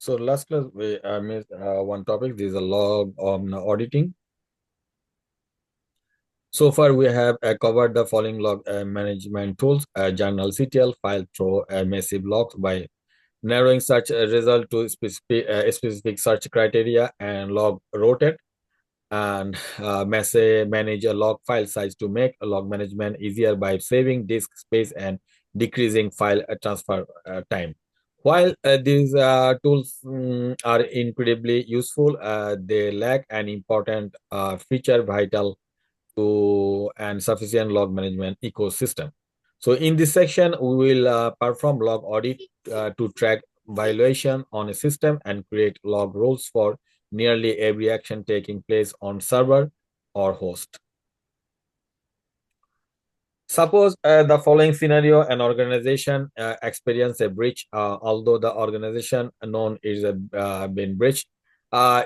So last class we missed one topic. This is a log on auditing. So far we have covered the following log management tools: journal CTL, file through massive logs by narrowing search result to specific search criteria, and log rotate, and manage a log file size to make log management easier by saving disk space and decreasing file transfer time. While these tools are incredibly useful, they lack an important feature vital to and sufficient log management ecosystem. So in this section, we will perform log audit to track violation on a system and create log rules for nearly every action taking place on server or host. Suppose the following scenario: an organization experience a breach. Although the organization known is been breached,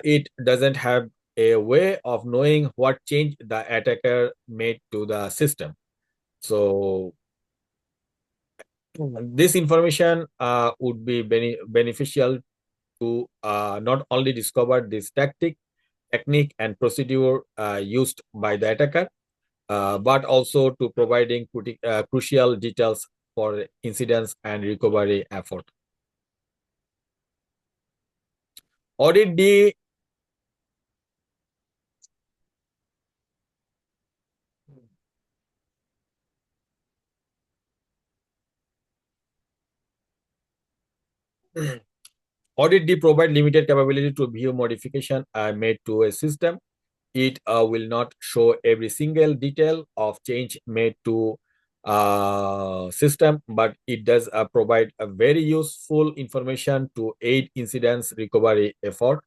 it doesn't have a way of knowing what change the attacker made to the system. So this information would be beneficial to not only discover this technique, and procedure used by the attacker, but also to providing crucial details for incidents and recovery effort. Audit D Audit D provide limited capability to view modification made to a system. It will not show every single detail of change made to system, but it does provide a very useful information to aid incidents recovery effort.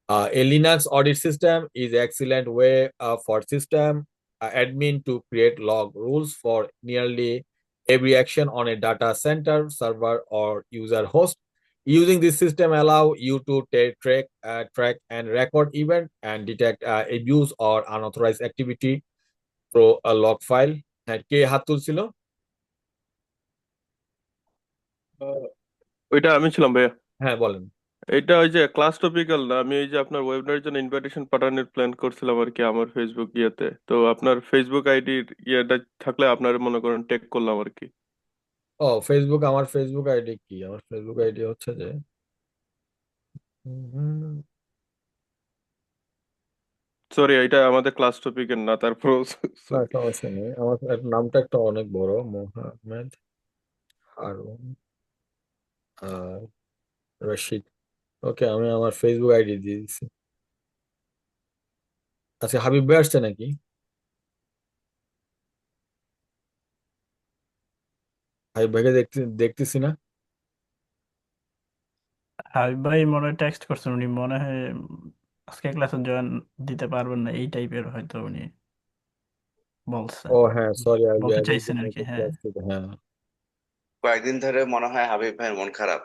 A Linux audit system is an excellent way for system admin to create log rules for nearly every action on a data center, server, or user host. Using this system allow you to track and record event and detect abuse or unauthorized activity through a log file. কে হাত তুলছিল? আহ, ওইটা আমি ছিলাম ভাইয়া। হ্যাঁ, বলেন। এটা ওই যে ক্লাস টপিক্যাল না, আমি ওই যে আপনার ওয়েবিনারের জন্য ইনভাইটেশন পাঠানোর প্ল্যান করছিলাম আর কি, আমার ফেসবুক ইয়েতে। তো আপনার ফেসবুক আইডির ইয়েটা থাকলে আপনার মনে করেন টেক করলাম আর কি। ও ফেসবুক, আমার ফেসবুক আইডি কি? আমার ফেসবুক আইডি হচ্ছে যে হুম, সরি, এটা আমাদের ক্লাস টপিকের না, তারপর না সরি। সমস্যা নেই। আমার নামটা একটা অনেক বড়, মোহাম্মদ হারুন রশিদ। ওকে, আমি আমার ফেসবুক আইডি দিয়ে দিচ্ছি। আচ্ছা, হাবিব ভাই আসছে নাকি? হাবিব ভাইকে দেখতেছি না। হাবিব ভাই মনে হয় টেক্সট করছেন, উনি মনে হয় আজকে ক্লাসে জয়েন দিতে পারবেন না, এই টাইপের হয়তো উনি বলছেন, ও হ্যাঁ, সরি, বলতে চাইছেন আর কি। হ্যাঁ, হ্যাঁ, কয়েকদিন ধরে মনে হয় হাবিব ভাইয়ের মন খারাপ।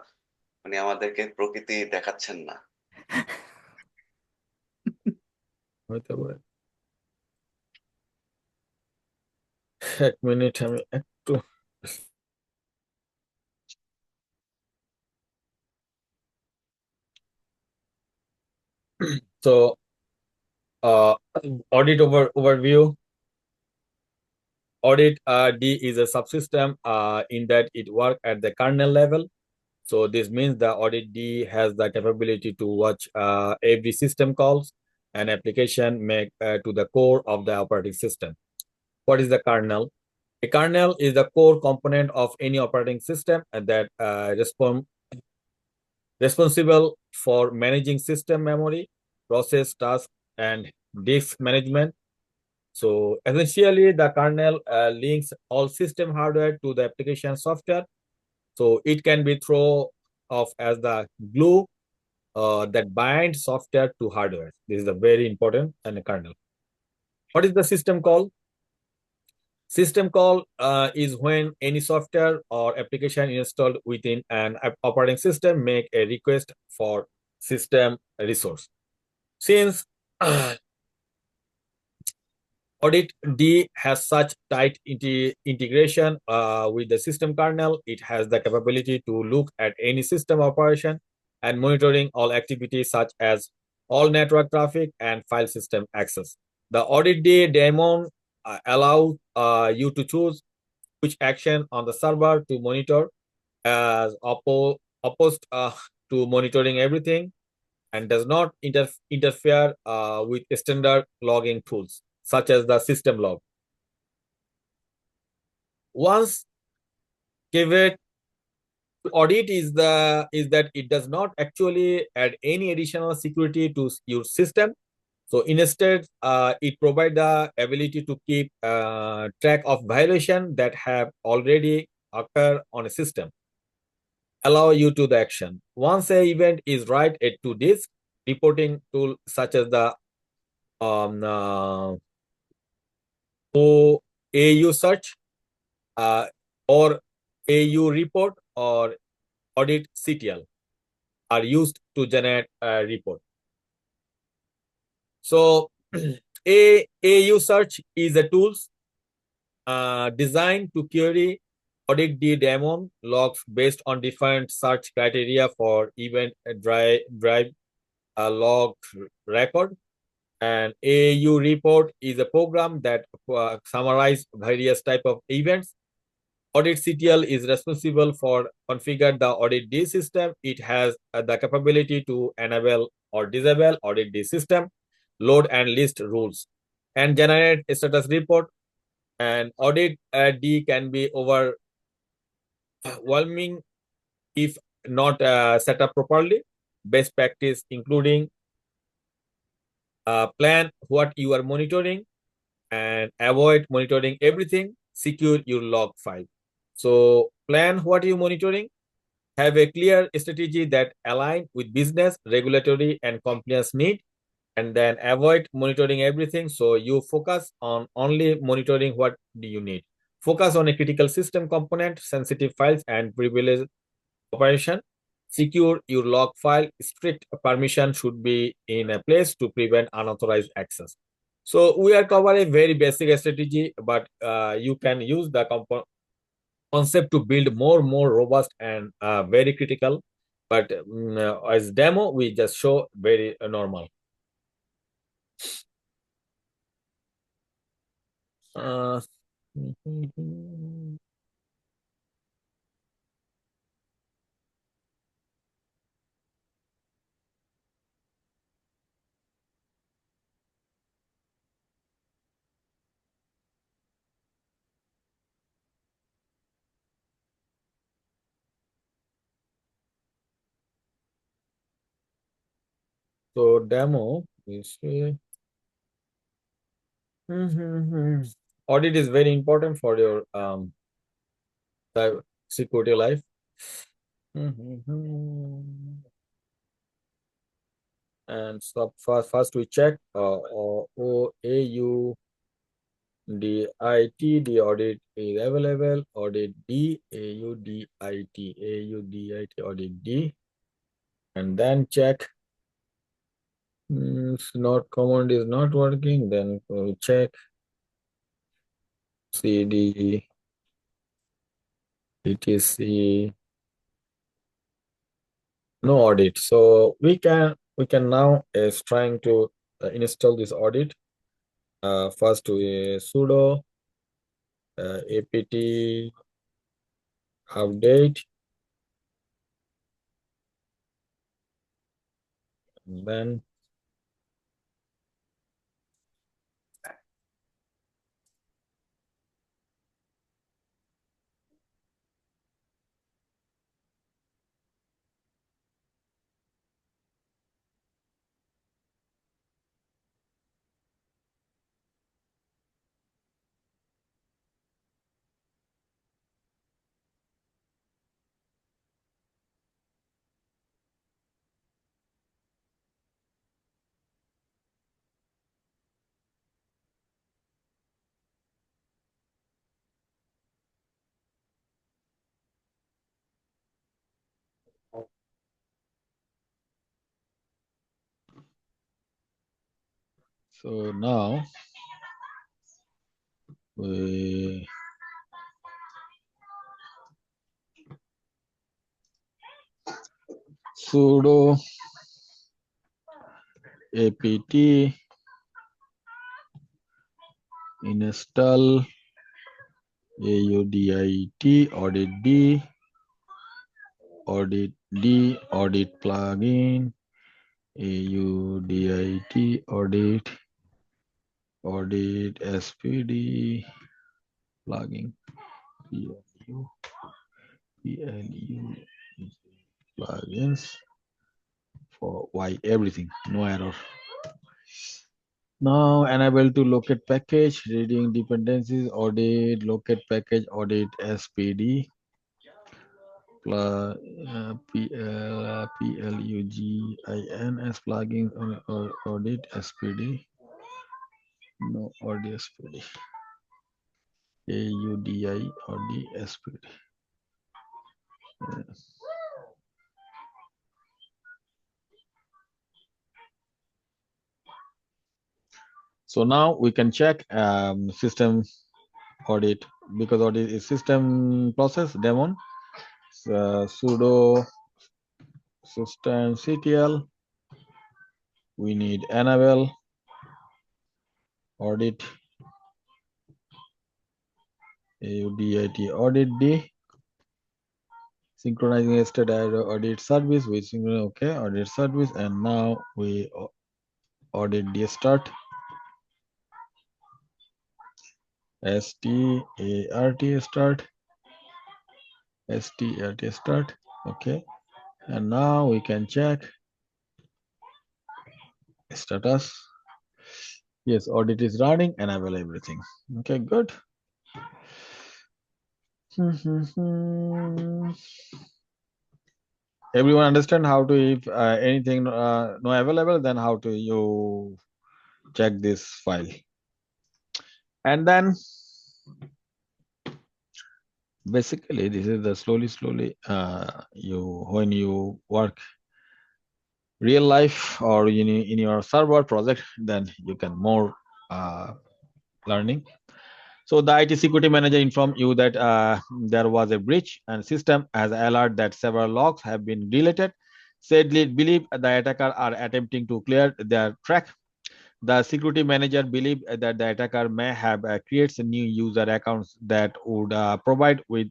উনি আমাদেরকে প্রকৃতি দেখাচ্ছেন না। হইতে পারে। এক মিনিট, আমি একটু তো audit overview. Audit D is a subsystem in that it works at the kernel level. So this means the audit D has the capability to watch every system calls and application make to the core of the operating system. What is the kernel? A kernel is the core component of any operating system that responsible for managing system memory, process, task, and disk management. So essentially, the kernel links all system hardware to the application software. So it can be thrown off as the glue that binds software to hardware. This is a very important and a kernel. What is the system call? System call is when any software or application installed within an operating system make a request for system resource. Since Audit D has such tight integration with the system kernel, it has the capability to look at any system operation and monitoring all activities such as all network traffic and file system access. The audit day daemon allows you to choose which action on the server to monitor as opposed to monitoring everything, and does not interfere with standard logging tools such as the system log. Once caveat to audit is that it does not actually add any additional security to your system. So instead, it provides the ability to keep track of violation that have already occurred on a system, allow you to the action. Once a event is write it to disk, reporting tool such as the um, uh, OAU search uh, or AU report or audit CTL are used to generate a report. So AU search is a tool designed to query audit the daemon logs based on different search criteria for event drive log record. And AAU report is a program that summarizes various type of events. Audit CTL is responsible for configure the audit D system. It has the capability to enable or disable audit D system, load and list rules, and generate a status report. And audit D can be overwhelming if not set up properly. Best practice including plan what you are monitoring and avoid monitoring everything. Secure your log file. So plan what you're monitoring. Have a clear strategy that align with business, regulatory, and compliance need, and then avoid monitoring everything. So you focus on only monitoring what do you need. Focus on a critical system component, sensitive files, and privileged operation. Secure your log file. Strict permission should be in a place to prevent unauthorized access. So we are covering a very basic strategy, but you can use the concept to build more robust and very critical. But as demo, we just show very normal. Uh, so demo is audit is very important for your security life. And so first we check OAU DIT, the audit is available, audit D, AUDIT, audit D, and then check. It's not command is not working, then we check CD, etc. No audit. So we can now is trying to install this audit. First we sudo apt update, and then so now we sudo apt install audit audit d audit plugin audit spd plugin plu plugins for why everything, no error. Now enable to locate package, reading dependencies, audit, locate package, audit spd plugins plugin audit spd, no audit spd, audi audit spd. So now we can check system audit, because audit is system process daemon. Sudo systemctl, we need enable audit audit audit d, synchronizing state audit service with synchronize, okay, audit service, and now we audit d start start start, okay, and now we can check status. Yes, audit is running, enable everything. Okay, good. Everyone understand how to, if anything no available, then how to you check this file. And then basically this is the slowly you, when you work real life or in your server project, then you can more learning. So the IT security manager informed you that there was a breach and system has alert that several logs have been deleted. Sadly, believe the attacker are attempting to clear their track. The security manager believed that the attacker may have created new user accounts that would provide with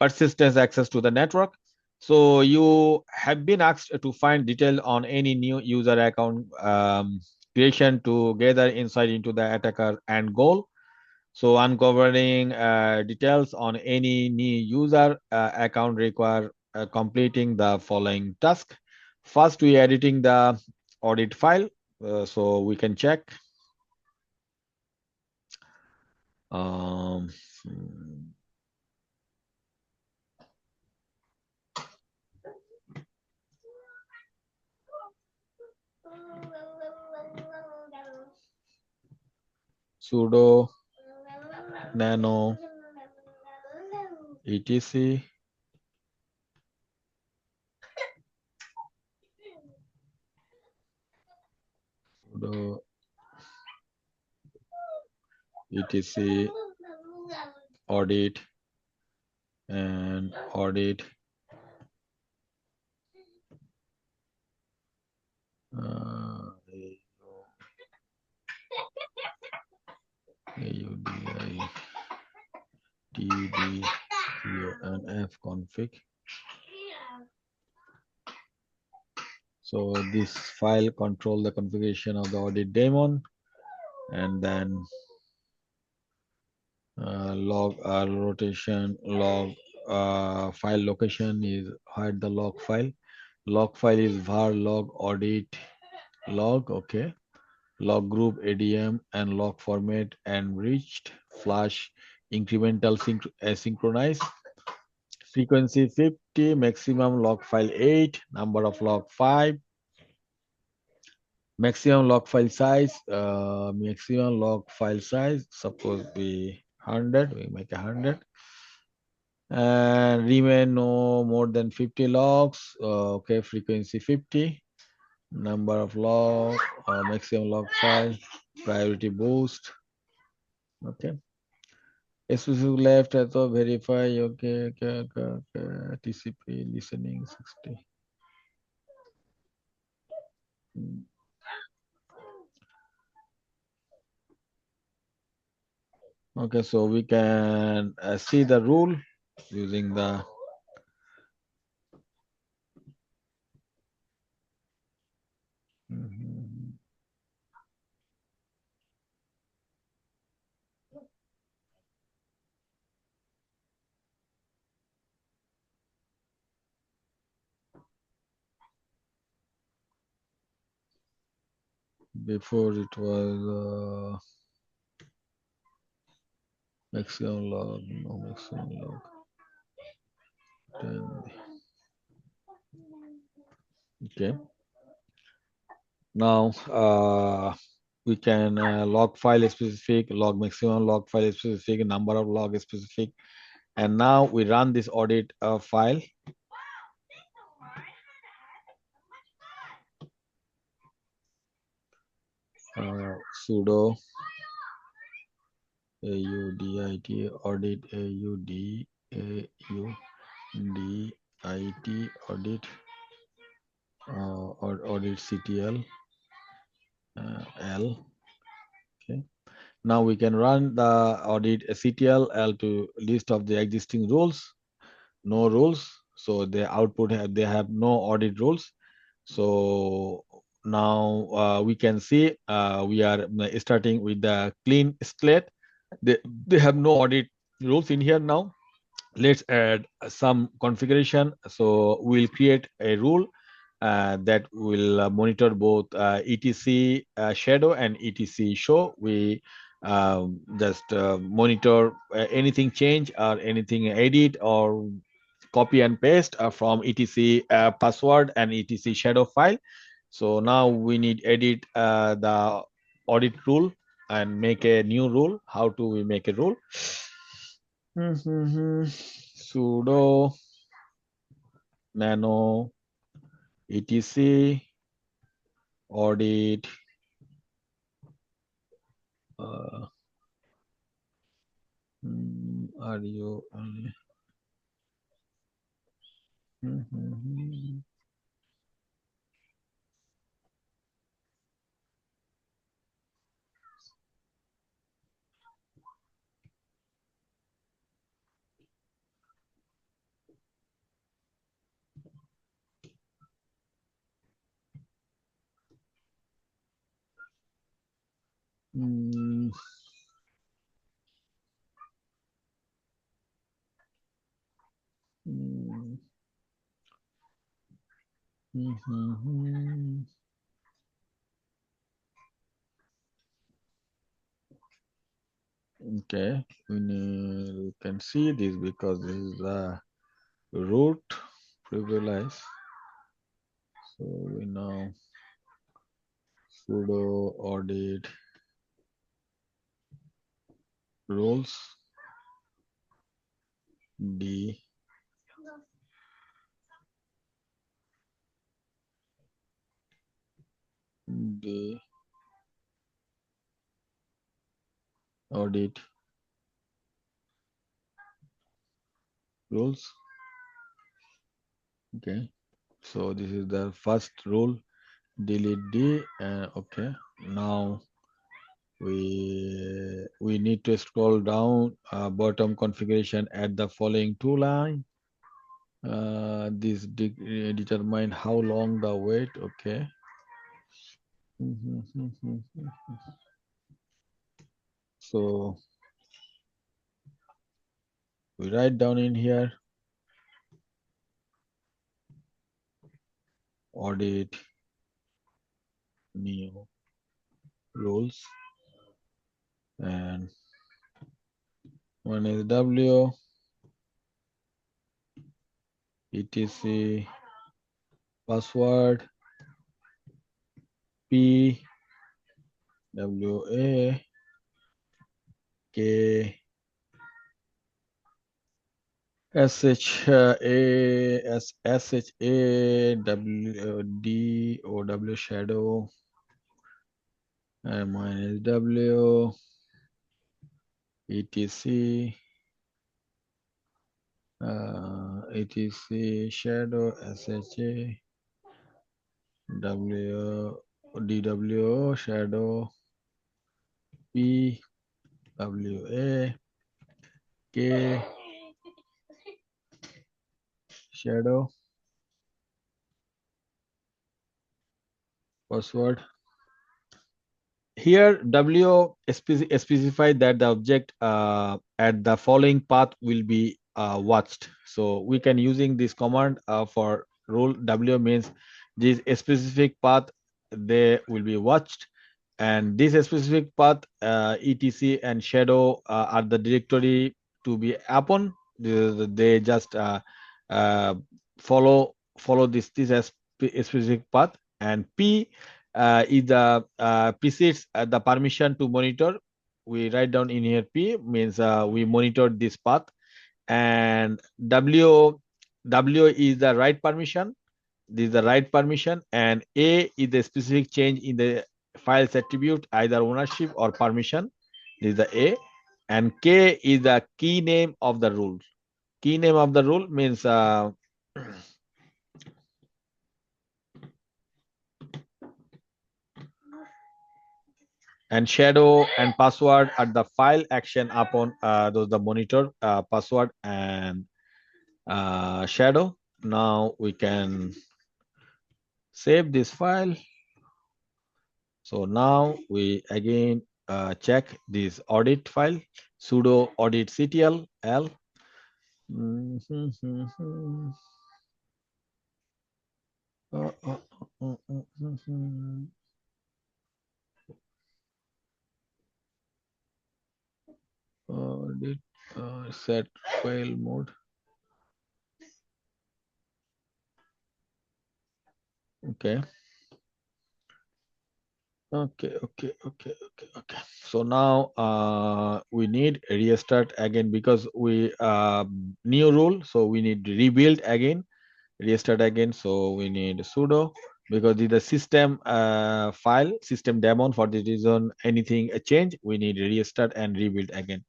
persistent access to the network. So you have been asked to find detail on any new user account creation to gather insight into the attacker end goal. So uncovering details on any new user account require completing the following task. First, we are editing the audit file, so we can check. Sudo nano etc sudo etc audit and audit audi td and f config. So this file control the configuration of the audit daemon, and then log rotation log file location is hide the log file. Log file is var log audit log, okay. Log group ADM and log format enriched flash incremental asynchronous. Frequency 50, maximum log file 8, number of log 5, maximum log file size, suppose be 100, we make 100, and remain no more than 50 logs, okay, frequency 50, number of log, maximum log file, priority boost, okay. Specific left as to verify. Okay. TCP listening 60. Okay, so we can see the rule using the before it was maximum log, no maximum log. 10. Okay. Now we can log file specific, log maximum, log file specific, number of log specific, and now we run this audit file. Sudo audit audit audit audit or audit ctl l. Okay. Now we can run the audit ctl l to list of the existing rules. No rules, so the output they have no audit rules. So now we can see we are starting with the clean slate. They have no audit rules in here now. Let's add some configuration. So we'll create a rule that will monitor both etc shadow and etc show. We just monitor anything change or anything edit or copy and paste from etc password and etc shadow file. So now we need edit the audit rule and make a new rule. How do we make a rule? Sudo nano etc audit are you okay, we can see this because this is the root privilege. So we now sudo audit rules d audit rules. Okay, so this is the first rule, delete d. Okay, now we need to scroll down bottom configuration at the following two line. This determine how long the wait. Okay. So we write down in here audit new rules, and one is w etc password p wa k sh a s a w d o w shadow, and mine is w etc etc shadow sha w dwo shadow p wa k shadow password. Here w specify that the object at the following path will be watched. So we can using this command for rule w means this specific path they will be watched, and this specific path etc and shadow are the directory to be upon. They just follow this as specific path, and p is the precedes the permission to monitor. We write down in here p means we monitor this path, and w is the write permission. This is the write permission, and a is the specific change in the file's attribute, either ownership or permission. This is the a, and k is the key name of the rule. Key name of the rule means and shadow and password are the file action upon those the monitor password and shadow. Now we can save this file. So now we again check this audit file, sudo audit ctl l. Audit set file mode. Okay. Okay. So now we need restart again because we new rule, so we need rebuild again, restart again. So we need sudo because the system file system daemon. For this reason, anything a change, we need restart and rebuild again.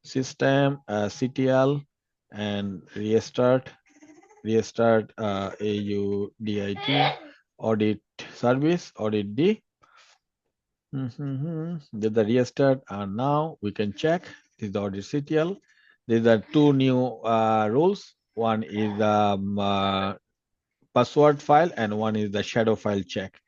System ctl and restart audit audit service audit d. Did the restart, and now we can check. This is the audit ctl. These are two new rules. One is the password file and one is the shadow file check.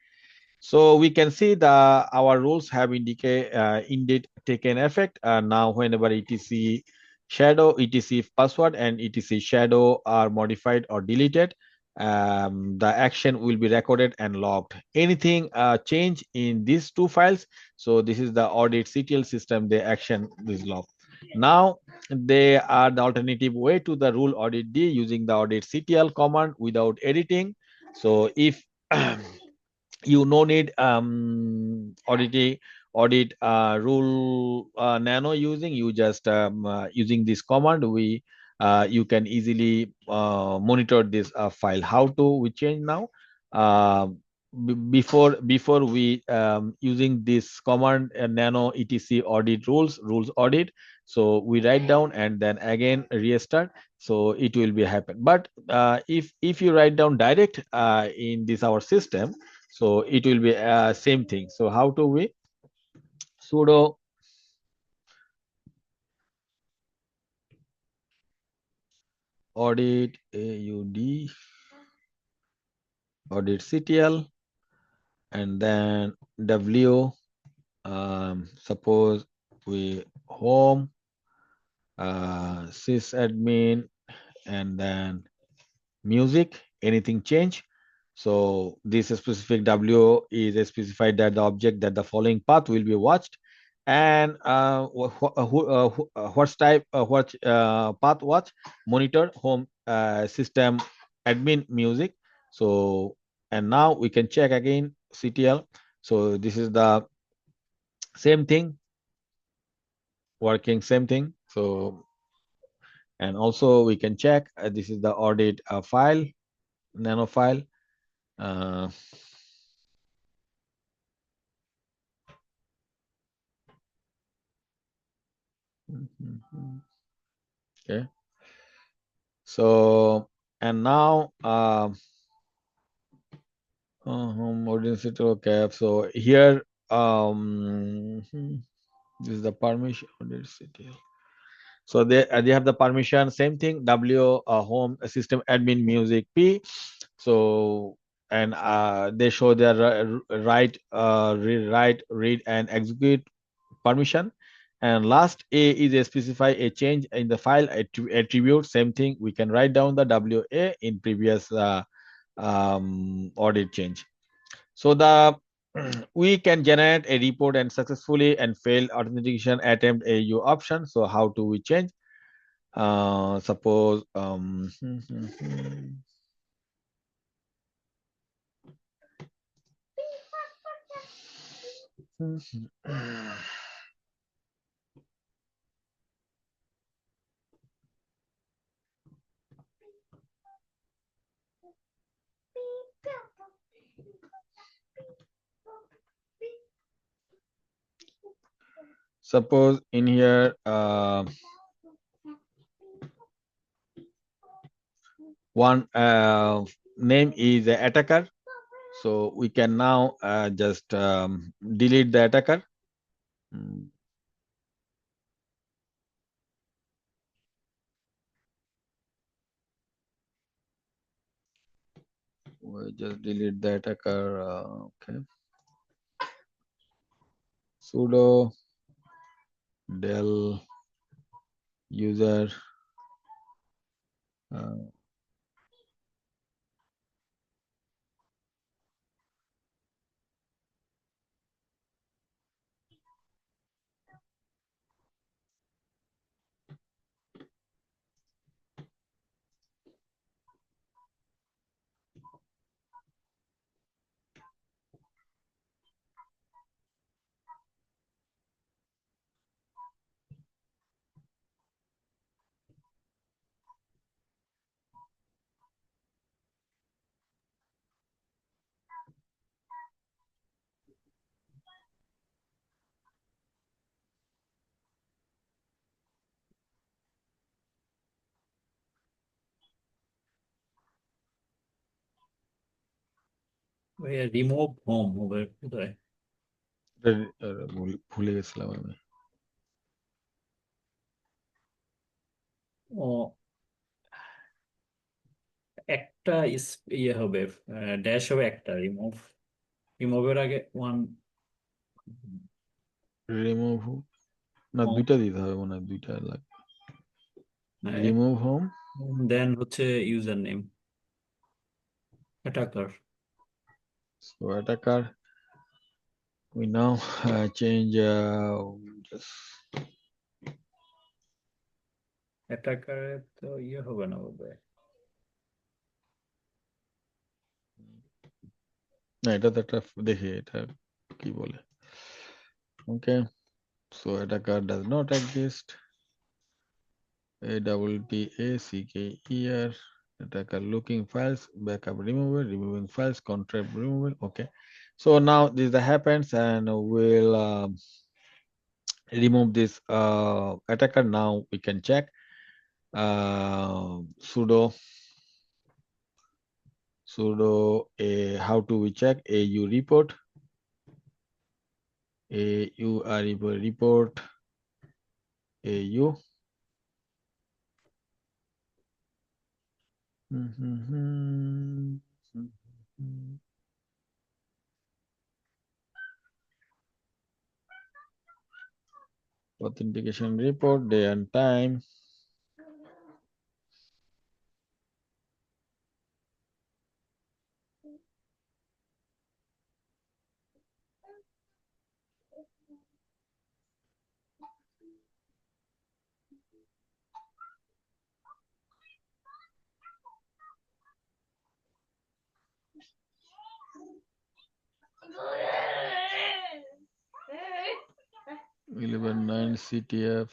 So we can see the our rules have indeed taken effect. Now whenever etc shadow, etc password and etc shadow are modified or deleted, the action will be recorded and logged. Anything change in these two files, so this is the audit ctl system, the action is logged. Now they are the alternative way to the rule audit d using the audit ctl command without editing. So if you no need audit rule nano using, you just using this command, we you can easily monitor this file. How to we change now? Before we using this command nano etc audit rules audit, so we write down and then again restart, so it will be happen. But if you write down direct in this our system, so it will be same thing. So how do we? Sudo audit audit ctl and then w suppose we home sysadmin and then music, anything change. So this specific w is specified that the object that the following path will be watched, and what type what path watch monitor home system admin music. So and now we can check again ctl. So this is the same thing working, same thing. So and also we can check this is the audit file nano file. uh, okay, So, and now audience okay. So here this is the permission audience. So they have the permission, same thing, W home system admin music P. So and they show their write, read, and execute permission. And last A is a specify a change in the file attribute. Same thing, we can write down the WA in previous audit change. So the we can generate a report and successfully and failed authentication attempt AU option. So how do we change? Suppose suppose in here one name is the attacker. So we can now just delete the attacker. We just delete the attacker. Okay. Sudo del user ভাইয়া remove home হবে কোথায়? ভুলে গেছিলাম আমি। ও একটা ইয়ে হবে, dash হবে একটা, রিমুভের আগে ওয়ান রিমুভ না, হোম, দুইটা দিতে হবে মনে হয়, দুইটা লাগবে। রিমুভ হোম দেন হচ্ছে user name attacker. So attacker, we now change just অ্যাটাকারে তো ইয়ে হবে না বলবে। না, এটা তো একটা দেখি এটা কি বলে। Okay, so attacker does not exist. ATTACKER, attacker looking files, backup removal, removing files, contract removal. Okay, so now this happens and we'll remove this attacker. Now we can check sudo how do we check AU report, report AU. Authentication report, day and time. Eleven 9 CTF.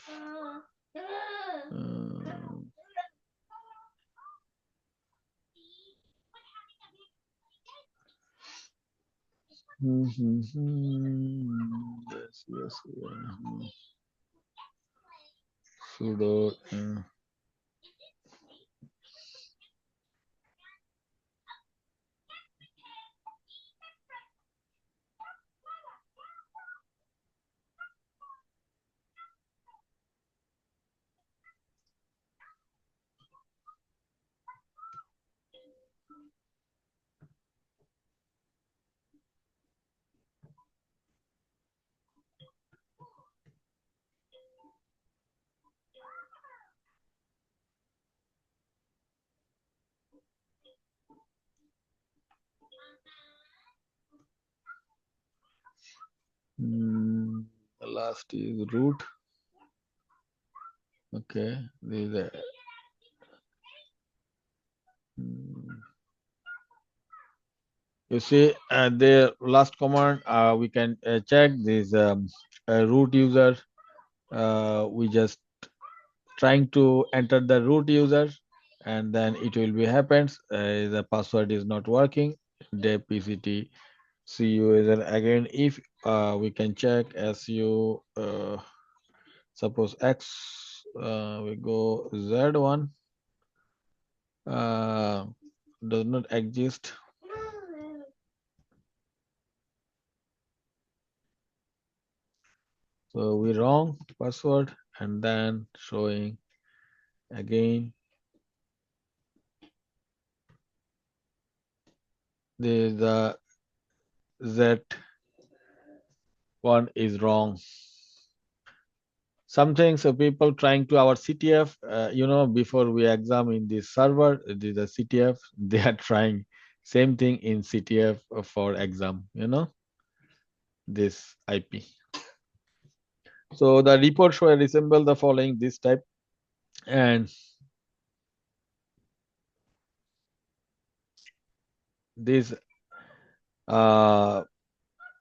Yes. Sudo The last is root. Okay, this is you see the last command we can check this root user. We just trying to enter the root user, and then it will be happens. The password is not working. Dev pct cu user again. If we can check su suppose x we go z1 does not exist. So we wrong password and then showing again. The Z1 is wrong. Something so people trying to our CTF, before we examine this server, this is a CTF, they are trying same thing in CTF for exam, this IP. So the report should resemble the following this type, and this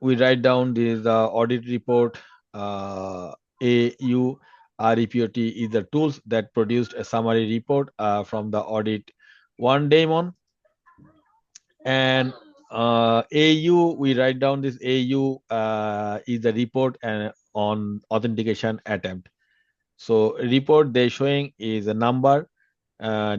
we write down this audit report. AU REPOT is the tools that produced a summary report from the audit one daemon. And AU, we write down this AU is the report and on authentication attempt. So report they're showing is a number,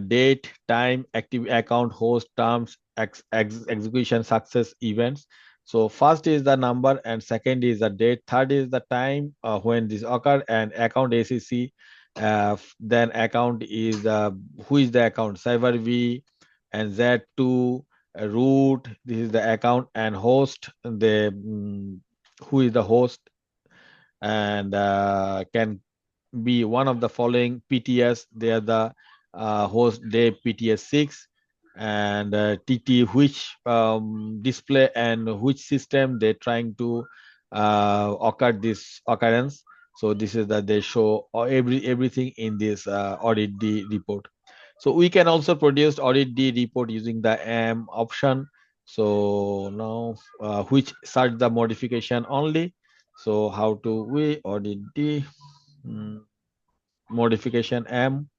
date, time, active account, host, terms, execution, success, events. So first is the number and second is the date, third is the time when this occurred, and account ACC. Then account is who is the account, CyberV, and Z2 root. This is the account, and host who is the host, and can be one of the following PTS. They are the host day PTS6, and TT which display and which system they're trying to occur this occurrence. So this is that they show everything in this audit D report. So we can also produce audit D report using the M option. So now which search the modification only. So how to we audit D modification M.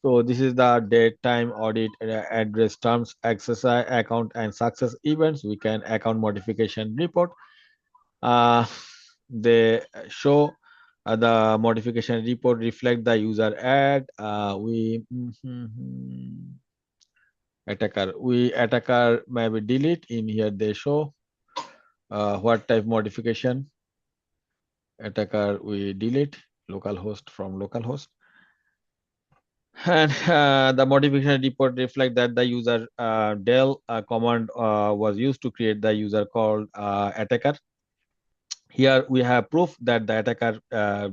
So this is the date, time, audit, address, terms, exercise, account, and success events. We can account modification report. They show the modification report reflect the user ad. Attacker maybe delete. In here they show what type modification. Attacker we delete localhost from localhost. And the modification report reflect that the user del command was used to create the user called attacker. Here we have proof that the attacker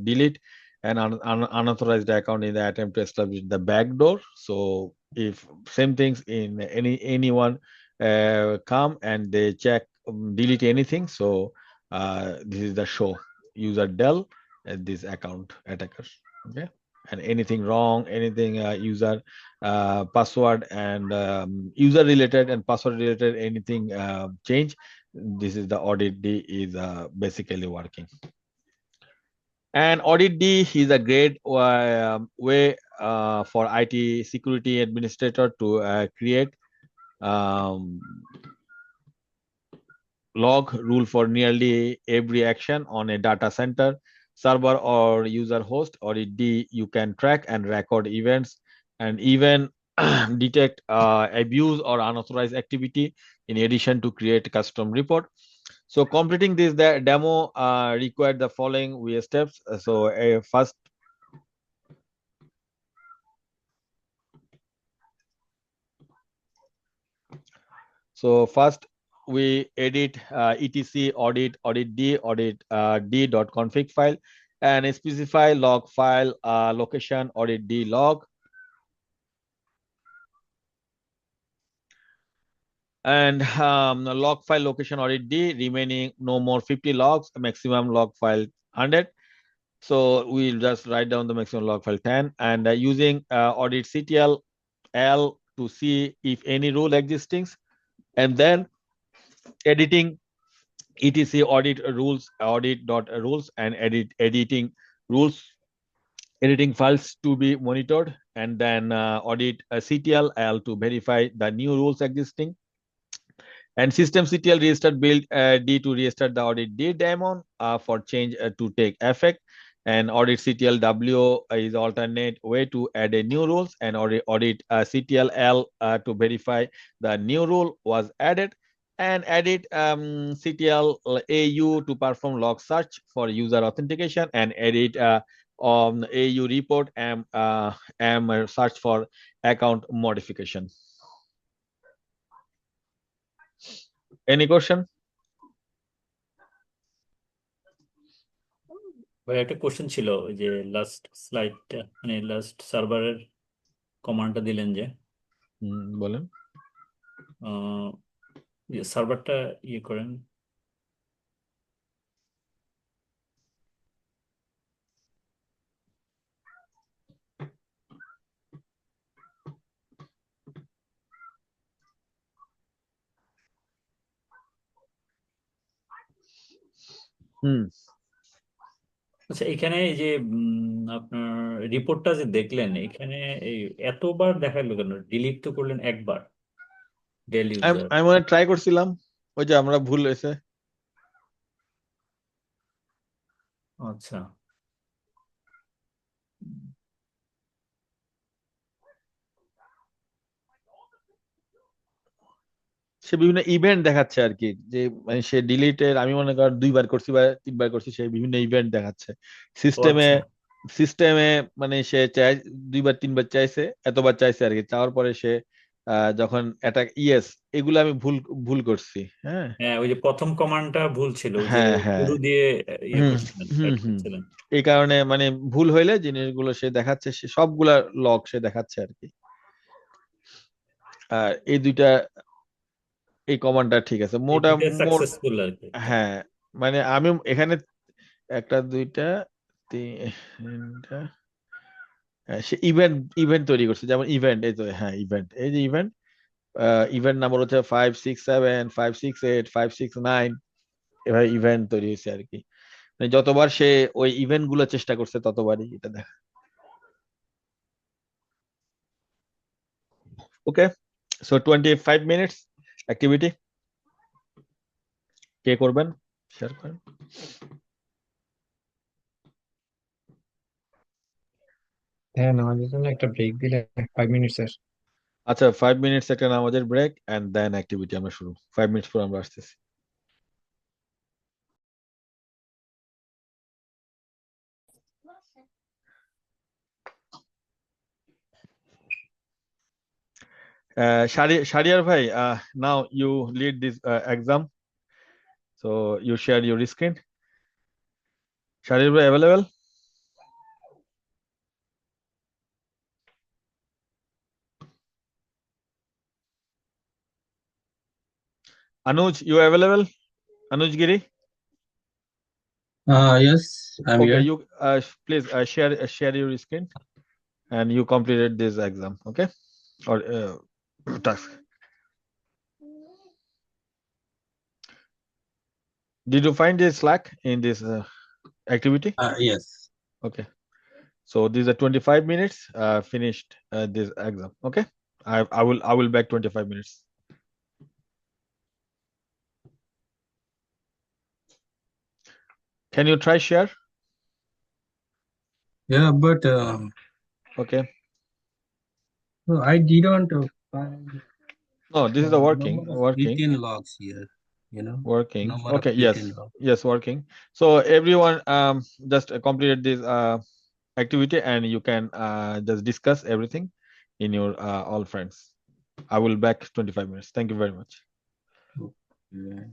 delete an unauthorized account in the attempt to establish the backdoor. So if same things in anyone come and they check delete anything, so this is the show user del this account attacker. Okay, and anything wrong, anything user password and user related and password related, anything change, this is the audit D is basically working. And audit D is a great way for IT security administrator to create log rule for nearly every action on a data center, server, or user host. Audit D, you can track and record events and even detect abuse or unauthorized activity, in addition to create custom report. So completing this the demo required the following steps. So first, we edit etc audit D d.config file and specify log file location audit D log. And log file location audit D, remaining no more 50 logs, maximum log file 100. So we'll just write down the maximum log file 10, and using audit CTL L to see if any rule existing, and then editing etc audit rules, audit.rules, and editing rules, editing files to be monitored, and then audit CTL L to verify the new rules existing, and system CTL restart build D to restart the audit D daemon for change to take effect, and audit CTL W is alternate way to add a new rules, and audit CTL L to verify the new rule was added, and edit CTL AU to perform log search for user authentication, and edit AU report M search for account modification. Any question? ভাই একটা question ছিল, ওই যে last স্লাইডটা, মানে last সার্ভারের কমান্ডটা দিলেন যে বলেন। সার্ভারটা ইয়ে করেন। আচ্ছা, এখানে এই যে আপনার রিপোর্টটা যে দেখলেন, এখানে এই এতবার দেখালো কেন? ডিলিট তো করলেন একবার, ডেল ইউজার। আমি মনে ট্রাই করছিলাম, ওই যে আমরা ভুল হয়েছে। আচ্ছা, সে বিভিন্ন ইভেন্ট দেখাচ্ছে আর কি, যে মানে সে ডিলিটের, আমি মনে কর 2বার করছি বা 3বার করছি, সে বিভিন্ন ইভেন্ট দেখাচ্ছে ও সিস্টেমে। আচ্ছা, সিস্টেমে মানে সে চাই 2বার 3বার চাইছে, এতবার চাইছে আর কি, চাওয়ার পরে সে যখন অ্যাটাক ইয়েস, এগুলো আমি ভুল ভুল করছি। হ্যাঁ হ্যাঁ, ওই যে প্রথম কমান্ডটা ভুল ছিল, ওই যে হ্যাঁ হ্যাঁ শুরু দিয়ে ইয়ে হুম করছিলেন, হুম অ্যাড হুম করছিলেন। এই কারণে মানে ভুল হইলে জিনিসগুলো সে দেখাচ্ছে, সে সবগুলা লগ সে দেখাচ্ছে আর কি। আর এই দুইটা, এই কমান্ডটা ঠিক আছে এই মোটা দুইটা মোট। সাকসেসফুল আর কি। হ্যাঁ মানে আমি এখানে একটা দুইটা তিনটা, সে ইভেন্ট ইভেন্ট তৈরি করছে, যেমন ইভেন্ট, এই তো হ্যাঁ ইভেন্ট, এই যে ইভেন্ট, ইভেন্ট নাম্বার হচ্ছে 567 568 569, এভাবে ইভেন্ট তৈরি হয়েছে আর কি। মানে যতবার সে ওই ইভেন্ট গুলো চেষ্টা করছে ততবারই এটা দেখা। ওকে, সো 25 মিনিটস অ্যাক্টিভিটি কে করবেন, শেয়ার করেন। হ্যাঁ, নামাজের জন্য একটা ব্রেক দিলে 5 মিনিটসের। আচ্ছা 5 মিনিটস একটা নামাজের ব্রেক, এন্ড দেন অ্যাক্টিভিটি আমরা শুরু। 5 মিনিটস পর আমরা আসতেছি। Shariar bhai, now you lead this exam, so you share your screen. Shariar bhai available? Anuj, you available? Anuj Giri? Yes, I'm Okay, here. you please share your screen, and you completed this exam, okay? Or task. Did you find this Slack in this activity? Yes. Okay. So these are 25 minutes finished this exam, okay? I will back 25 minutes. Can you try share? Yeah, but Okay. no, I didn't find No, this is the working number of working written logs here. working. Number of Okay, yes, written logs. yes, working. So everyone just completed this activity, and you can just discuss everything in your all friends. I will back 25 minutes. Thank you very much. Yeah.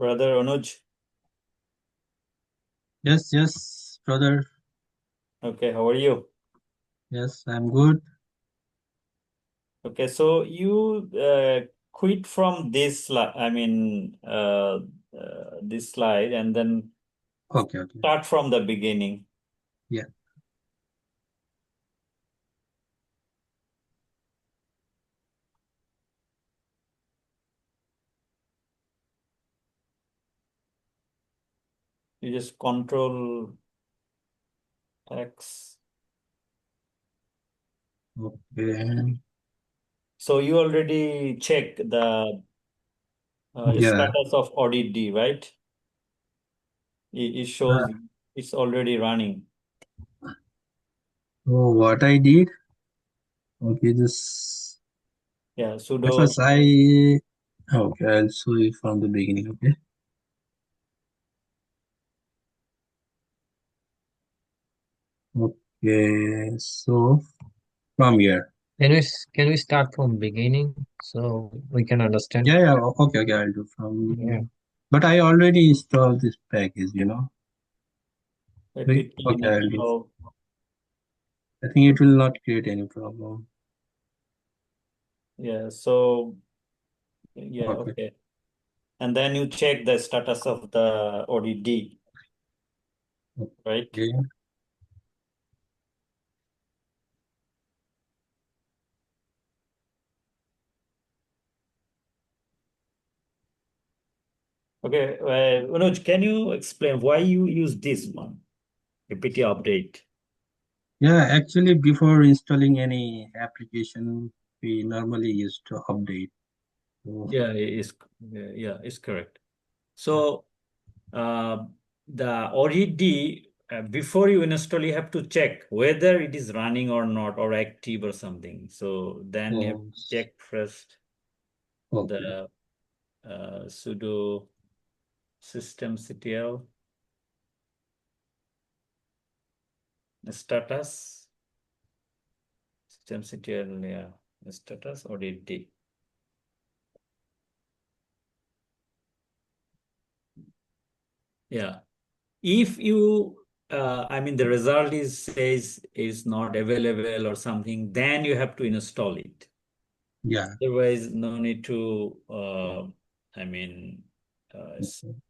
Brother Anuj. Yes, brother. Okay, how are you? Yes, I'm good. Okay, so you quit from this this slide and then Okay. start from the beginning. Yeah. You just Control X. Okay. So you already check the Yeah. status of audit D, right? It shows it's already running. So what I did? Okay, this. Yeah, At sudo. first okay, I'll show you from the beginning. Okay. Okay, so from here. Can we start from beginning so we can understand? Yeah. Okay, I'll do from. Yeah. But I already installed this package, Let Wait, it okay, I'll do. install. I think it will not create any problem. Yeah, so yeah, Okay. okay. And then you check the status of the audit D, right? Okay. Okay, Anuj, can you explain why you use this one, APT update? Yeah, actually, before installing any application, we normally used to update. So, Yeah, it's correct. So the audit D, before you install, you have to check whether it is running or not, or active or something. So then you have to check first okay. the sudo systemctl status, systemctl, yeah, status audit D. Yeah, if you the result says is not available or something, then you have to install it. Yeah. Otherwise, no need to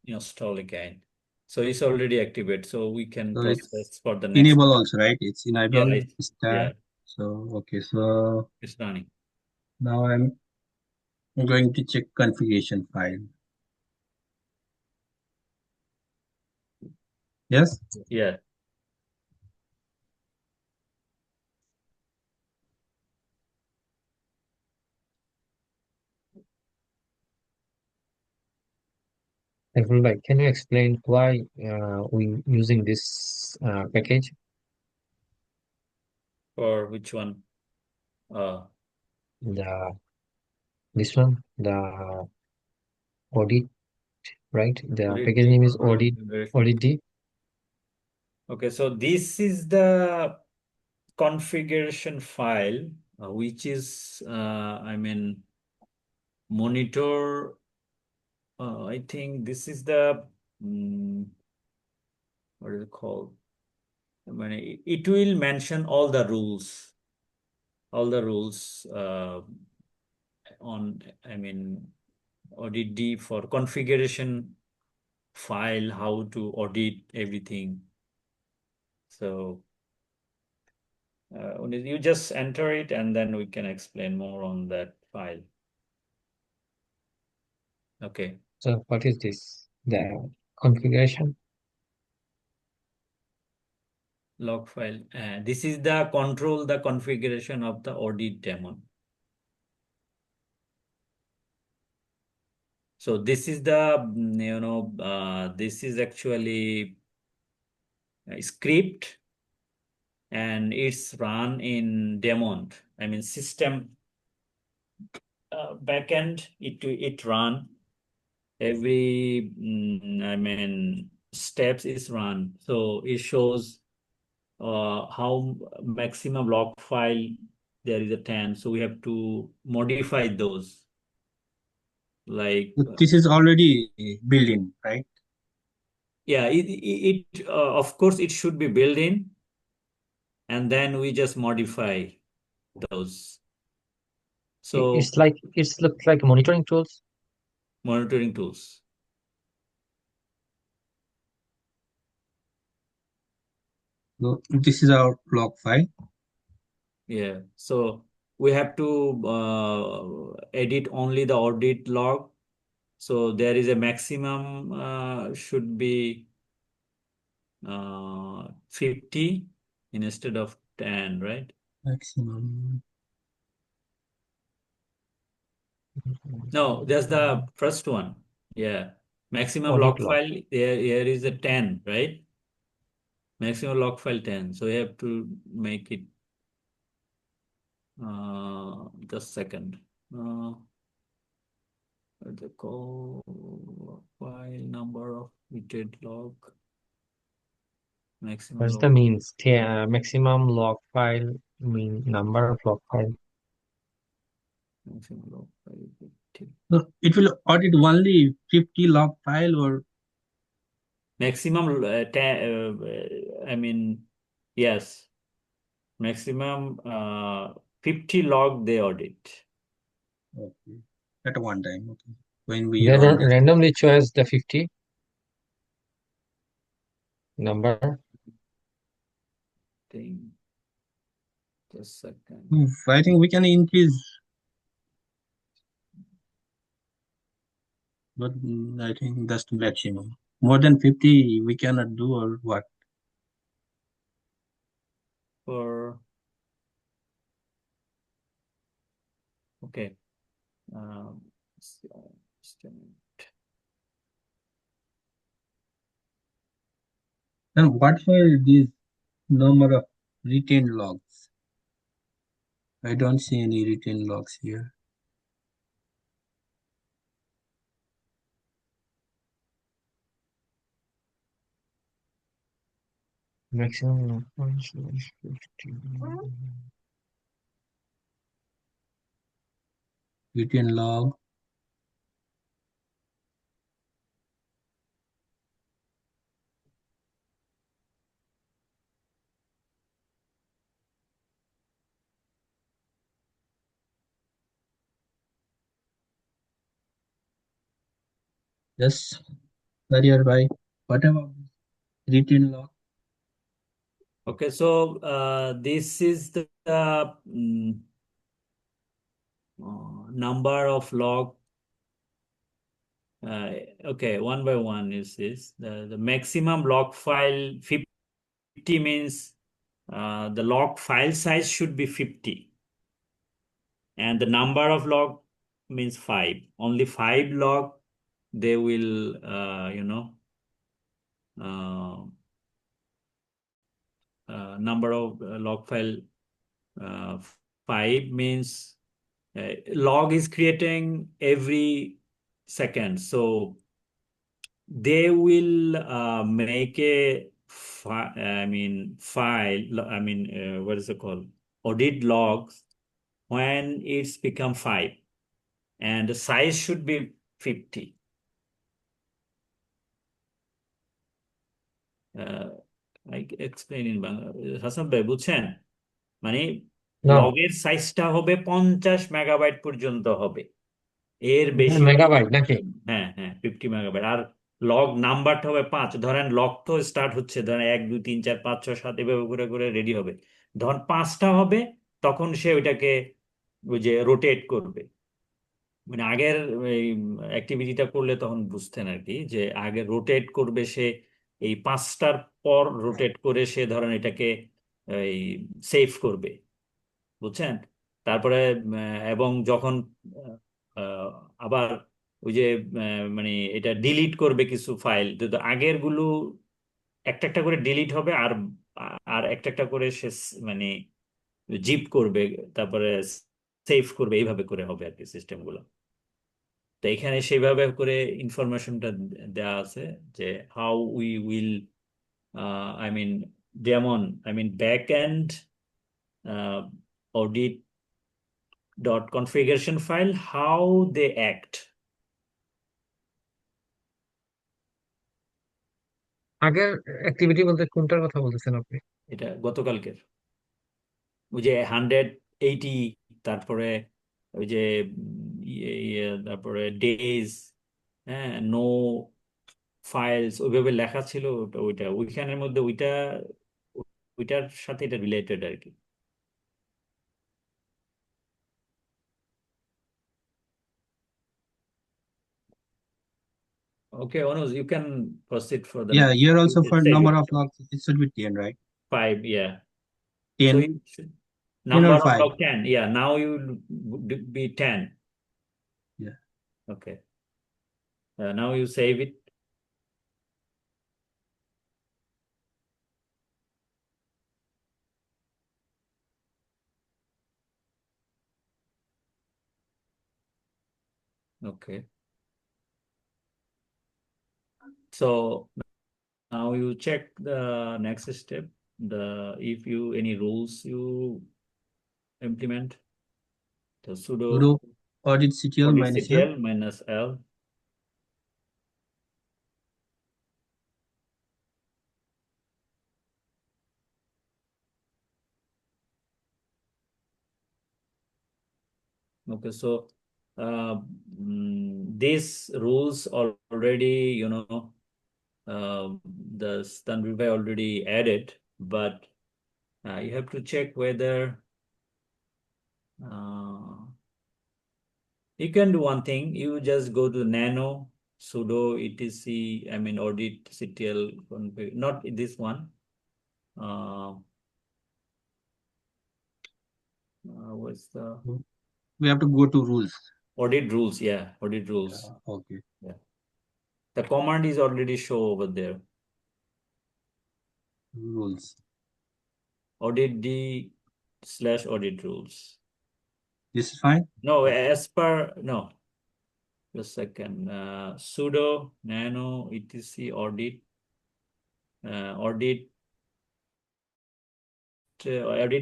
install again. So it's already activated, so we can So process it's for the next. enable also, right? It's enable Yeah, start. So okay, so it's running. now I'm going to check configuration file. Yes. Yeah. Like, can you explain why we using this package? For which one? This one, the audit, right? The Audit package D. name is audit D. Okay, so this is the configuration file, which is monitor. I think this is the what is it called? It will mention all the rules on audit D for configuration file, how to audit everything. So you just enter it and then we can explain more on that file. Okay. So what is this? The configuration? Log file. This is the control the configuration of the audit daemon. So this is the this is actually a script, and it's run in daemon. System backend. It run every steps is run. So it shows how maximum log file there is a 10. So we have to modify those. like This is already built in, right? yeah, of course it should be built in, and then we just modify those. So It's looks like monitoring tools. monitoring tools. So this is our log file. Yeah, so we have to edit only the audit log. So there is a maximum should be 50 instead of 10, right? Maximum. No, that's the first one. Yeah, maximum Audit log log. file. Here is a 10, right? Maximum log file 10. So we have to make it just second. The call file number of muted log maximum What's log the means? Maximum log file mean number of log file. maximum log file 50. So it will audit only 50 log file or Maximum I mean yes, maximum 50 log they audit. okay. At one time. Okay. When we They run this. randomly choose the 50 number. Thing. Just second. I think we can increase, but I think that's the maximum. More than 50 we cannot do, or what? For okay. Just a minute. And what for this number of retained logs? I don't see any retained logs here. Maximum log file is 50. Retained log. Yes, Career by what about retained log? Okay, so this is the number of log. Okay, one by one is this. The maximum log file 50 means the log file size should be 50. And the number of log means 5. Only 5 log they will, number of log file 5 means log is creating every second. So they will make a file, what is it called? Audit logs when it's become 5 and the size should be 50. I explain in Bangla. Hasan ভাই বুঝছেন? মানে No, লগের সাইজটা হবে 50 megabyte পর্যন্ত হবে, এর বেশি megabyte নাকি? হ্যাঁ হ্যাঁ 50 মেগাবাইট। আর লগ নাম্বারটা হবে 5। ধরেন লগ তো স্টার্ট হচ্ছে, ধরেন 1 2 3 4 5 6 7 এভাবে করে করে রেডি হবে। ধরেন 5টা হবে, তখন সে ওইটাকে ওই যে রোটেট করবে। মানে আগের অ্যাক্টিভিটিটা করলে তখন বুঝতেন আর কি, যে আগে রোটেট করবে সে, এই 5টার পর রোটেট করে সে ধরেন এটাকে এই সেভ করবে, বুঝছেন? তারপরে এবং যখন আহ, আবার ওই যে মানে এটা ডিলিট করবে কিছু ফাইল, তো আগের গুলো একটা একটা করে ডিলিট হবে, আর আর একটা একটা করে সে মানে জিপ করবে, তারপরে সেভ করবে, এইভাবে করে হবে আর কি সিস্টেমগুলো। তো এখানে সেইভাবে করে ইনফরমেশনটা দেওয়া আছে যে how we will I mean যেমন back end audit dot configuration file, how they act, আগের অ্যাক্টিভিটি বলতে কোনটার কথা বলতেছেন আপনি? এটা গতকালকের ওই যে 180, তারপরে ওই যে তারপরে ডেজ, হ্যাঁ, নো ফাইলস ওইভাবে লেখা ছিল, ওইখানের মধ্যে ওইটার সাথে এটা রিলেটেড আর কি। Okay, Anuj, you can proceed for the Yeah, next. here You also can for save number it. of logs, it should be 10, right? 5, yeah. So 10, you should, 10 number or of 5. log 10. Yeah, now you would be 10. Yeah. Okay. Now you save it. Okay. So now you check the next step, if you any rules you implement, the sudo Sudo audit CTL audit minus L. ctl minus L. Okay, so these rules already, the Standard already added, but you have to check whether you can do one thing. You just go to nano sudo etc, audit ctl config, not this one. What's the We have to go to rules. audit rules? Yeah, audit rules. Okay. Yeah, the command is already show over there. Rules. Audit d/audit rules. This is fine. No, as per no. Just a second. Sudo nano etc audit audit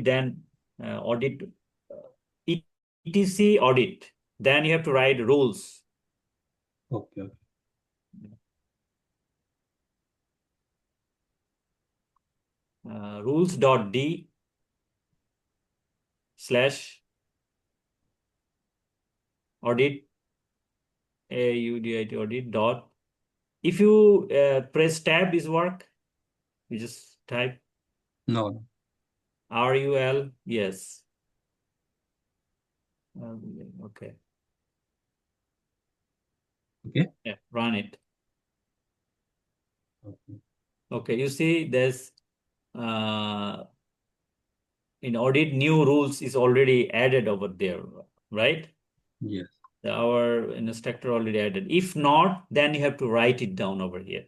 then audit etc audit. Then you have to write rules. Okay. Rules.d/audit audit dot. If you press tab, is work. You just type No. RUL. Yes. Okay. Okay. Yeah, run it. Okay. Okay, you see there's in audit new rules is already added over there, right? Yes. Our instructor already added. If not, then you have to write it down over here.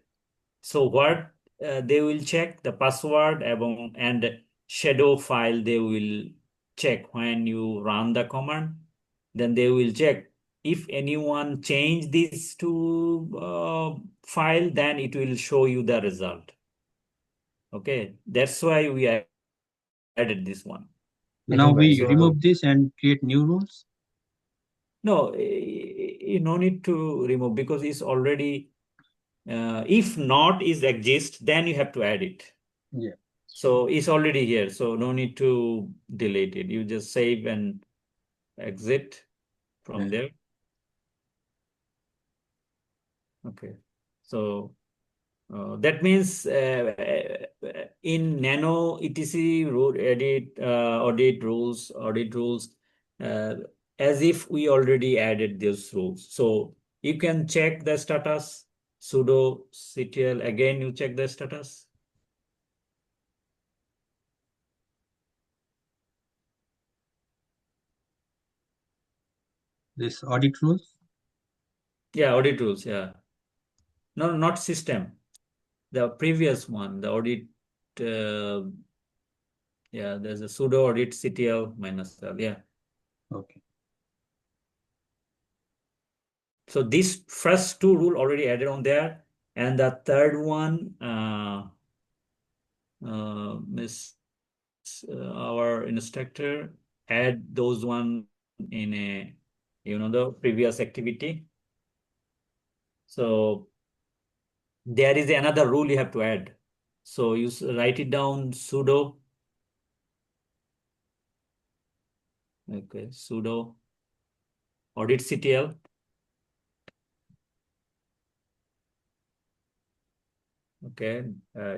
So what they will check the password and shadow file they will check when you run the command. Then they will check if anyone change this to file, then it will show you the result. Okay, that's why we added this one. Now we So- remove this and create new rules. No, you no need to remove because it's already, if not is exist, then you have to add it. Yeah. So it's already here, so no need to delete it. You just save and exit from Yeah. there. Okay, so that means in nano etc audit rules as if we already added those rules. So you can check the status sudo ctl, again you check the status. This audit rules. Yeah, audit rules, yeah. No, not system. The previous one, the audit, yeah, there's a sudo audit ctl minus L, yeah. Okay. So these first two rule already added on there, and the third one, our instructor add those one in a the previous activity. So there is another rule you have to add. So you write it down sudo. Okay, sudo auditctl. Okay,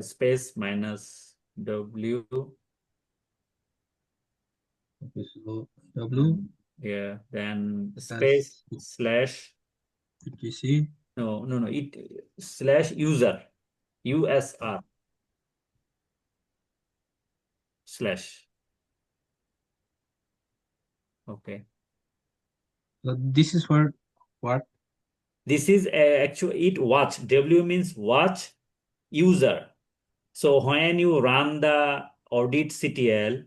space minus w. Okay, so W Yeah, then plus space slash. etc. No, it slash user, USR slash. Okay. So this is for what? This is actually it watch. W means watch user. So when you run the auditctl,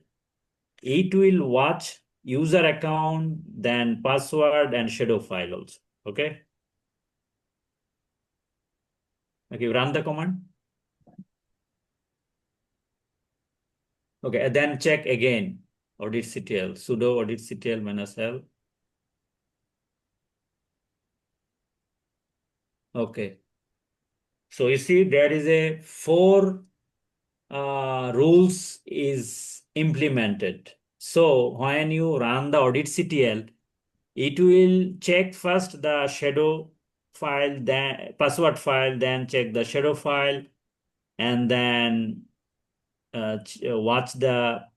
it will watch user account, then password and shadow file also. Okay. Okay, run the command. Okay, and then check again auditctl, sudo auditctl -l. Okay. So you see there is a 4 rules is implemented. So when you run the auditctl, it will check first the shadow file, then password file, then check the shadow file, and then watch the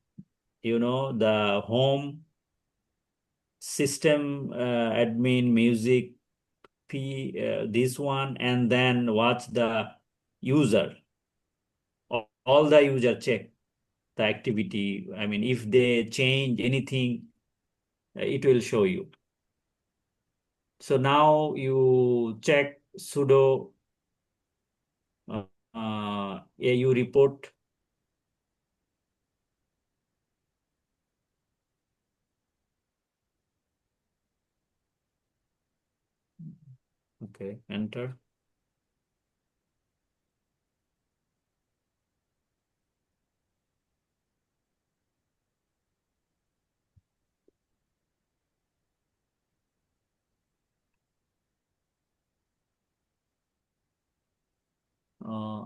the home system admin music this one, and then watch the user. All the user check the activity. I mean, if they change anything, it will show you. So now you check sudo AU report. Okay, enter.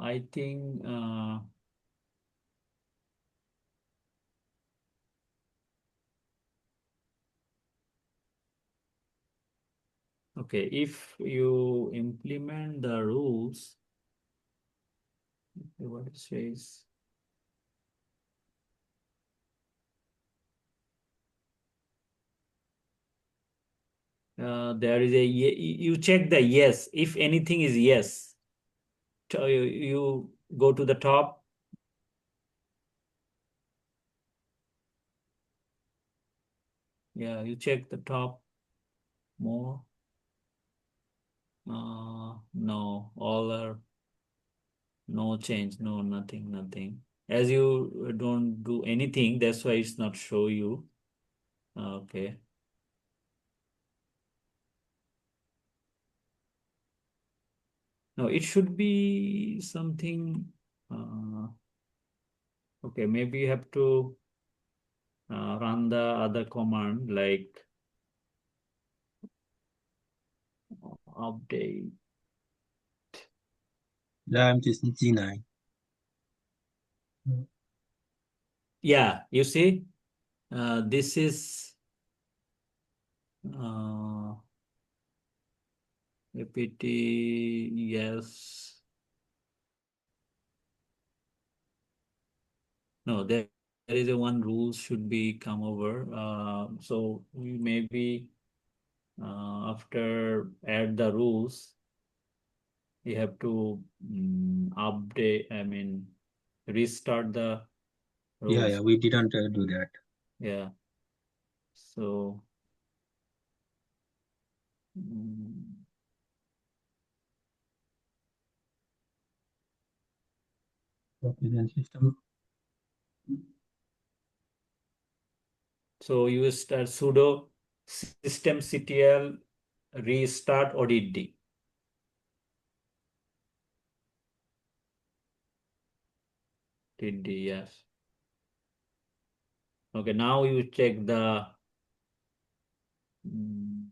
I think okay, if you implement the rules, what it says. There is a you check the yes. If anything is yes, you go to the top. Yeah, you check the top more. No, all are no change, no nothing. As you don't do anything, that's why it's not show you. Okay. No, it should be something. Okay, maybe you have to run the other command like update. Yeah, I'm just G9. Yeah, you see, this is apt, yes. No, there is a one rule should be come over. So we maybe after add the rules, you have to update. I mean, restart the Yeah, rules. we didn't do that. Yeah. So. mm, Okay, then system. So you start sudo systemctl restart audit d. Did d, yes. Okay, now you check the mm,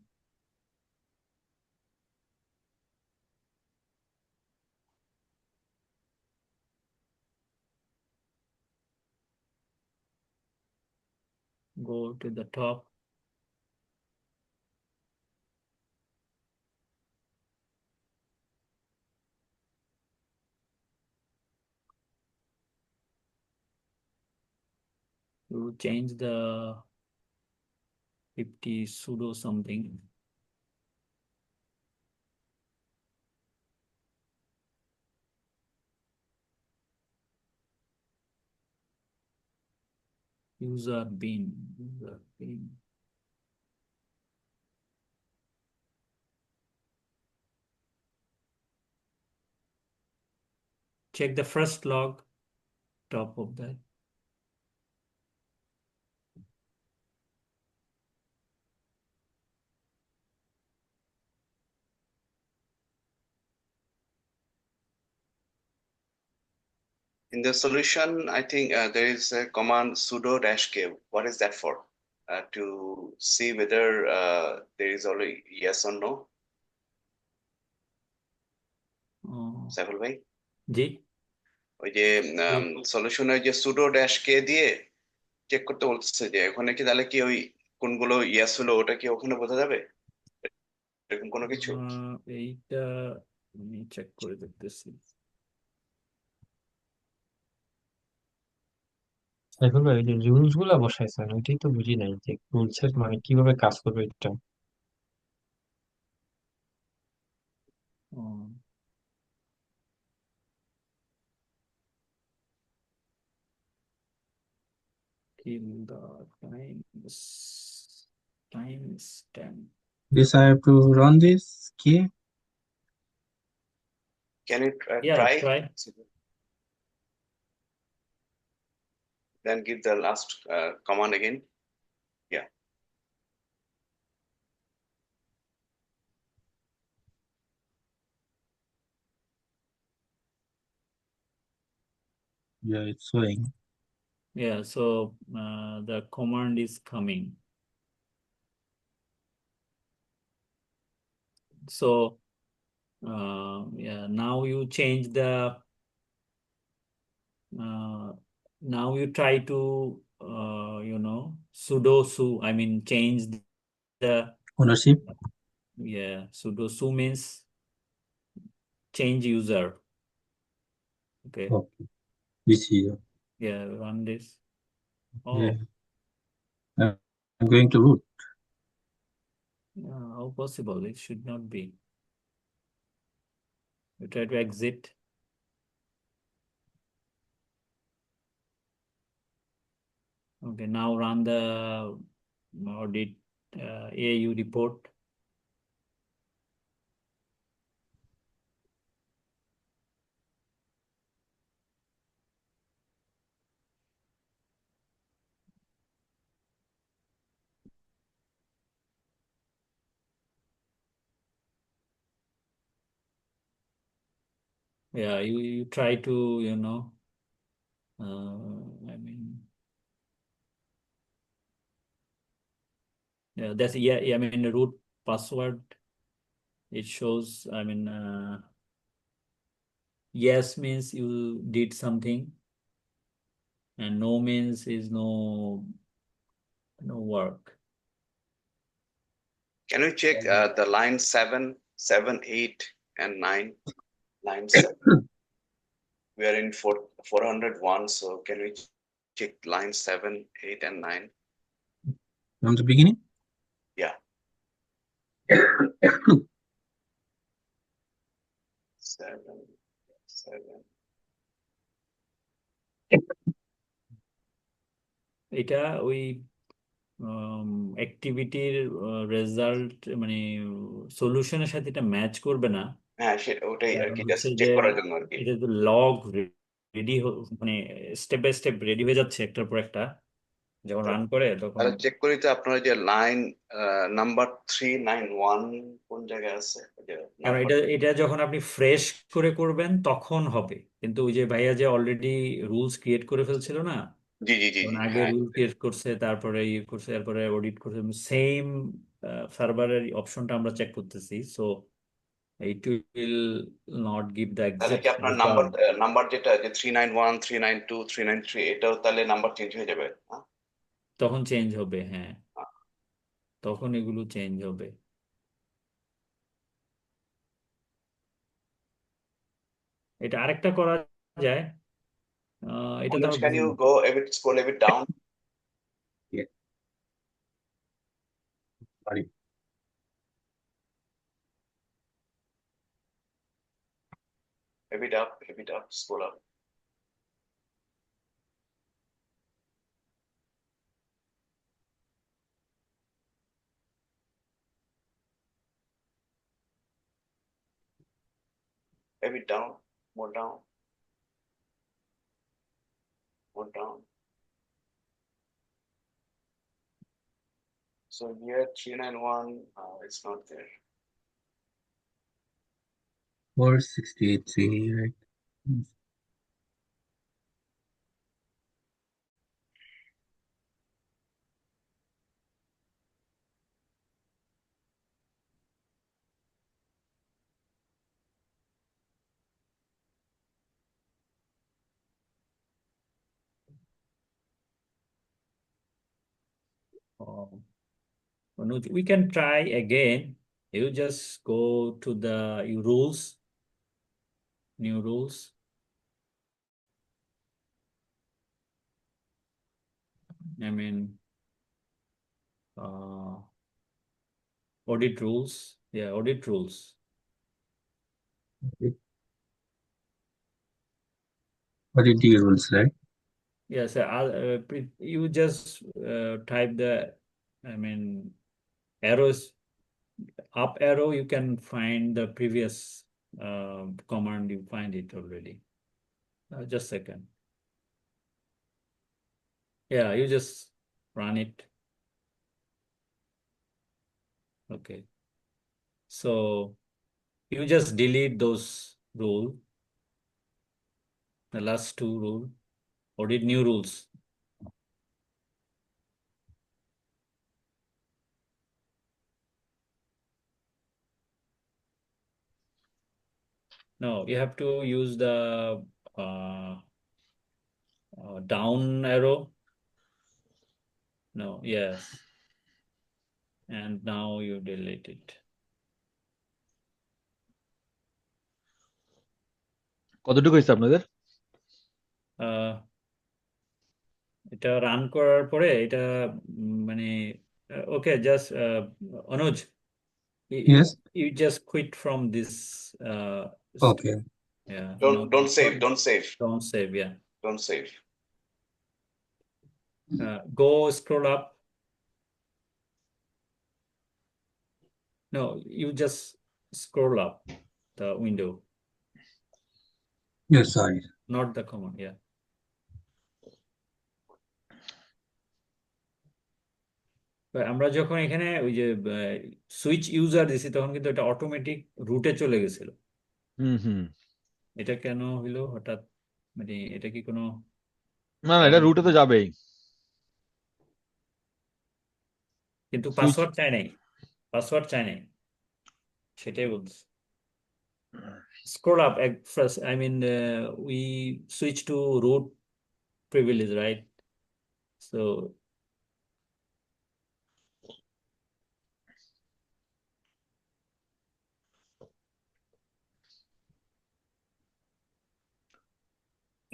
go to the top. You change the 50 sudo something. User bin. Check the first log, top of that. In the solution, I think there is a command sudo -k. What is that for? To see whether there is already yes or no. Saiful ভাই, জি ওই যে সলিউশনের যে sudo -k দিয়ে check করতে বলতেছে, যে ওখানে কি তাহলে কি ওই কোনগুলো ইয়েস হলো ওটা কি ওখানে বোঝা যাবে এরকম কোনো কিছু? এইটা আমি চেক করে দেখতেছি। সাইফুল ভাই, ওই যে রুলস গুলা বসাইছেন ওইটাই তো বুঝি নাই, যে রুলস এর মানে কিভাবে কাজ করবে এটা। Kill the timestamp. This I have to run this key. Can you Yeah, try? try. Then give the last command again. Yeah. Yeah, it's showing. Yeah, so the command is coming. So yeah, now you change the now you try to sudo su, I mean change the Ownership. yeah, sudo su means change user. Okay. Okay. This here. Yeah, run this. Oh, Yeah. I'm going to root. how possible? It should not be. You try to exit. Okay, now run the audit AU report. Yeah, you try to, I mean, yeah, that's, yeah, I mean, the root password, it shows, I mean, yes means you did something, and no means is no work. Can we check the line 7, 8, and 9? Line 7. We are in 401, so can we check line 7, 8, and 9? From the beginning? Yeah. 7, 7. এটা ওই অ্যাক্টিভিটির result মানে সলিউশনের সাথে এটা match করবে না। হ্যাঁ, ওটাই আর কারণ কি, হচ্ছে জাস্ট যে চেক করার জন্য আর কি। এটা তো লগ রেডি মানে স্টেপ বাই স্টেপ রেডি হয়ে যাচ্ছে একটার পর একটা, যখন রান করে তখন। তাহলে চেক করি তো আপনার যে লাইন নাম্বার 391 কোন জায়গায় আছে? কারণ এটা যখন আপনি ফ্রেশ করে করবেন তখন হবে, কিন্তু ওই যে ভাইয়া যে অলরেডি রুলস ক্রিয়েট করে ফেলছিল না, জি জি জি কারণ জি, আগে হ্যাঁ। রুল ক্রিয়েট করছে, তারপরে ইয়ে করছে, তারপরে অডিট করছে, সেম সার্ভারের অপশনটা আমরা চেক করতেছি। So it will not give the তাহলে exact কি আপনার result. নাম্বার যেটা যে 391, 392, 393 এটাও তাহলে নাম্বার চেঞ্জ হয়ে যাবে? তো তখন চেঞ্জ হবে, হ্যাঁ, তখন এগুলো চেঞ্জ হবে। এটা আরেকটা করা যায়, এটা তো Anuj, আমরা can you go a bit, scroll a bit down? Yeah, sorry. A bit up, scroll up. A bit down, more down, more down. So here 391, it's not there. 468C, right? Anuj, we can try again. You just go to the rules, new rules. I mean, audit rules. Yeah, audit rules. Audit rules, right? Yes, you just type the, I mean, arrows, up arrow, you can find the previous command, you find it already. Just a second. Yeah, you just run it. Okay. So you just delete those rule, the last two rule, audit new rules. No, you have to use the down arrow. No, yes. And now you delete it. কতটুকু হয়েছে আপনাদের? এটা run করার পরে এটা মানে okay, just Anuj, Yes. you just quit from this Okay. yeah, Don't save, don't save, don't save, yeah. don't save. Go scroll up. No, you just scroll up the window, Yes, sorry. not the command, yeah. আমরা যখন এখানে ওই যে switch user দিছি তখন কিন্তু এটা automatic রুটে চলে গেছিল। হুম। এটা কেন হইলো হঠাৎ, মানে এটা কি কোনো না এটা রুটে তো যাবেই, কিন্তু পাসওয়ার্ড চাই নাই, সেটাই বলছি। Scroll up first. I mean, we switch to root privilege, right? So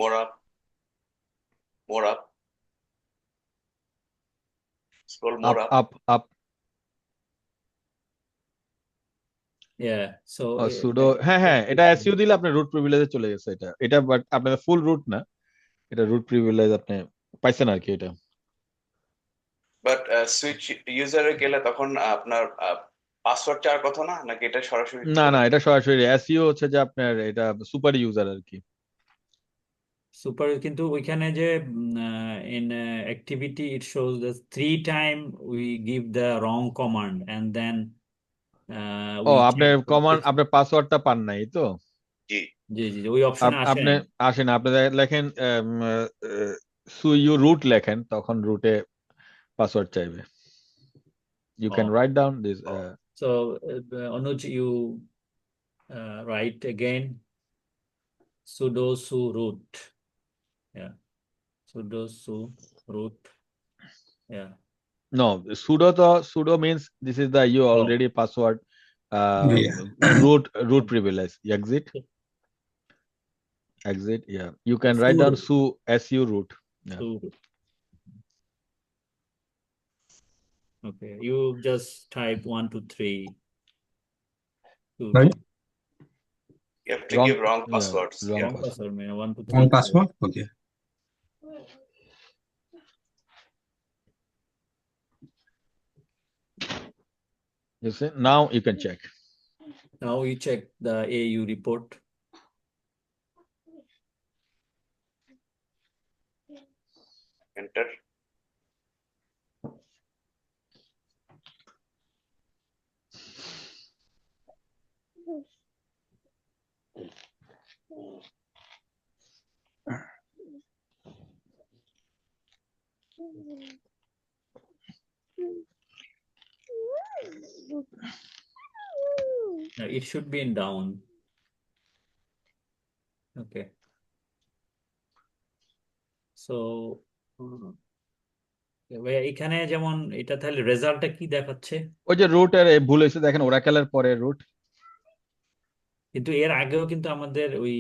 More up, more up. Scroll more up. up. yeah, so pseudo, হ্যাঁ এটা এসইউ দিলে আপনার রুট প্রিভিলেজে চলে গেছে। এটা বাট আপনার ফুল রুট না, এটা রুট প্রিভিলেজ আপনি পাইছেন আর কি এটা। বাট সুইচ ইউজারে গেলে তখন আপনার পাসওয়ার্ড চাওয়ার কথা না, নাকি এটা সরাসরি? না এটা সরাসরি এসইও হচ্ছে যে আপনার এটা সুপার ইউজার আর কি। সুপার, কিন্তু ওইখানে যে in activity it shows that 3 time we give the wrong command and then ও we আপনার check কমান্ড, আপনার পাসওয়ার্ডটা পান নাই তো? জি জি ওই অপশনে আসে আপনি নাই। আসেন, আপনি লেখেন ইউ রুট লেখেন, তখন রুটে পাসওয়ার্ড চাইবে। You can write down this. So Anuj, you write again sudo su root. Yeah, sudo su root. Yeah, No, sudo means this is the you Oh, already password Yeah. root privilege. Exit. Yeah, you can write down sudo. su root. Yeah. Sudo. Okay, you just type 1, 2, 3. Right? You have to Wrong, give wrong yeah, passwords. wrong Yeah. Wrong password. password, man. 1, 2, 3, One 4. password? Okay. You see, now you can check. Now you check the AU report. Enter. It should be in down. Okay. So এখানে যেমন এটা তাহলে রেজাল্টটা কি দেখাচ্ছে? ওই যে রুটের ভুল হয়েছে দেখেন ওরাকেলের পরে রুট। কিন্তু এর আগেও কিন্তু আমাদের ওই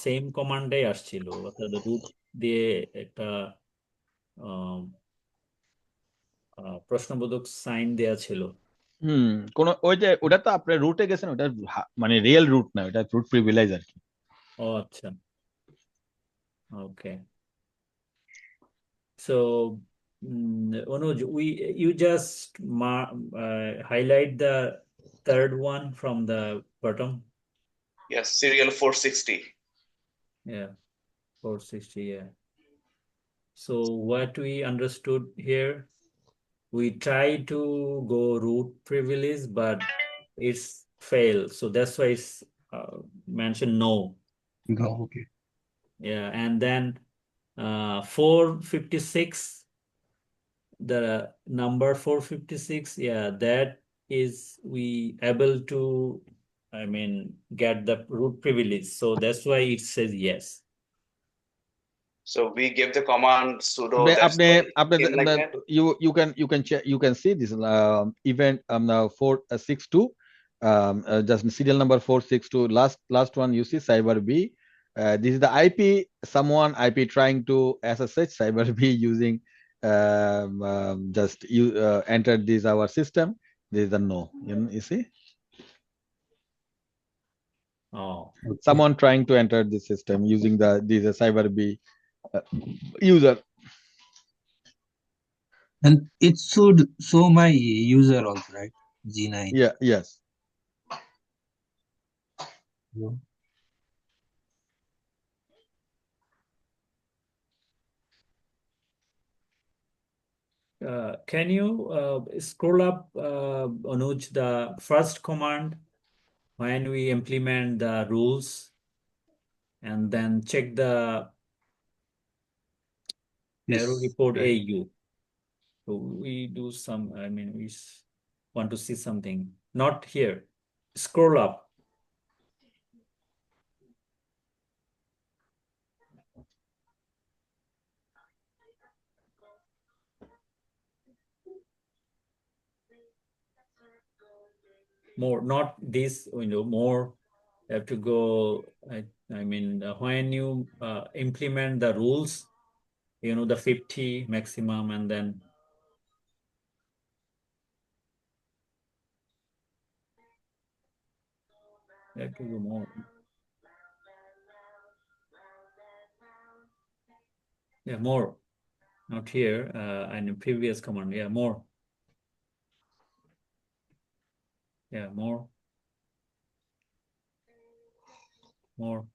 সেম কমান্ডটাই আসছিল, অর্থাৎ রুট দিয়ে একটা প্রশ্নবোধক সাইন দেয়া ছিল। কোন ওই যে ওটা তো আপনি রুটে গেছেন, ওটা মানে রিয়েল রুট না, ওটা রুট প্রিভিলেজ আর কি। ও আচ্ছা, ওকে। So Anuj, you just highlight the third one from the bottom. Yes, serial 460. Yeah, 460. Yeah. So what we understood here, we try to go root privilege, but it's failed. So that's why it's mentioned no. Go. Okay. Yeah, and then 456, the number 456, yeah, that is we able to, I mean, get the root privilege. So that's why it says yes. So we give the command sudo. That's আপনি why আপনি it came like that. you can check, you can see this event 462 just serial number 462, last one you see cyber B. This is the IP, someone IP trying to SSH cyber B using just you enter this our system. This is the no, you see. Oh, Okay. Someone trying to enter the system using this cyber B user. And it should show my user also, right? G9. Yeah, yes. Yeah. can you scroll up, Anuj, the first command when we implement the rules, and then check the error Yes. report Right. AU. So we do some, I mean, we want to see something. Not here. Scroll up. More, not this window, more. You have to go, I mean, when you implement the rules, you know, the 50 maximum, and then you have to go more. Yeah, more. Not here, and in previous command. Yeah, more. Yeah, more. More.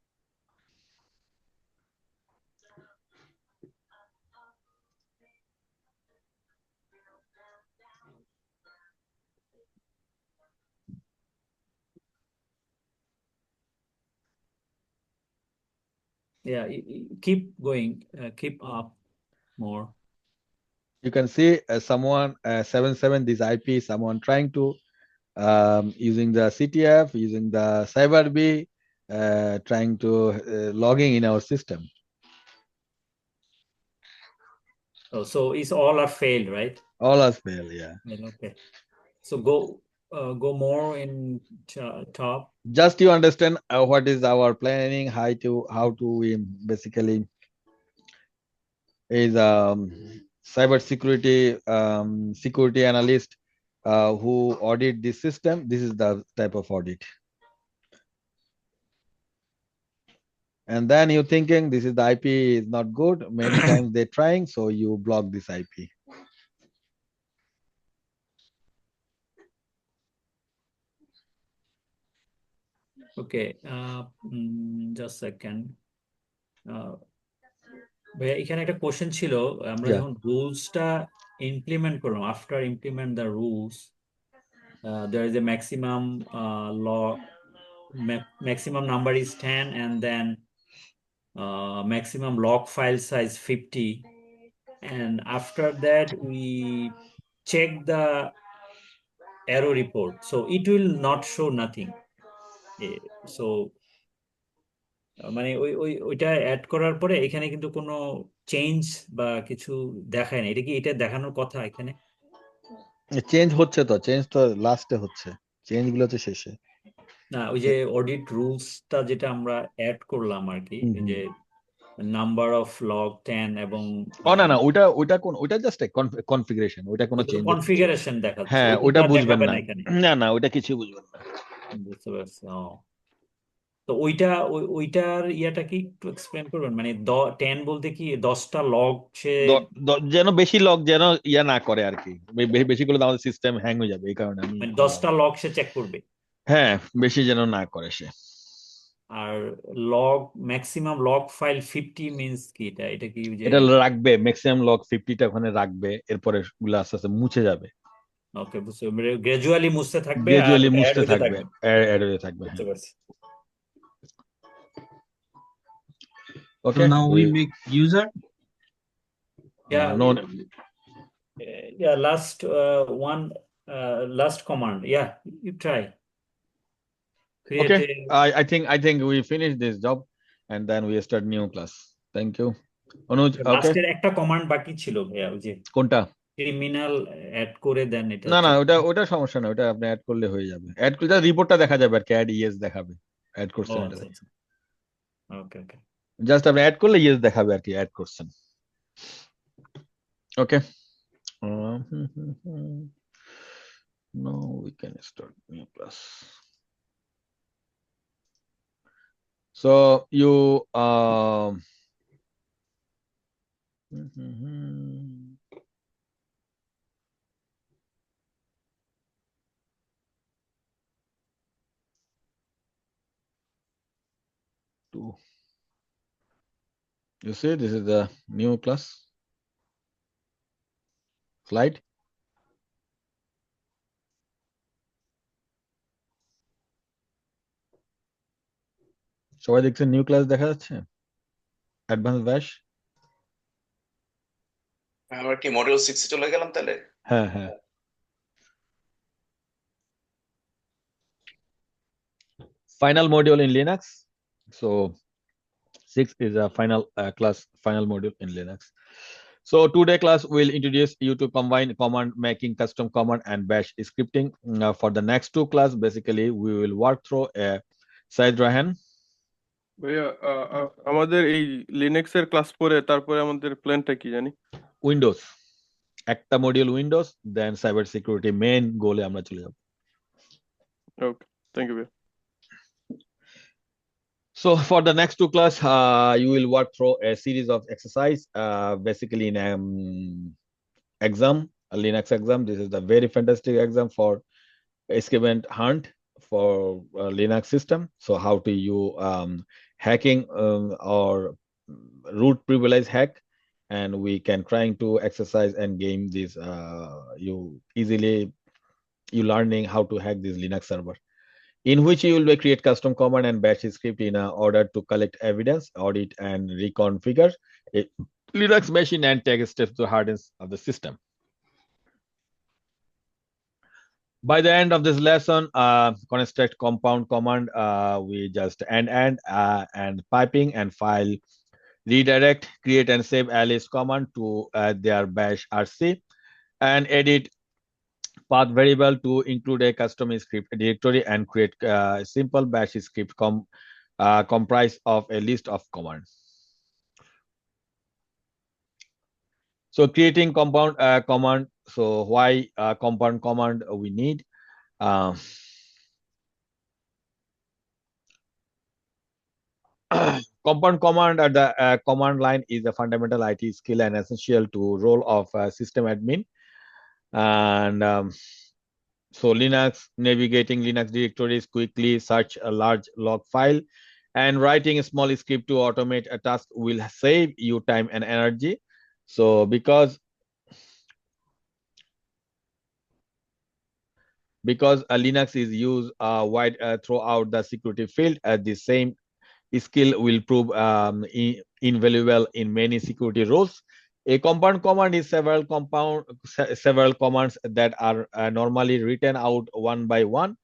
Yeah, keep going, keep up more. You can see someone 77 this IP, someone trying to using the CTF, using the cyber B, trying to logging in our system. Oh, so it's all are failed, right? All are fail, yeah. Well, okay. So go more in top. Just you understand what is our planning, how to we basically is cyber security security analyst who audit this system. This is the type of audit. And then you're thinking this is the IP is not good. Many times they're trying, so you block this IP. Okay, just second. ভাইয়া এখানে একটা question ছিল, আমরা Yeah. যখন রুলসটা implement করলাম, after implement the rules there is a maximum maximum number is 10 and then maximum log file size 50, and after that we check the error report, so it will not show nothing. So মানে ওইটা add করার পরে এখানে কিন্তু কোনো change বা কিছু দেখায় না, এটা কি এটা দেখানোর কথা এখানে? চেঞ্জ হচ্ছে তো, চেঞ্জ তো লাস্টে হচ্ছে, চেঞ্জ গুলো তো শেষে। না, ওই যে অডিট রুলসটা যেটা আমরা অ্যাড করলাম আর কি, ওই যে নাম্বার অফ লগ 10 এবং না ওইটা জাস্ট কনফিগারেশন, ওইটা কোনো চেঞ্জ কনফিগারেশন দেখাচ্ছে, হ্যাঁ ওটা বুঝবেন দেখাবে না না এখানে। না ওইটা কিছু বুঝবেন না। বুঝতে পারছি। তো ওইটার ইয়াটা কি একটু এক্সপ্লেন করবেন, মানে 10 বলতে কি 10টা লগ সে যেন বেশি লগ যেন ইয়া না করে আর কি, বেশি করলে আমাদের সিস্টেম হ্যাং হয়ে যাবে, এই কারণে আমি মানে 10টা লগ সে চেক করবে, হ্যাঁ বেশি যেন না করে সে। আর log maximum log file 50 means কি এটা কি যে এটা রাখবে ম্যাক্সিমাম লগ 50টা ওখানে রাখবে, এরপরে গুলো আস্তে আস্তে মুছে যাবে। ওকে, বুঝতে পারছি, গ্রাজুয়ালি মুছতে থাকবে, গ্রাজুয়ালি আর মুছতে অ্যাড থাকবে, অ্যাড হতে থাকবে। বুঝতে পারছি। Okay, So now we make user. Yeah, no, yeah, last one, last command. Yeah, you try. Create okay. I think we finish this job and then we start new class. Thank you. Anuj, okay. লাস্টের একটা command বাকি ছিল ভাইয়া, ওই যে কোনটা? Criminal add করে দেন এটা। না ওটা সমস্যা না, ওটা আপনি অ্যাড করলে হয়ে যাবে। অ্যাড করলে রিপোর্টটা দেখা যাবে আর কি, অ্যাড ইয়েস দেখাবে অ্যাড করছেন এটা। ওকে জাস্ট আপনি অ্যাড করলে ইয়েস দেখাবে আর কি, অ্যাড করছেন। ওকে, now we can start new class. So you you see this is the new class slide. সবাই দেখছেন নিউ ক্লাস দেখা যাচ্ছে? অ্যাডভান্স ব্যাশ। আমরা কি মডিউল 6 এ চলে গেলাম তাহলে? হ্যাঁ final module in Linux. So 6 is a final class, final module in Linux. So today class will introduce you to combine command making, custom command and bash scripting. For the next two class, basically we will work through Said Rahan. ভাইয়া আমাদের এই Linux এর class পরে তারপরে আমাদের প্ল্যানটা কি জানি? উইন্ডোজ একটা মডিউল, উইন্ডোজ, দেন সাইবার সিকিউরিটি মেইন গোলে আমরা চলে যাব। ওকে, থ্যাংক ইউ ভাইয়া। So for the next two class, you will work through a series of exercise, basically in exam, a Linux exam. This is the very fantastic exam for escapement hunt for Linux system. So how to you hacking or root privilege hack, and we can trying to exercise and game this. You learning how to hack this Linux server, in which you will create custom command and bash script in order to collect evidence, audit, and reconfigure a Linux machine and take steps to harden of the system. By the end of this lesson, construct compound command, we just and piping and file redirect, create and save alias command to their bash RC, and edit path variable to include a custom script directory and create a simple bash script comprised of a list of commands. So creating compound command. So why compound command we need? Compound command at the command line is a fundamental IT skill and essential to role of system admin. And so Linux, navigating Linux directories quickly, search a large log file, and writing a small script to automate a task will save you time and energy. So because Linux is used wide throughout the security field, the same skill will prove invaluable in many security roles. A compound command is several commands that are normally written out one by one,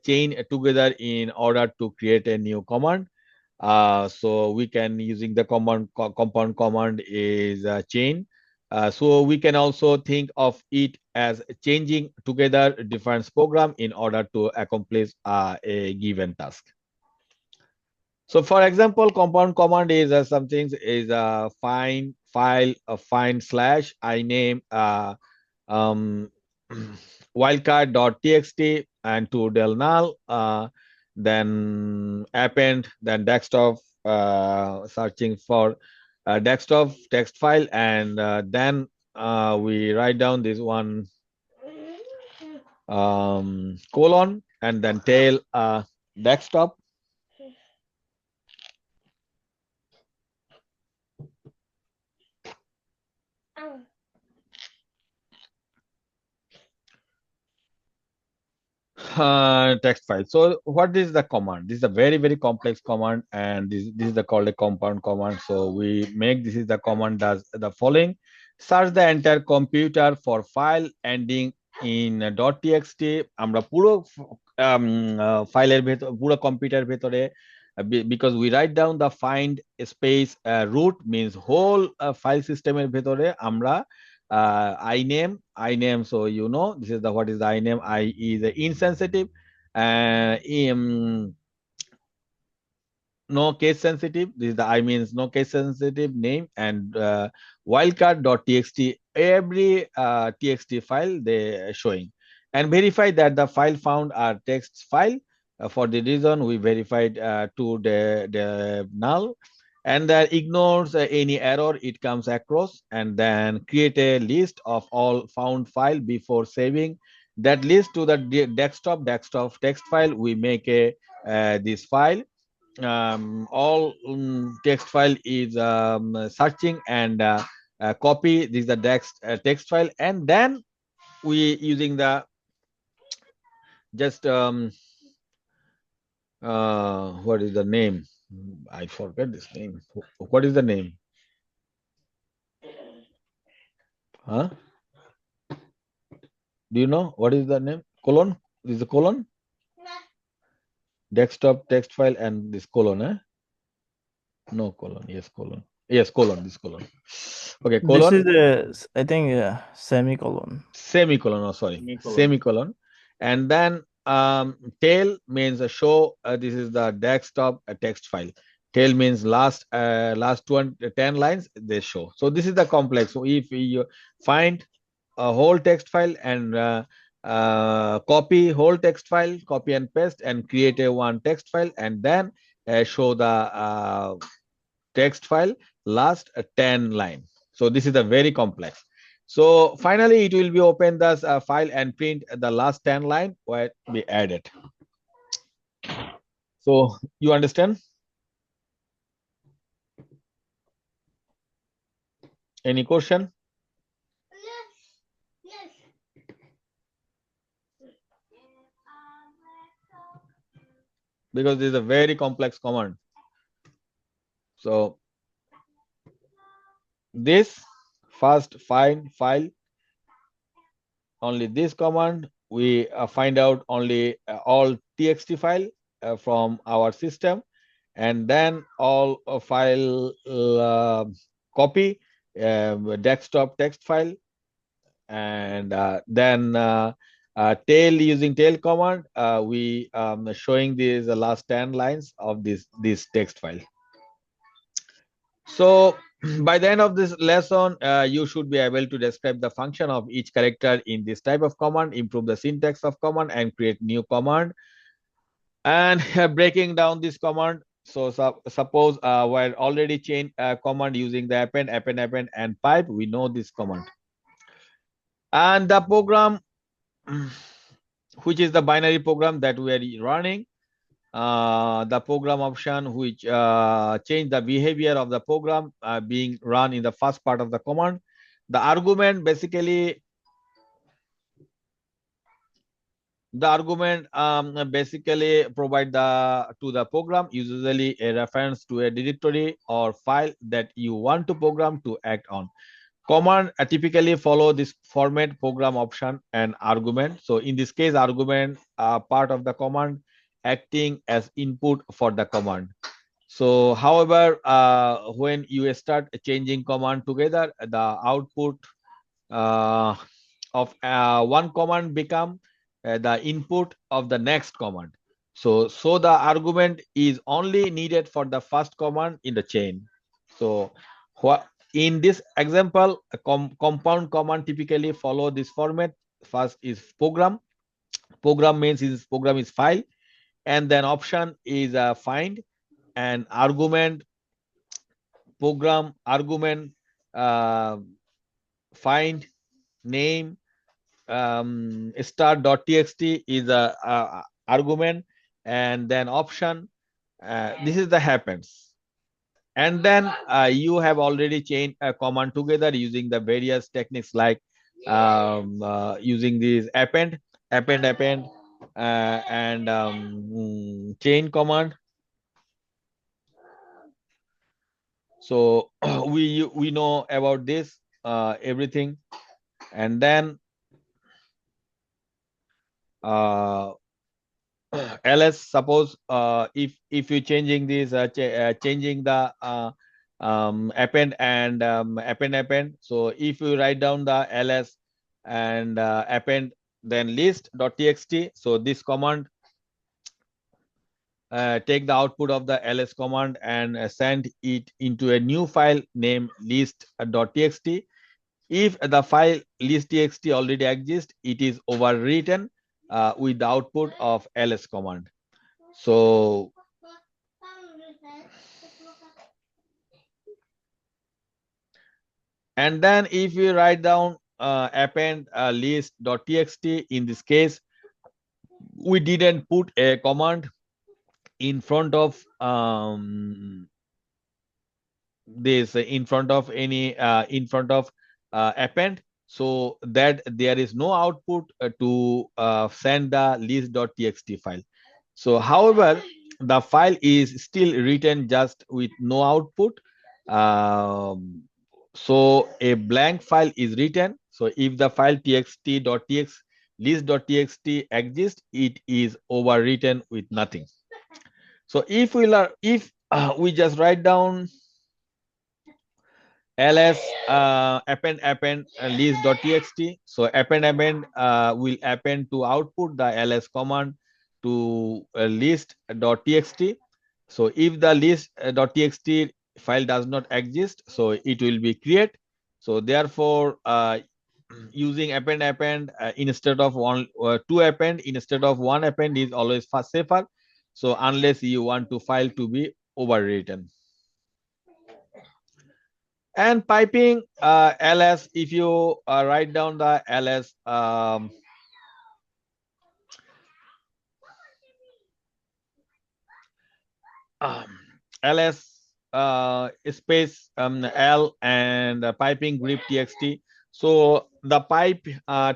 chain together in order to create a new command. So we can using the compound command is chain. So we can also think of it as changing together different program in order to accomplish a given task. So for example, compound command is something is find file find slash iname wildcard.txt and to del null, then append, then desktop, searching for desktop text file, and then we write down this one colon and then tail desktop. Text file. So what is the command? This is a very, very complex command, and this is called a compound command. So we make this is the command does the following: search the entire computer for file ending in .txt. আমরা পুরো ফাইলের ভেতর পুরো computer ভেতরে because we write down the find space root means whole file systeমের ভেতরে আমরা iname, so you know this is the what is the iname. I is the insensitive, no case sensitive. This is the I means no case sensitive name, and wildcard.txt, every txt file they showing, and verify that the file found are text file. For the reason we verified to the null, and that ignores any error it comes across, and then create a list of all found file before saving that list to the desktop text file. We make a this file, all text file is searching and copy this is the text file, and then we using the just what is the name? I forget this name. What is the name? Huh? Do you know what is the name? Colon? Is the colon? Desktop text file and this colon, eh? No colon. Yes, colon. Yes, colon. This colon. Okay, colon. This is I think semicolon. Semicolon. Oh, sorry. Semicolon. And then tail means a show. This is the desktop text file. Tail means last 10 lines they show. So this is the complex. So if you find a whole text file and copy whole text file, copy and paste, and create a one text file, and then show the text file last 10 line. So this is a very complex. So finally, it will be open this file and print the last 10 line where we added. So you understand? Any question? Yes. Because this is a very complex command. So this first find file, only this command we find out only all txt file from our system, and then all file copy desktop text file, and then tail, using tail command, we showing these last 10 lines of this text file. So by the end of this lesson, you should be able to describe the function of each character in this type of command, improve the syntax of command, and create new command. And breaking down this command, so suppose we're already chain command using the append, and pipe. We know this command. And the program, which is the binary program that we are running, the program option which change the behavior of the program being run in the first part of the command. The argument basically provide to the program usually a reference to a directory or file that you want to program to act on. Command typically follow this format: program option and argument. So in this case, argument part of the command acting as input for the command. So however, when you start changing command together, the output of one command become the input of the next command. So the argument is only needed for the first command in the chain. So in this example, a compound command typically follow this format. First is program. Program means program is file, and then option is find, and argument, program argument, find, name, start.txt is a argument, and then option. This is the happens. And then you have already chained a command together using the various techniques like using these append, and chain command. So we know about this everything, and then ls, suppose if you changing this changing the append and append. So if you write down the ls and append then list.txt, so this command take the output of the ls command and send it into a new file named list.txt. If the file list.txt already exists, it is overwritten with the output of ls command. So and then if you write down append list.txt, in this case we didn't put a command in front of this in front of append, so that there is no output to send the list.txt file. So however, the file is still written just with no output. So a blank file is written. So if the file list.txt exists, it is overwritten with nothing. So if we just write down ls append list.txt, so append will append to output the ls command to list.txt. So if the list.txt file does not exist, so it will be create. So therefore using append instead of two append instead of one append is always safer. So unless you want to file to be overwritten. And piping ls, if you write down the ls ls space l and piping grep txt. So the pipe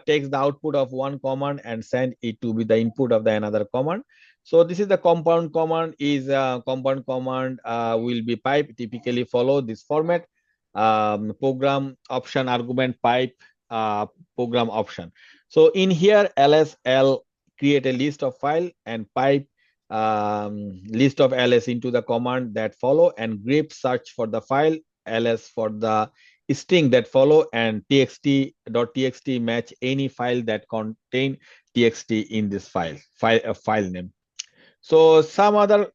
takes the output of one command and send it to be the input of the another command. So this is the compound command. Is compound command will be pipe, typically follow this format: program option argument pipe program option. So in here lsl create a list of file and pipe list of ls into the command that follow, and grep search for the file, ls for the string that follow, and txt match any file that contain txt in this file name. So some other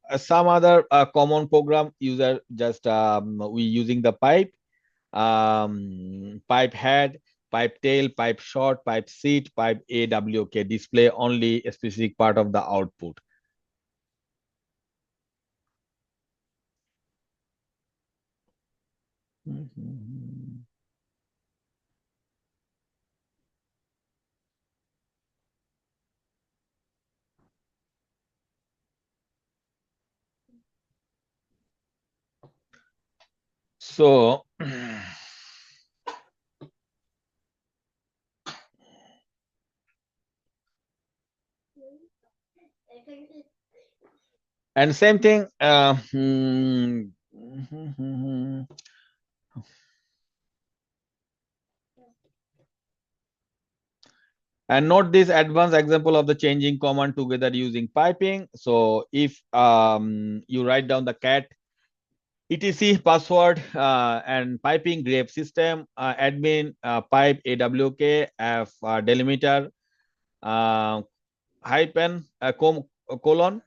common program user just we using the pipe, pipe head, pipe tail, pipe short, pipe seat, pipe awk display only a specific part of the output. So and same thing, and note this advanced example of the changing command together using piping. So if you write down the cat etc password and piping grep system admin pipe awk f delimiter hyphen colon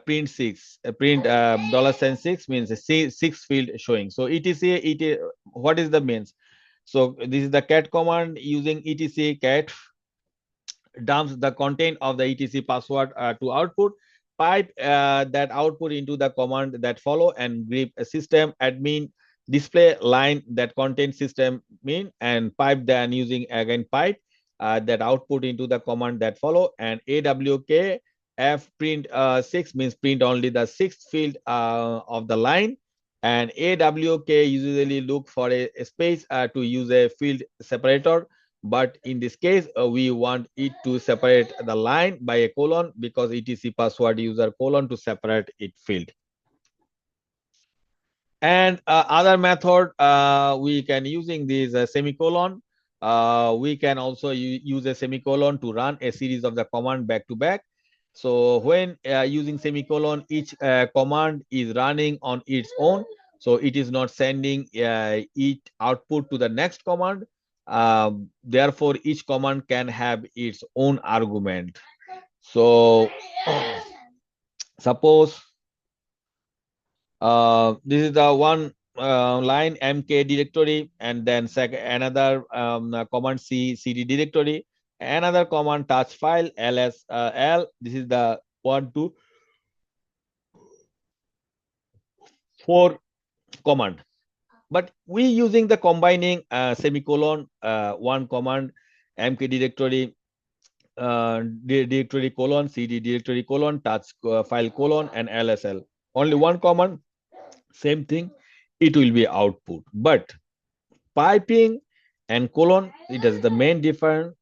print 6 print $6 means a 6 field showing. So etc what is the means? So this is the cat command using etc cat dumps the content of the etc password to output, pipe that output into the command that follow, and grep system admin display line that contains system mean, and pipe then using again pipe that output into the command that follow, and awk f print 6 means print only the sixth field of the line, and awk usually look for a space to use a field separator, but in this case we want it to separate the line by a colon because etc password user colon to separate it field. And other method we can using this semicolon. We can also use a semicolon to run a series of the command back to back. So when using semicolon, each command is running on its own, so it is not sending each output to the next command. Therefore, each command can have its own argument. So suppose this is the one line mk directory, and then another command cd directory, another command touch file ls l. This is the 1 2 4 command, but we using the combining semicolon one command mk directory directory colon cd directory colon touch file colon and lsl. Only one command, same thing, it will be output. But piping and colon, it is the main difference.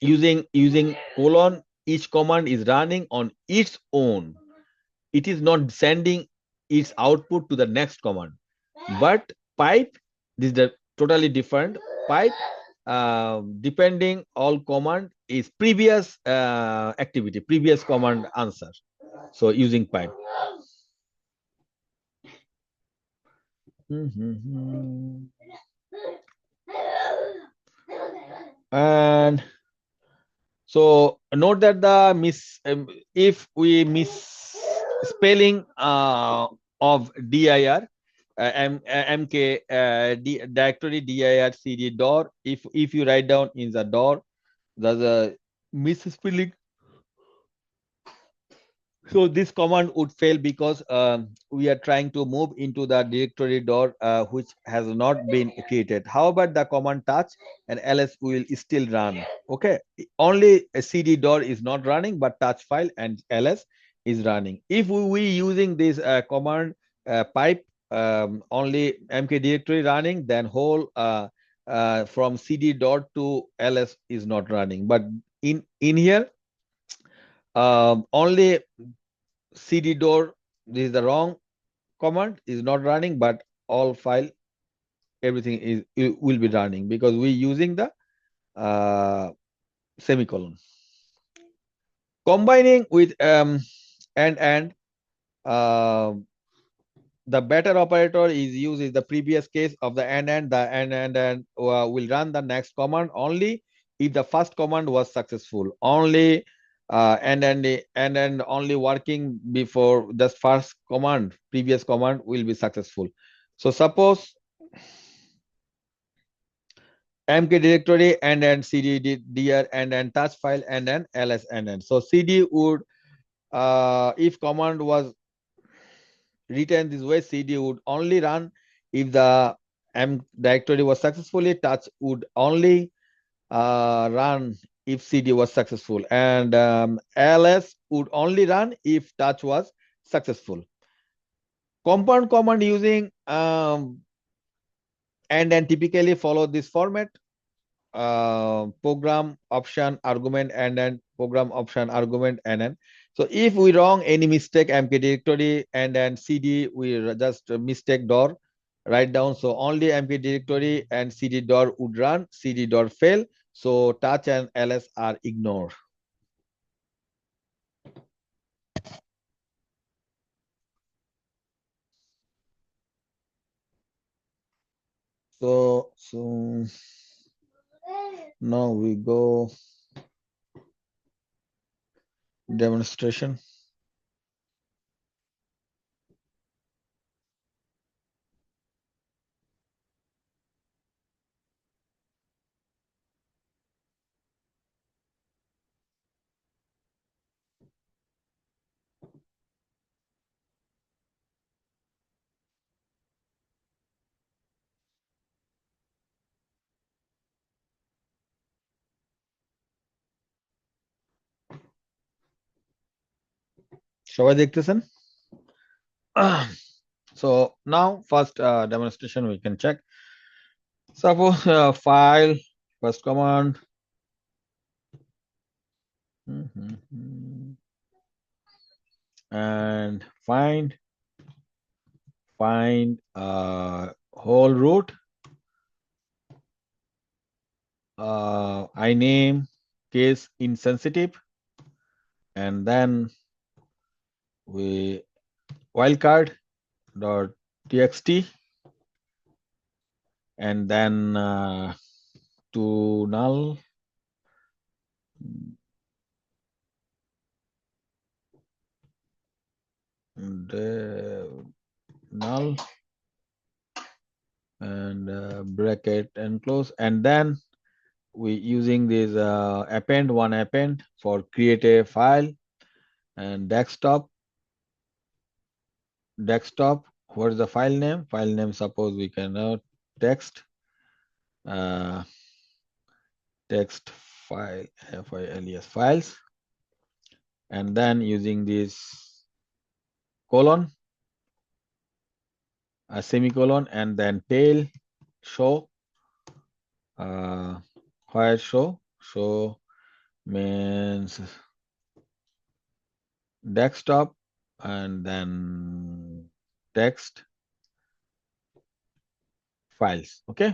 Using colon, each command is running on its own. It is not sending its output to the next command. But pipe, this is the totally different. Pipe, depending all command is previous activity, previous command answer. So using pipe. And so note that the if we miss spelling of dir mk directory dir cd door, if you write down in the door, there's a misspelling. So this command would fail because we are trying to move into the directory door which has not been created. However, the command touch and ls will still run. Okay, only a cd door is not running, but touch file and ls is running. If we using this command pipe only mk directory running, then whole from cd door to ls is not running. But in here only cd door, this is the wrong command, is not running, but all file everything is it will be running because we using the semicolon. Combining with and the better operator is used in the previous case of the and the and will run the next command only if the first command was successful. Only and only working before the first command, previous command will be successful. So suppose mk directory and cd dir and touch file and ls and. So cd would if command was written this way, cd would only run if the m directory was successfully, touch would only run if cd was successful, and ls would only run if touch was successful. Compound command using and typically follow this format: program option argument and program option argument and. So if we wrong any mistake mk directory and cd, we just mistake door write down. So only mk directory and cd door would run, cd door fail. So touch and ls are ignored. So now we go demonstration. সবাই দেখতেছেন? So now first demonstration we can check. Suppose file, first command. And find whole root. I name case insensitive, and then we wildcard dot txt, and then to null null and bracket and close, and then we using this append for create a file and desktop. What is the file name? File name, suppose we can text text file files files, and then using this colon, a semicolon, and then tail show. Where show means desktop, and then text files. Okay,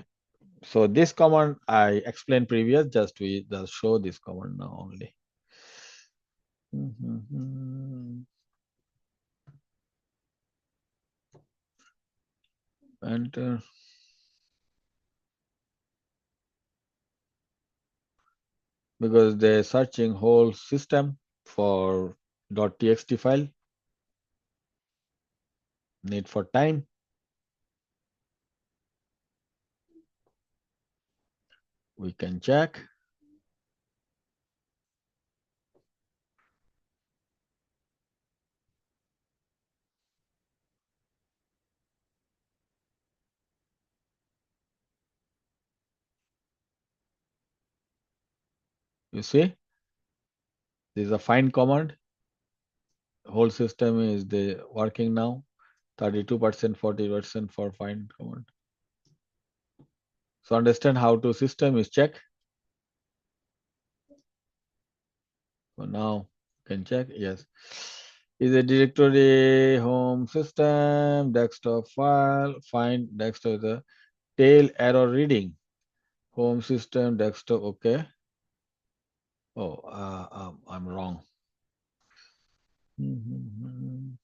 so this command I explained previous, we just show this command now only. Enter. Because they're searching whole system for .txt file, need for time. We can check. You see, this is a find command. Whole system is the working now. 32%, 40% for find command. So understand how to system is check. So now can check. Yes, is a directory, home system, desktop file, find desktop, the tail error reading, home system, desktop. Okay. Oh, I'm wrong. In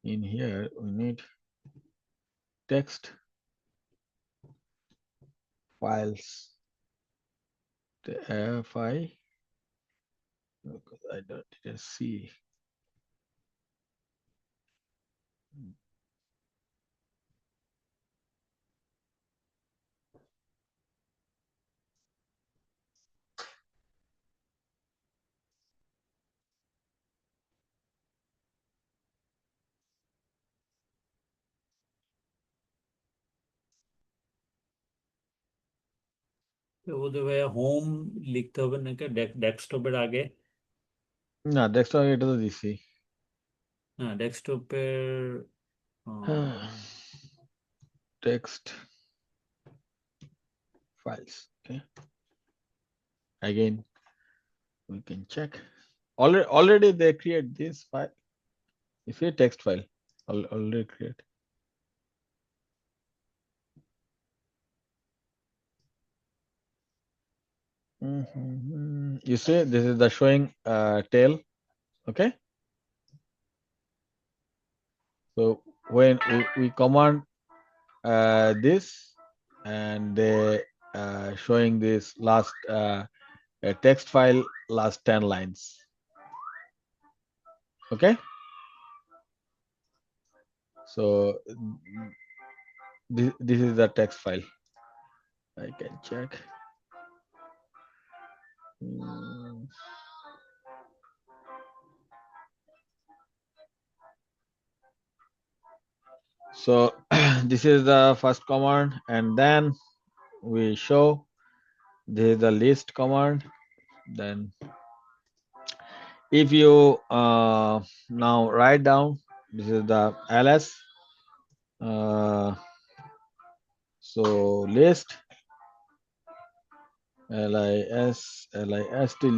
here, we need text files. The fi, because I didn't see. বোধহয় ভাইয়া home লিখতে হবে নাকি ডেস্কটপের আগে? না, desktop এটা তো দিছি। হ্যাঁ, ডেস্কটপের Text files. Okay. Again, we can check. Already they create this file. If you text file, already create. You see, this is the showing tail. Okay. So when we command this, and they showing this last text file, last 10 lines. Okay. So this is the text file. I can check. So this is the first command, and then we show this is the list command. Then if you now write down, this is the ls. So list list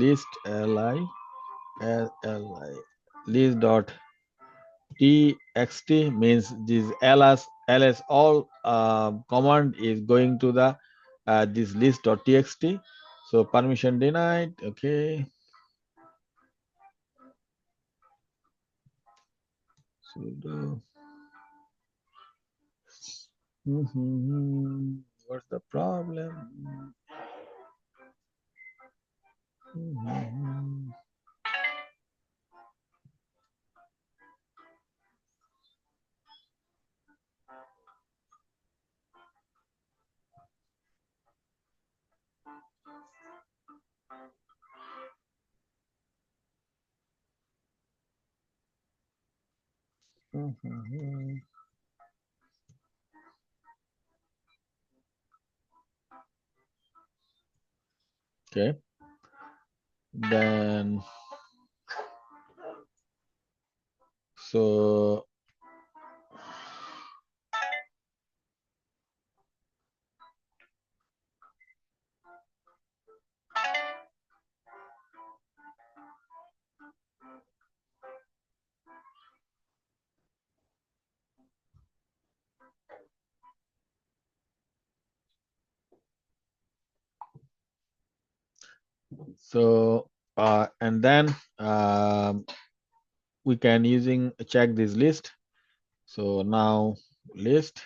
list list dot txt means this ls all command is going to the this list dot txt. So permission denied. Okay. Sudo. What's the problem? Okay. Then so and then we can using check this list. So now list,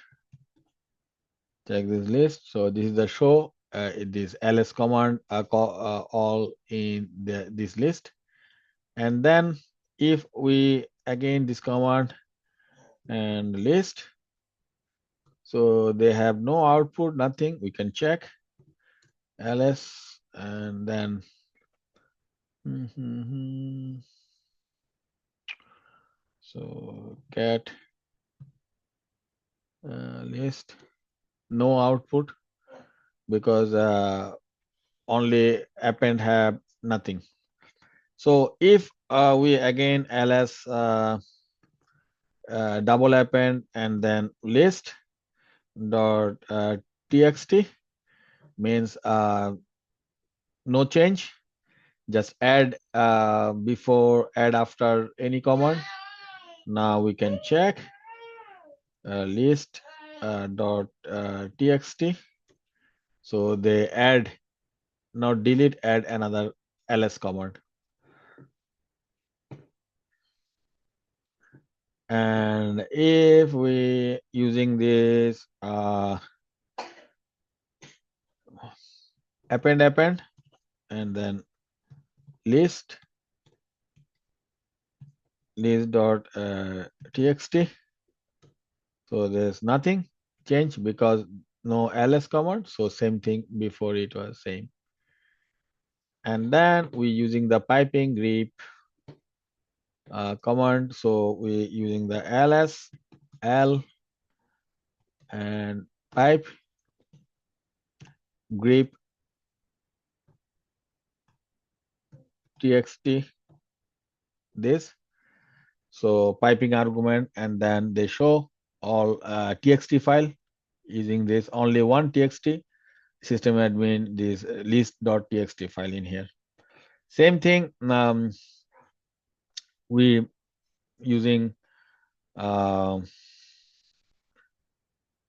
check this list. So this is the show this ls command all in this list. And then if we again this command and list, so they have no output, nothing, we can check ls and then so get list, no output because only append have nothing. So if we again ls double append and then list dot txt means no change, just add before, add after any command. Now we can check list dot txt. So they add, not delete, add another ls command. And if we using this append, and then list dot txt, so there's nothing change because no ls command, so same thing before it was same. And then we using the piping grep command, so we using the ls l and pipe grep txt this, so piping argument, and then they show all txt file using this only one txt system admin this list.txt file in here. Same thing, we using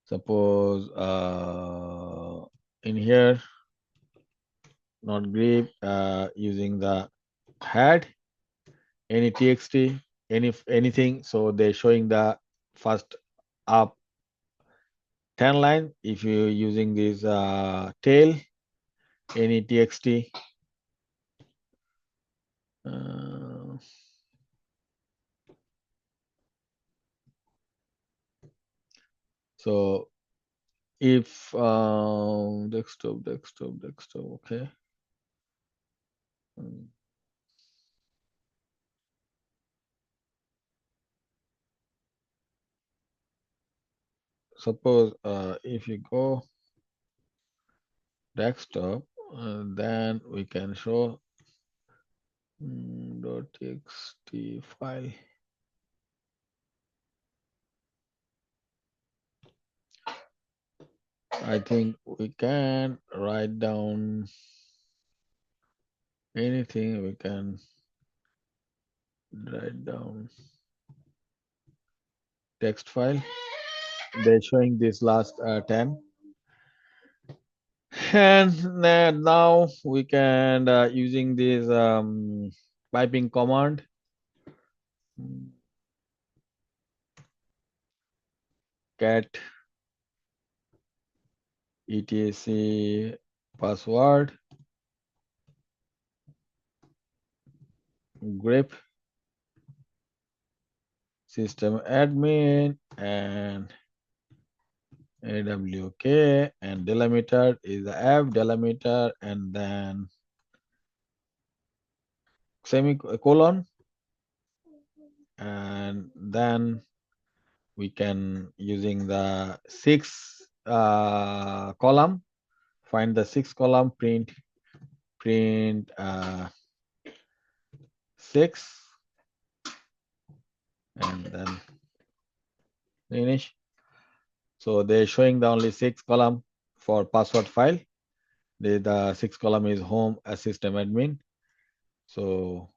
suppose in here not grep using the head any txt anything, so they're showing the first up 10 line. If you're using this tail any txt so if desktop, okay. Suppose if you go desktop, then we can show .txt file. I think we can write down anything. We can write down text file. They're showing this last 10. And now we can using this piping command. Cat etc password grep system admin and awk, and delimiter is the f delimiter, and then semicolon, and then we can using the 6 column, find the 6 column, print 6, and then finish. So they're showing the only 6 column for password file. The 6 column is home system admin. So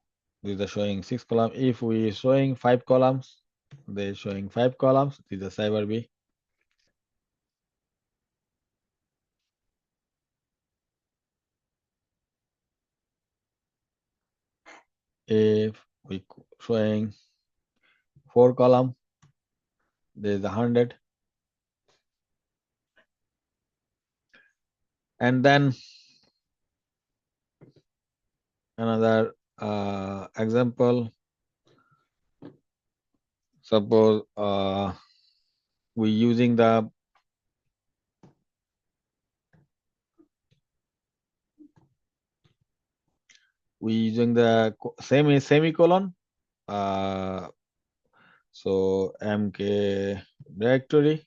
these are showing 6 column. If we showing 5 columns, they're showing 5 columns. These are CyberB. If we showing 4 column, there's 100. And then another example, suppose we using the same semicolon, so mk directory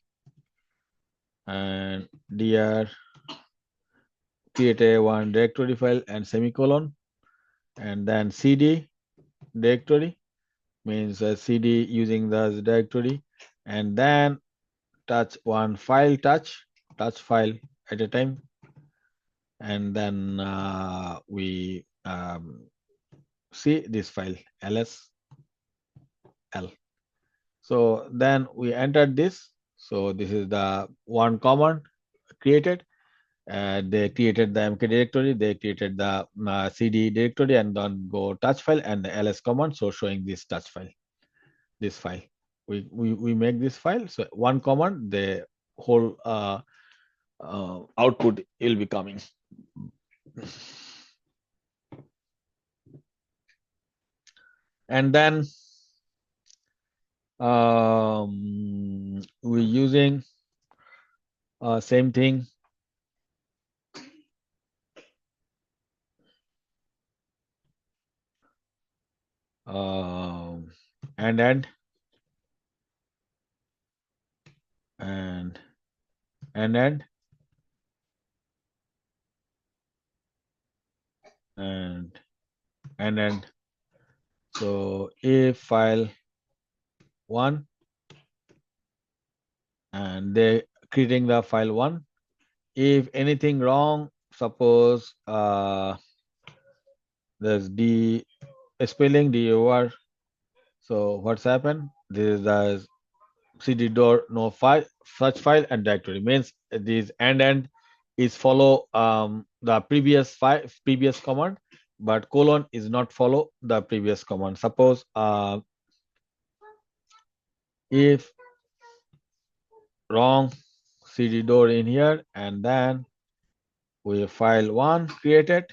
and dir create a one directory file and semicolon, and then cd directory means cd using the directory, and then touch one file, touch file at a time, and then we see this file ls l. So then we entered this. So this is the one command created. They created the mk directory, they created the cd directory, and then go touch file and the ls command. So showing this touch file, this file. we make this file. So one command, the whole output will be coming. And then we're using same thing. And and and and so if file 1 and they creating the file 1, if anything wrong, suppose there's D spelling DOR, so what's happened, this is the cd door no file such file and directory, means this and is follow the previous command, but colon is not follow the previous command. Suppose if wrong cd door in here, and then we file 1 created,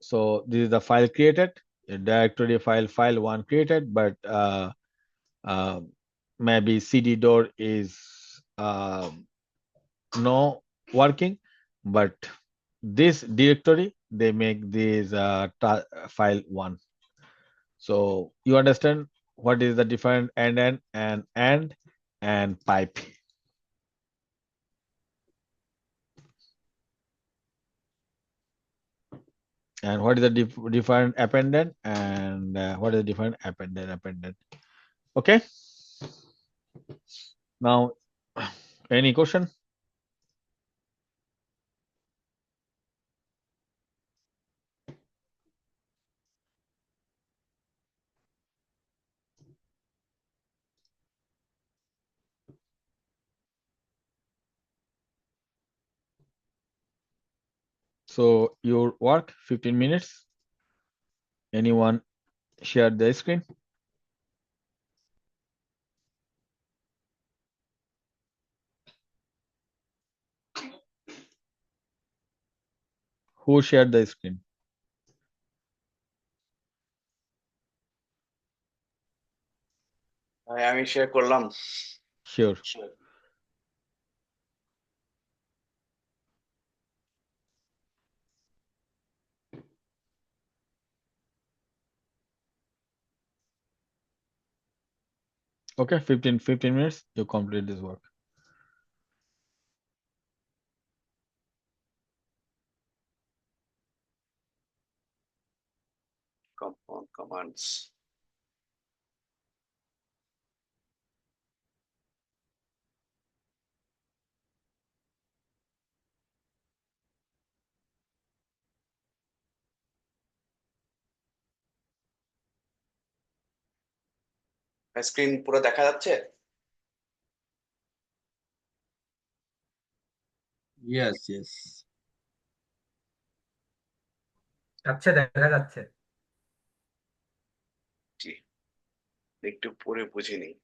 so this is the file created, a directory file 1 created, but maybe cd door is no working, but this directory they make this file 1. So you understand what is the different and pipe, and what is the different appendant, and what is the different appendant. Okay, now any question? So your work 15 minutes. Anyone share the screen? Who shared the screen? আমি share করলাম। Sure. Okay, 15 minutes, you complete this work. Compound commands. Screen পুরো দেখা যাচ্ছে? Yes, yes. আচ্ছা, দেখা যাচ্ছে। জি, একটু পরে বুঝে নিই।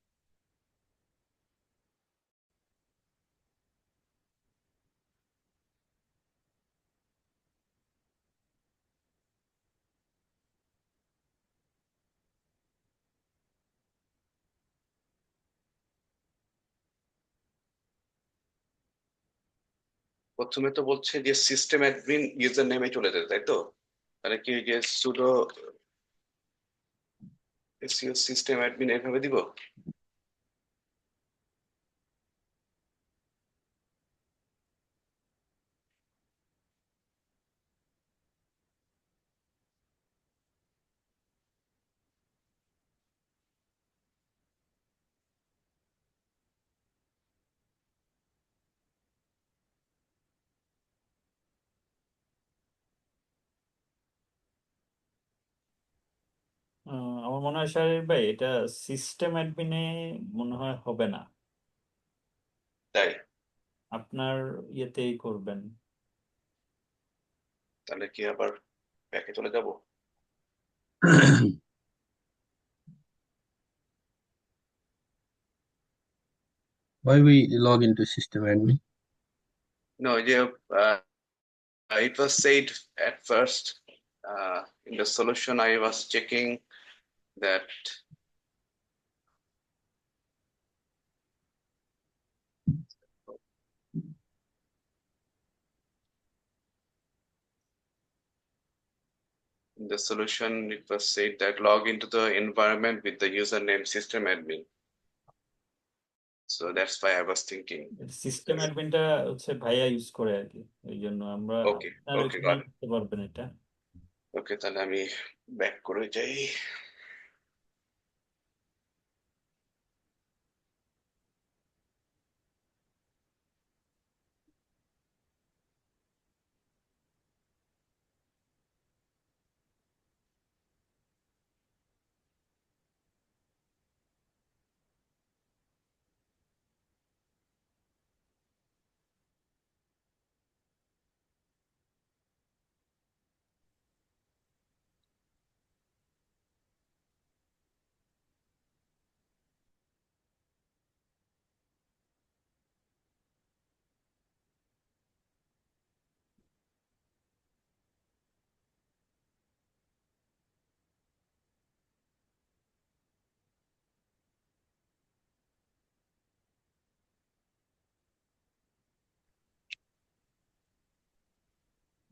প্রথমে তো বলছে যে সিস্টেম অ্যাডমিন ইউজার নেমে চলে যেতে, তাই তো? তাহলে কি যে সুডো সিস্টেম অ্যাডমিন এভাবে দিব? আমার মনে হয় শাহির ভাই এটা সিস্টেম অ্যাডমিনে মনে হয় হবে না, তাই? আপনার ইয়েতেই করবেন। তাহলে কি আবার ব্যাকে চলে যাব? Why we log into system admin? No, yeah, it was said at first in the solution I was checking that in the solution it was said that log into the environment with the username system admin. So that's why I was thinking. System অ্যাডমিনটা হচ্ছে ভাইয়া use করে আর কি, এই জন্য আমরা Okay, আপনার okay, ওইখানেই got it. করতে পারবেন এটা। Okay, তাহলে আমি ব্যাক করে যাই।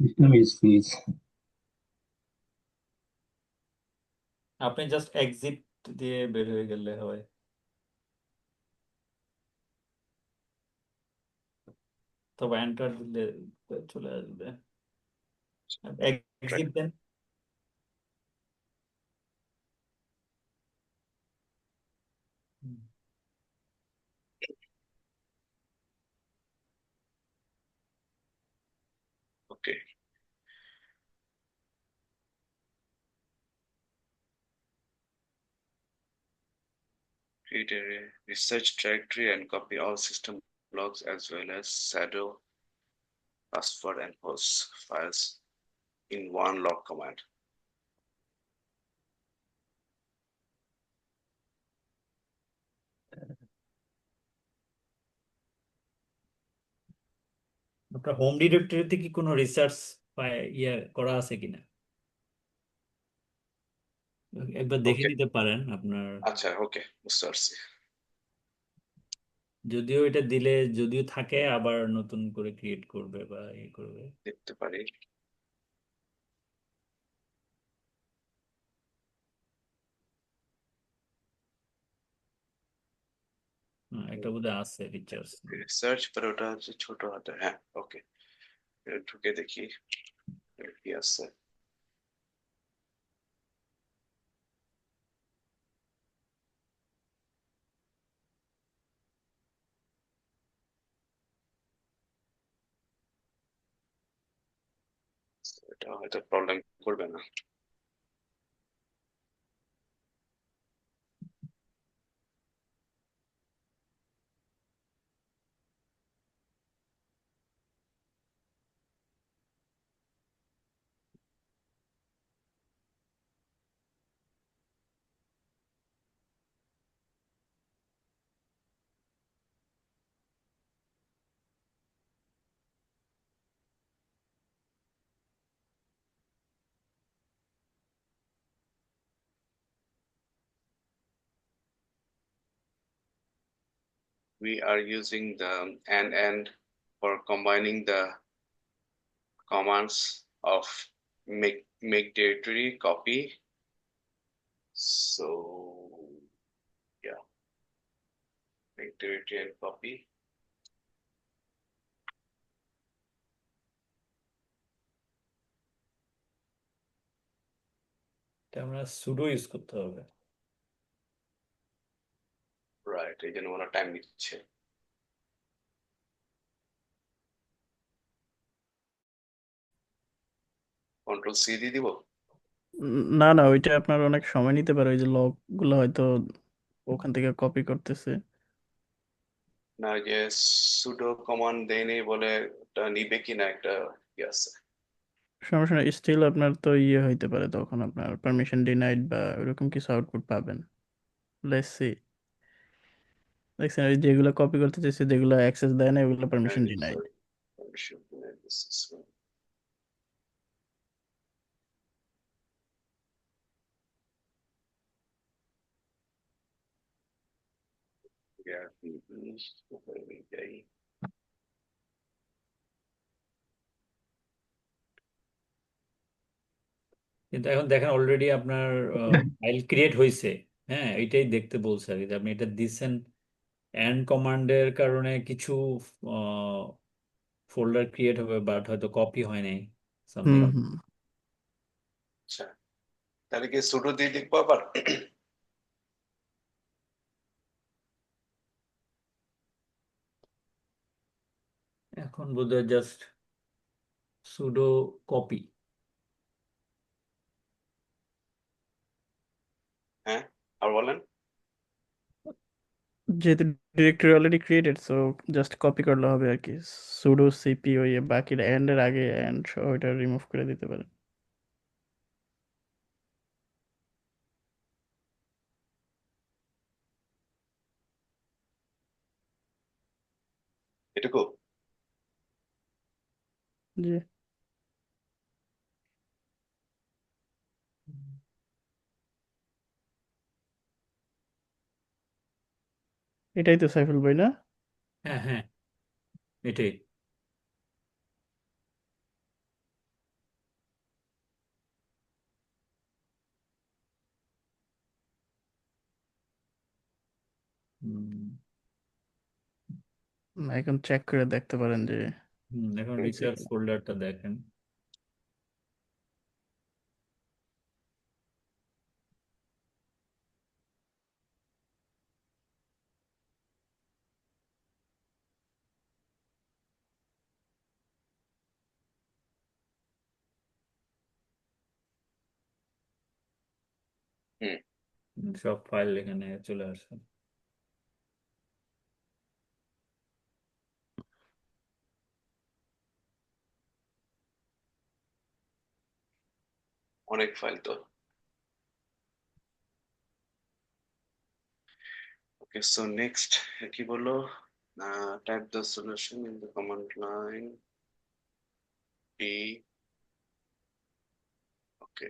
System is fees. আপনি জাস্ট এক্সিট দিয়ে বের হয়ে গেলে হয়। তবে এন্টার দিলে চলে আসবে। এক্সিট দেন। Okay. Create a research directory and copy all system logs as well as shadow, password, and host files in one log command. আপনার হোম ডিরেক্টরিতে কি কোনো রিসার্চ ইয়ে করা আছে কিনা একবার দেখে Okay. নিতে পারেন আপনার। আচ্ছা, ওকে, বুঝতে পারছি। যদিও এটা দিলে যদিও থাকে আবার নতুন করে ক্রিয়েট করবে বা ইয়ে করবে। দেখতে পারি। একটা বোধহয় আছে রিসার্চ। রিসার্চ পরে ওটা হচ্ছে ছোট হাতে। হ্যাঁ, ওকে, ঢুকে দেখি কি আছে। এটা হয়তো প্রবলেম করবে না। We are using the and for combining the commands of make directory copy. So yeah, make directory and copy. আমরা সুডো ইউজ করতে হবে। রাইট, এই জন্য ওরা টাইম নিচ্ছে। কন্ট্রোল সি দিয়ে দিব। না না, ওইটা আপনার অনেক সময় নিতে পারে, ওই যে লগ গুলো হয়তো ওখান থেকে কপি করতেছে। না, যে সুডো কমান্ড দেয়নি বলে ওটা নিবে কিনা একটা কি আছে। সমস্যা নেই, স্টিল আপনার তো ইয়ে হইতে পারে, তখন আপনার পারমিশন ডিনাইড বা ওরকম কিছু আউটপুট পাবেন। লেটস সি, দেখছেন ওই যেগুলো কপি করতে চাইছে যেগুলো অ্যাক্সেস দেয় না ওগুলো permission And deny. sorry, permission denied. This is yeah, কিন্তু এখন দেখেন অলরেডি আপনার ফাইল ক্রিয়েট হয়েছে। হ্যাঁ, এটাই দেখতে বলছে আর কি, যে আপনি এটা দিচ্ছেন এন্ড কমান্ডের কারণে কিছু ফোল্ডার ক্রিয়েট হবে, বাট হয়তো কপি হয় নাই সামথিং। হুম। আচ্ছা তাহলে কি সুডো দিয়ে দেখবো আবার? এখন বোধহয় জাস্ট সুডো কপি। হ্যাঁ আর বলেন। যেহেতু directory already created so just copy করলে হবে আর কি। সুডো সিপি ওই বাকি এন্ড এর আগে এন্ড ওইটা রিমুভ করে দিতে পারেন। এটুকু? জি। এটাই তো সাইফুল ভাই না? হ্যাঁ হ্যাঁ, এটাই। এখন চেক করে দেখতে পারেন যে এখন হয়েছে রিসার্চ কিনা। ফোল্ডারটা দেখেন। সব ফাইল এখানে চলে আসে। অনেক ফাইল তো। ওকে সো নেক্সট কি বললো, type the solution in the command line D. Okay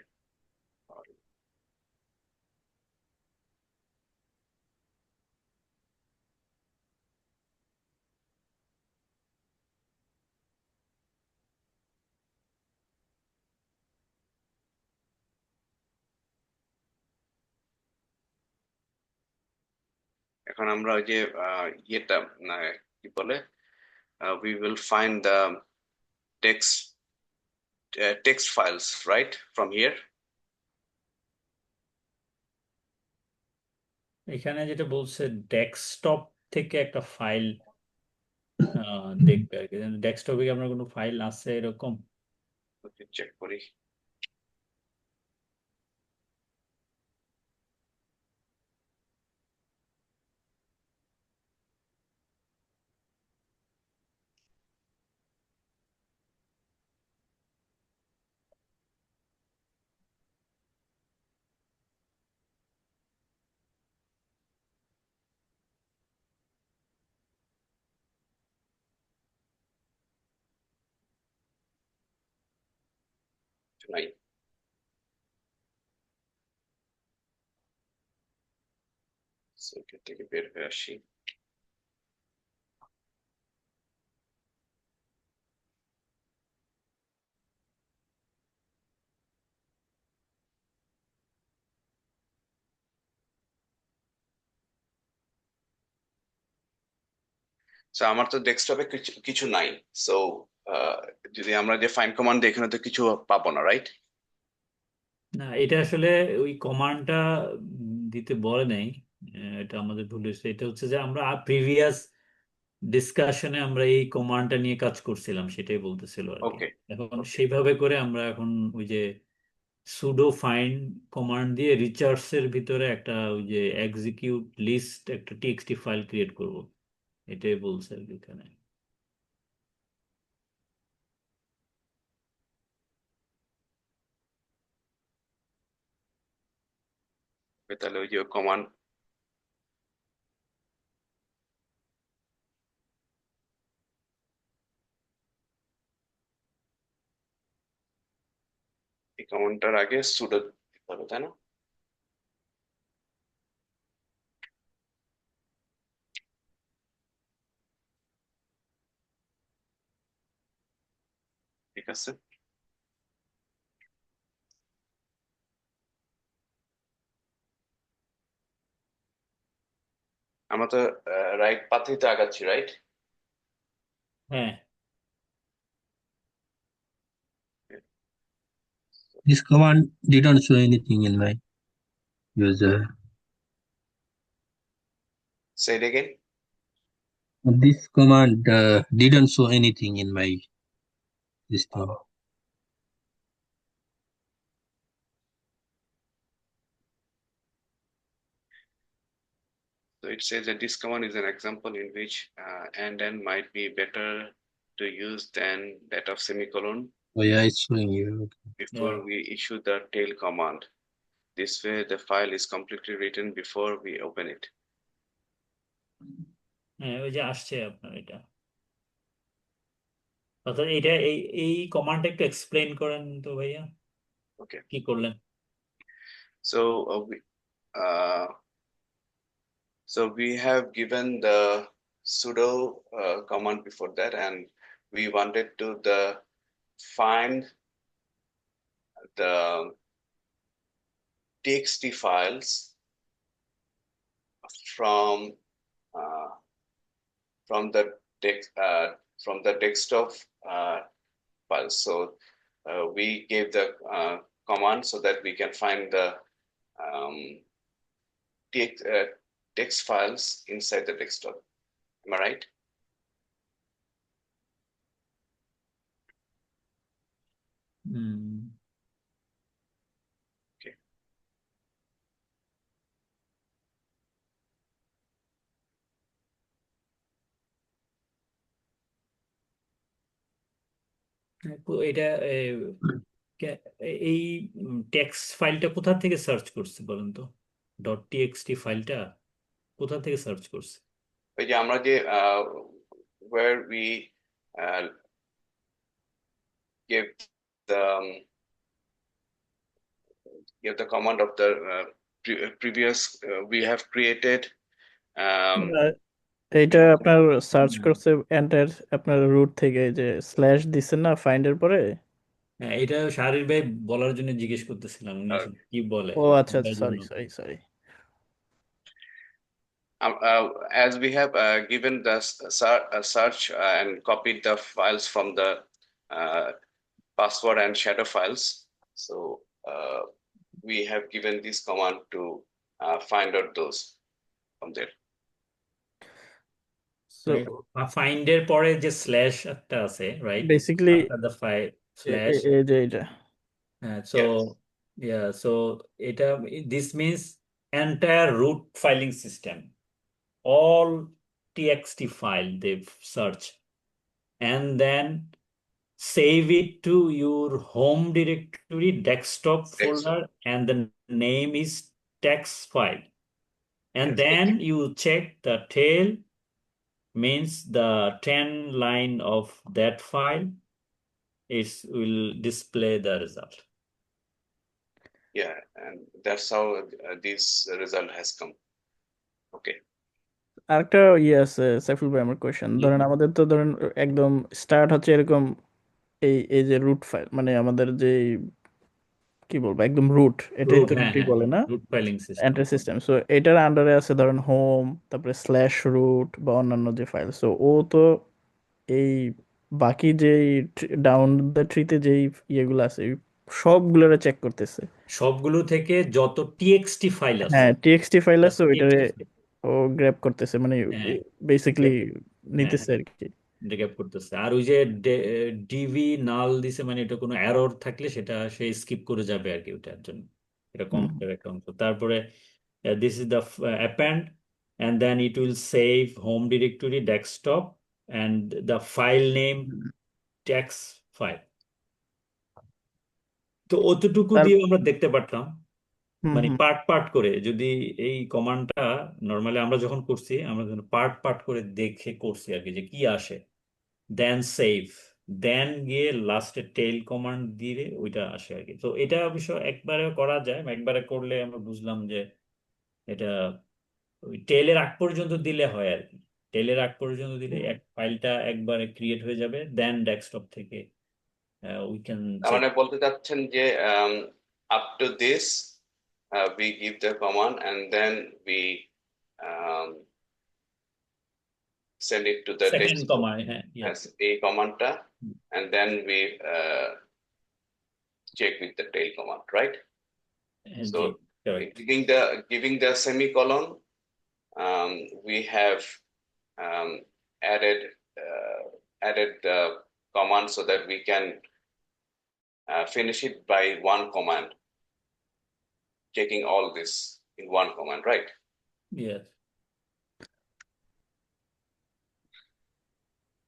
এখন আমরা ওই যে ইয়েটা কি বলে, we will find the text files right from here. এখানে যেটা বলছে ডেস্কটপ থেকে একটা ফাইল দেখবে আর কি। ডেস্কটপে আপনার কোনো ফাইল আছে এরকম? ওকে চেক করি। নাই। So, এখান থেকে বের হয়ে আসি। So, আমার তো ডেস্কটপে কিছু নাই। সো যদি আমরা যে ফাইন্ড কমান্ড দিই এখানে তো কিছু পাবো না, রাইট? না, এটা আসলে ওই কমান্ডটা দিতে বলে নাই। এটা আমাদের ভুল হয়েছে। এটা হচ্ছে যে আমরা প্রিভিয়াস ডিসকাশনে আমরা এই কমান্ডটা নিয়ে কাজ করছিলাম, সেটাই বলতেছিল আর কি। ওকে এখন ওকে সেইভাবে করে আমরা এখন ওই যে সুডো ফাইন্ড কমান্ড দিয়ে রিচার্সের ভিতরে একটা ওই যে এক্সিকিউট লিস্ট একটা টিএক্সটি ফাইল ক্রিয়েট করব, এটাই বলছে আর কি এখানে। তাহলে ওই যে কমান্ড এই কমান্ডটার আগে সুডো দিতে হবে, তাই না? ঠিক আছে, আমরা তো রাইট পাথেই তো আগাচ্ছি, রাইট? হ্যাঁ, This command didn't show anything in my user. Say it again. This command didn't show anything in my system. So it says that this command is an example in which and might be better to use than that of semicolon Oh yeah, it's showing you. before Yeah. we issue the tail command. This way the file is completely written before we open it. হ্যাঁ, ওই যে আসছে আপনার এটা, অর্থাৎ এটা এই কমান্ডটা একটু এক্সপ্লেন করেন তো ভাইয়া, Okay, কি করলেন? so we have given the sudo command before that, and we wanted to find the txt files from the desktop files. So we gave the command so that we can find the text files inside the desktop. Am I right? Okay. এটা এই text ফাইলটা কোথা থেকে search করছে বলেন তো? .txt ফাইলটা কোথা থেকে সার্চ করছে? ওই যে আমরা যে where we give the command of the previous we have created এইটা আপনার সার্চ করছে এন্টার আপনার রুট থেকে, এই যে স্ল্যাশ দিছেন না ফাইন্ডের পরে। হ্যাঁ, এটা শাহরির ভাই বলার জন্য জিজ্ঞেস করতেছিলাম, উনি আসলে কি বলে ও আচ্ছা, এটার সরি জন্য। Sorry sorry. as we have given the search and copied the files from the password and shadow files, so we have given this command to find out those from there. So ফাইন্ডের পরে যে slash একটা আছে, right? Basically the file slash, এই যে এটা so yeah, so এটা this means entire root filing system, all txt file they search and then save it to your home directory desktop folder, and the name is text file, and Yes. then you check the tail, means the 10 line of that file will display the result. Yeah, and that's how this result has come. Okay. আরেকটা ইয়ে আছে সাইফুল ভাই, আমার question, ধরেন আমাদের তো ধরেন একদম স্টার্ট হচ্ছে এরকম, এই যে রুট ফাইল মানে আমাদের যে কি বলবো একদম রুট, এটাই Root, তো হ্যাঁ, রুটই হ্যাঁ, বলে না, root filing system. Enter system. So এটার আন্ডারে আছে ধরেন হোম, তারপরে স্ল্যাশ রুট বা অন্যান্য যে ফাইল। সো ও তো এই বাকি যে ডাউন দ্য ট্রিতে যেই ইয়েগুলো আছে সবগুলোরে চেক করতেছে। সবগুলো থেকে যত txt ফাইল আছে, হ্যাঁ, টিএক্সটি ফাইল আছে ওইটারে TXT file, ও গ্র্যাব করতেছে, মানে হ্যাঁ, বেসিক্যালি হ্যাঁ, নিতেছে আর কি। গ্র্যাব করতেছে। আর ওই যে ডিভি নাল দিছে, মানে এটা কোনো এরর থাকলে সেটা সে স্কিপ করে যাবে আর কি, ওটার জন্য এটা কম্পিউটার একটা অংশ। তারপরে this is the append, and then it will save home directory desktop and the file name text file. তো অতটুকু দিয়ে আমরা দেখতে পারতাম, মানে পার্ট পার্ট করে। যদি এই কমান্ডটা নর্মালি আমরা যখন করছি, আমরা যখন পার্ট পার্ট করে দেখে করছি আর কি, যে কি আসে, দেন সেভ দেন গিয়ে লাস্টে টেইল কমান্ড দিয়ে ওইটা আসে আর কি। তো এটা অবশ্য একবারে করা যায়, একবারে করলে আমরা বুঝলাম যে এটা ওই টেইলের আগ পর্যন্ত দিলে হয় আর কি। টেইলের আগ পর্যন্ত দিলে এক ফাইলটা একবারে ক্রিয়েট হয়ে যাবে, দেন ডেস্কটপ থেকে উই ক্যান তার চেক। মানে বলতে চাচ্ছেন যে up to this we give the command and then we um, send it to the second desktop command, হ্যাঁ, as a command and then we check with the tail command, right? G, So correct. giving the semicolon, we have added the command so that we can finish it by one command, checking all this in one command, right? Yes.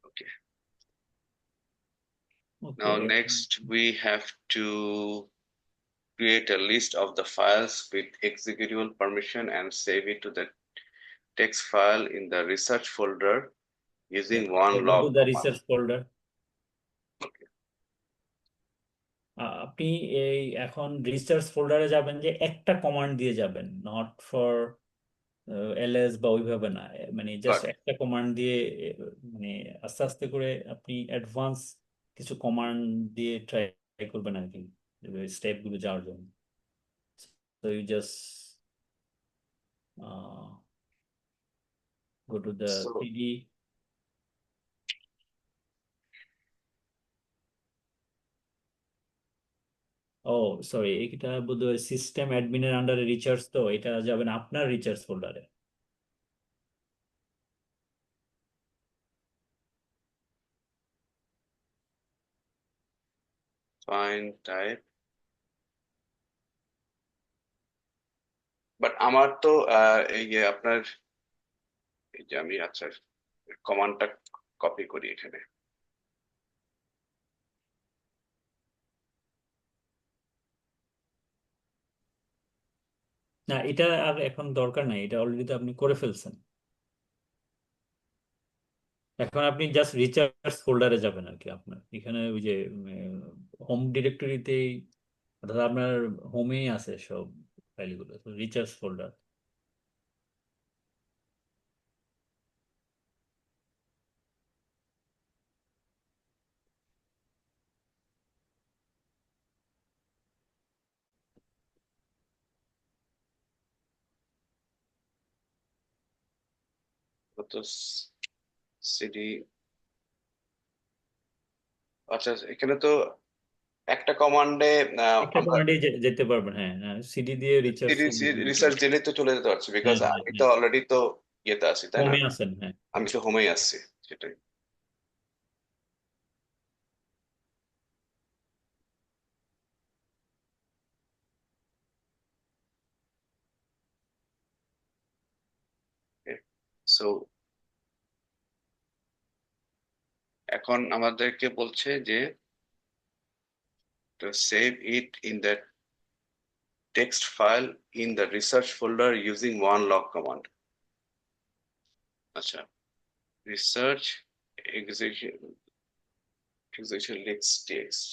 Okay. Now Okay. next we have to create a list of the files with executable permission and save it to the text file in the research folder using Yeah. one So go log to the command. research folder. আপনি এই এখন research ফোল্ডারে যাবেন যে একটা command দিয়ে যাবেন, not for LS বা ওইভাবে না, মানে জাস্ট Got it. একটা কমান্ড দিয়ে মানে আস্তে আস্তে করে আপনি অ্যাডভান্স কিছু কমান্ড দিয়ে ট্রাই করবেন আর কি স্টেপ গুলো যাওয়ার জন্য। So you just go to the So 3D. ও সরি, এটা বোধহয় সিস্টেম অ্যাডমিনের আন্ডারে রিচার্জ, তো এটা যাবেন আপনার রিচার্জ ফোল্ডারে। find type, but আমার তো এই যে আপনার এই যে আমি আচ্ছা কমান্ডটা কপি করি এখানে। না, এটা আর এখন দরকার নাই, এটা অলরেডি তো আপনি করে ফেলছেন। এখন আপনি জাস্ট রিচার্জ ফোল্ডারে যাবেন আর কি, আপনার এখানে ওই যে হোম ডিরেক্টরিতেই, অর্থাৎ আপনার হোমেই আছে সব ফাইলগুলো, রিচার্জ ফোল্ডার। তো সিডি, আচ্ছা এখানে তো একটা কমান্ডে একটা আমরা কমান্ডে যেতে পারবেন, হ্যাঁ, সিডি দিয়ে রিচার্জ রিসার্চ দিলে তো চলে যেতে পারছি, বিকজ হ্যাঁ, আমি তো অলরেডি তো ইয়েতে আছি, তাই না? হোমে আছেন, হ্যাঁ। আমি তো হোমেই আসছি, সেটাই। সো এখন আমাদেরকে বলছে যে to save it in the text file in the research folder using one log command. আচ্ছা, research execution text.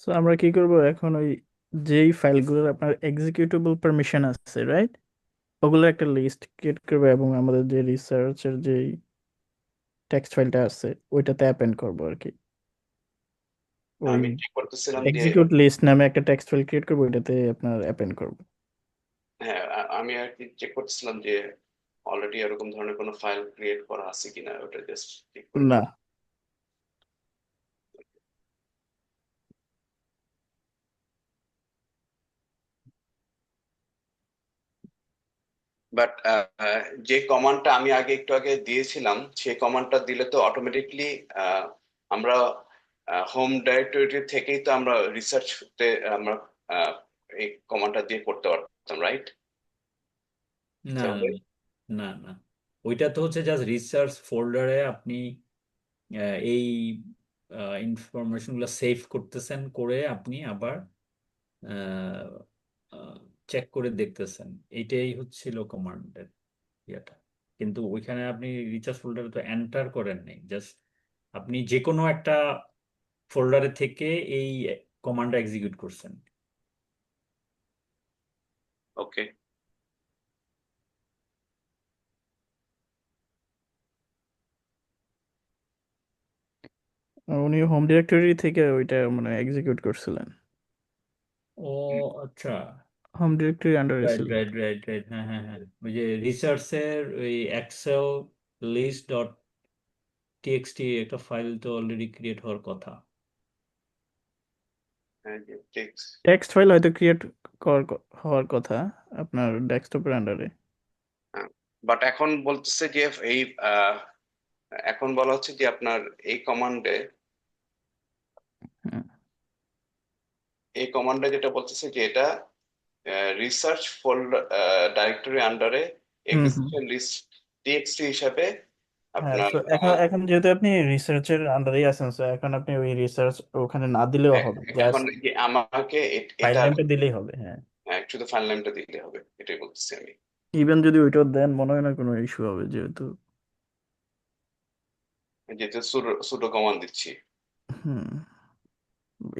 সো আমরা কি করব এখন, ওই যেই ফাইলগুলোর আপনার এক্সিকিউটেবল পারমিশন আছে, রাইট, ওগুলোর একটা লিস্ট ক্রিয়েট করবো এবং আমাদের যে রিসার্চের যেই টেক্সট ফাইলটা আছে ওইটাতে অ্যাপেন্ড করবো আর কি। ওই আমি কি করতেছিলাম যে এক্সিকিউট লিস্ট নামে একটা টেক্সট ফাইল ক্রিয়েট করবো, ওইটাতে আপনার অ্যাপেন্ড করবো। হ্যাঁ, আমি আর কি চেক করতেছিলাম যে অলরেডি এরকম ধরনের কোনো ফাইল ক্রিয়েট করা আছে কিনা, ওটা জাস্ট চেক করে। না, বাট যে কমান্ডটা আমি একটু আগে দিয়েছিলাম, সেই কমান্ডটা দিলে তো অটোমেটিকলি আমরা হোম ডাইরেক্টরি থেকেই তো আমরা রিসার্চতে আমরা এই কমান্ডটা দিয়ে করতে পারতাম, রাইট? না না না, ওইটা তো হচ্ছে জাস্ট রিসার্চ ফোল্ডারে আপনি এই ইনফরমেশন গুলো সেভ করতেছেন, করে আপনি আবার চেক করে দেখতেছেন, এইটাই হচ্ছিল কমান্ডের ইয়েটা। কিন্তু ওইখানে আপনি রিচার্জ ফোল্ডারে তো এন্টার করেন নাই, জাস্ট আপনি যে কোনো একটা ফোল্ডারে থেকে এই কমান্ডটা এক্সিকিউট করছেন। ওকে, উনি হোম ডিরেক্টরি থেকে ওইটা মানে এক্সিকিউট করছিলেন, ও আচ্ছা, হোম ডিরেক্টরি আন্ডারে রাইট ছিল। রাইট রাইট রাইট, হ্যাঁ হ্যাঁ হ্যাঁ, ওই যে রিসার্চের ওই এক্সেল লিস্ট ডট টিএক্সটি একটা ফাইল তো অলরেডি ক্রিয়েট হওয়ার কথা। টেক্সট টেক্সট ফাইল হয়তো ক্রিয়েট হওয়ার কথা আপনার ডেস্কটপের আন্ডারে। বাট এখন বলতেছে যে এই এখন বলা হচ্ছে যে আপনার এই কমান্ডে যেটা বলতেছে যে এটা রিসার্চ ফোল্ডার ডাইরেক্টরি আন্ডারে এক্সিস্টেন্ট লিস্ট টিএক্সটি হিসাবে হ্যাঁ, আপনার তো এখন যেহেতু আপনি রিসার্চের আন্ডারেই আছেন, তো এখন আপনি ওই রিসার্চ ওখানে না দিলেও হবে, এখন জাস্ট যে আমাকে ফাইল এটা নেমটা দিলেই হবে। হ্যাঁ, শুধু ফাইল নামটা দিলে হবে, এটাই বলতেছি আমি। ইভেন যদি ওইটাও দেন মনে হয় না কোনো ইস্যু হবে, যেহেতু যেহেতু সুডো কমান্ড দিচ্ছি। হুম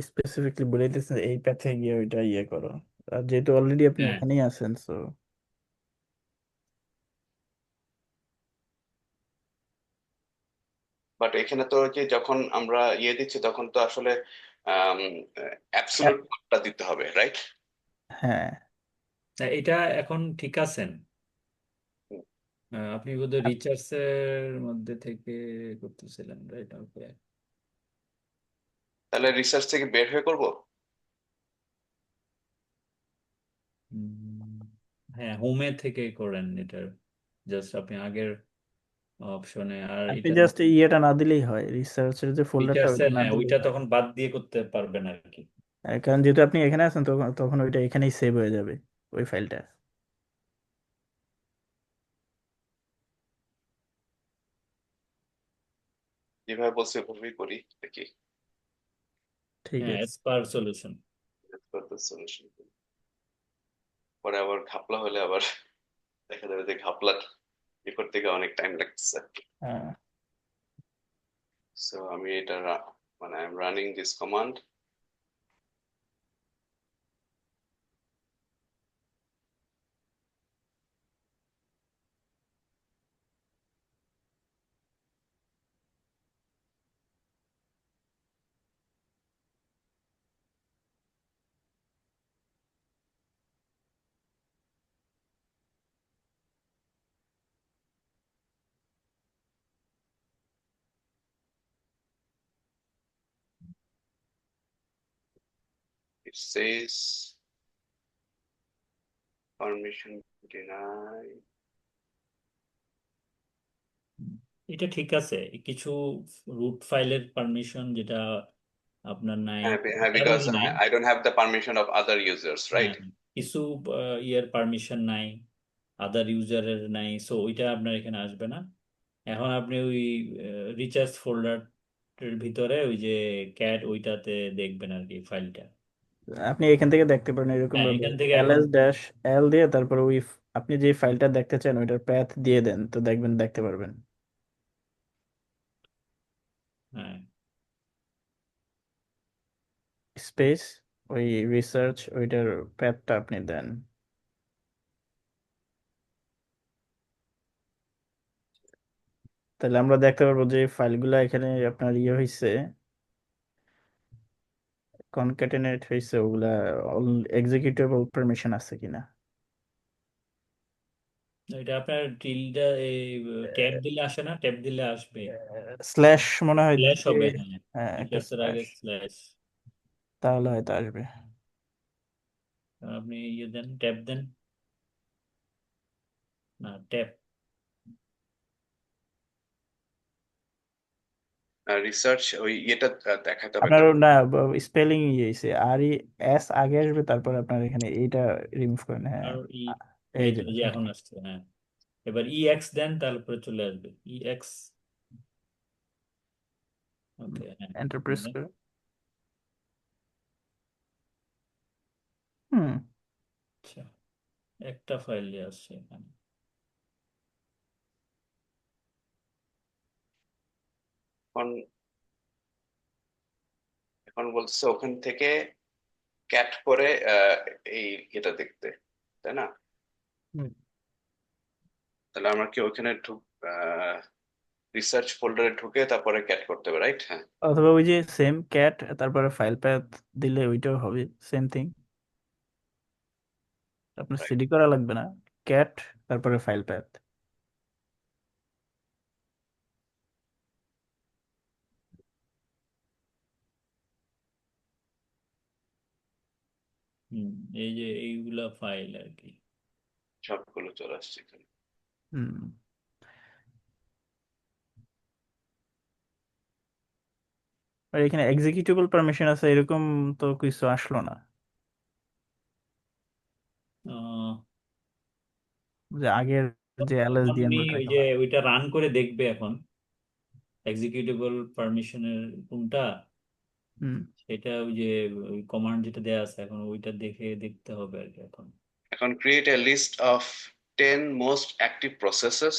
স্পেসিফিকলি বলে দিতেছেন এই প্যাথে গিয়ে ওইটা ইয়ে করো, আর যেহেতু অলরেডি আপনি হ্যাঁ, ওখানেই আছেন, সো বাট এখানে তো যে যখন আমরা দিচ্ছি তখন তো আসলে অ্যাবসলিউট টা দিতে হবে, রাইট? হ্যাঁ, এটা এখন ঠিক আছেন। আপনি বোধহয় রিচার্জের মধ্যে থেকে করতেছিলেন, রাইট? ওকে, তাহলে রিসার্চ থেকে বের হয়ে করব। হ্যাঁ, হোমে থেকে করেন এটার, জাস্ট আপনি আগের অপশনে। আর আপনি এটা জাস্ট ইয়েটা না দিলেই হয়, রিসার্চের যে ফোল্ডারটা ওইটা রিচার্জের, না হ্যাঁ দিলেই ওইটা হয়। তখন বাদ দিয়ে করতে পারবেন আর কি। কারণ যেহেতু আপনি এখানে আছেন, তখন তখন ওইটা এখানেই সেভ হয়ে যাবে, ওই ফাইলটা। যেভাবে বলছি ওভাবেই করি নাকি? ঠিক হ্যাঁ, আছে। As per solution. সলিউশন পরে আবার ঘাপলা হলে আবার দেখা যাবে যে ঘাপলা করতে গিয়ে অনেক টাইম লাগতেছে। হ্যাঁ, সো আমি এটা মানে I am running this command. It says permission denied. এটা ঠিক আছে, কিছু রুট ফাইলের পারমিশন যেটা আপনার নাই, Because কারোরই নাই। I don't have the permission of other users, right? হ্যাঁ, কিছু ইয়ের পারমিশন নাই, আদার ইউজারের নাই, সো ওইটা আপনার এখানে আসবে না। এখন আপনি ওই রিচার্জ ফোল্ডারের ভিতরে ওই যে ক্যাট, ওইটাতে দেখবেন আর কি ফাইলটা। আপনি এখান থেকে দেখতে পারেন এরকম হ্যাঁ, ভাবে, এখান থেকে এখন ls-l দিয়ে তারপর ওই আপনি যে ফাইলটা দেখতে চান ওইটার প্যাথ দিয়ে দেন, তো দেখবেন দেখতে পারবেন। হ্যাঁ, স্পেস ওই রিসার্চ ওইটার প্যাথটা আপনি দেন, তাহলে আমরা দেখতে পারবো যে ফাইলগুলো এখানে আপনার ইয়ে হয়েছে, কনক্যাটেনেট হয়েছে, ওগুলা এক্সিকিউটেবল পারমিশন আছে কিনা। এটা আপনার টিলটা এই ট্যাব দিলে আসে না, ট্যাব দিলে আসবে, স্ল্যাশ মনে হয় স্ল্যাশ দিয়ে, হবে। হ্যাঁ, হ্যাঁ একটা রিচার্জের স্ল্যাশ, আগে স্ল্যাশ, তাহলে হয়তো আসবে। আপনি ইয়ে দেন, ট্যাব দেন, না ট্যাব, রিসার্চ ওই এটা দেখাতে হবে আপনার না। না স্পেলিং ইয়ে হয়েছে, আর ই এস আগে আসবে, তারপর আপনার এখানে এইটা রিমুভ করেন। হ্যাঁ, আর এই এই যে তো এই যে এটা এখন আসছে। হ্যাঁ, এবার ই এক্স দেন, তারপরে চলে আসবে ই এক্স। ওকে, হ্যাঁ, এন্টার প্রেস করে, হুম আচ্ছা। একটা ফাইলে আসছে এখানে। এখন এখন বলছে ওখান থেকে ক্যাট করে এই এটা দেখতে, তাই না? হুম। তাহলে আমরা কি ওখানে রিসার্চ ফোল্ডারে ঢুকে তারপরে ক্যাট করতে হবে, রাইট? হ্যাঁ, অথবা ওই যে সেম ক্যাট তারপরে ফাইল প্যাথ দিলে ওইটাও হবে সেম থিং, আপনার রাইট। সিডি করা লাগবে না, ক্যাট তারপরে ফাইল প্যাথ। এই যে এইগুলা ফাইল আর কি। সবগুলো চলে আসছে এখানে। হুম। আর এখানে এক্সিকিউটেবল পারমিশন আছে এরকম তো কিছু আসলো না, আহ, যে আগের যে এলএস দিয়ে আপনি আমরা ওই ট্র্যাক যে ওইটা রান করে দেখবে এখন এক্সিকিউটেবল পারমিশনের কোনটা, হুম। সেটা ওই যে ওই কমান্ড যেটা দেয়া আছে এখন ওইটা দেখে দেখতে হবে আর কি এখন। এখন create a list of 10 most active processes.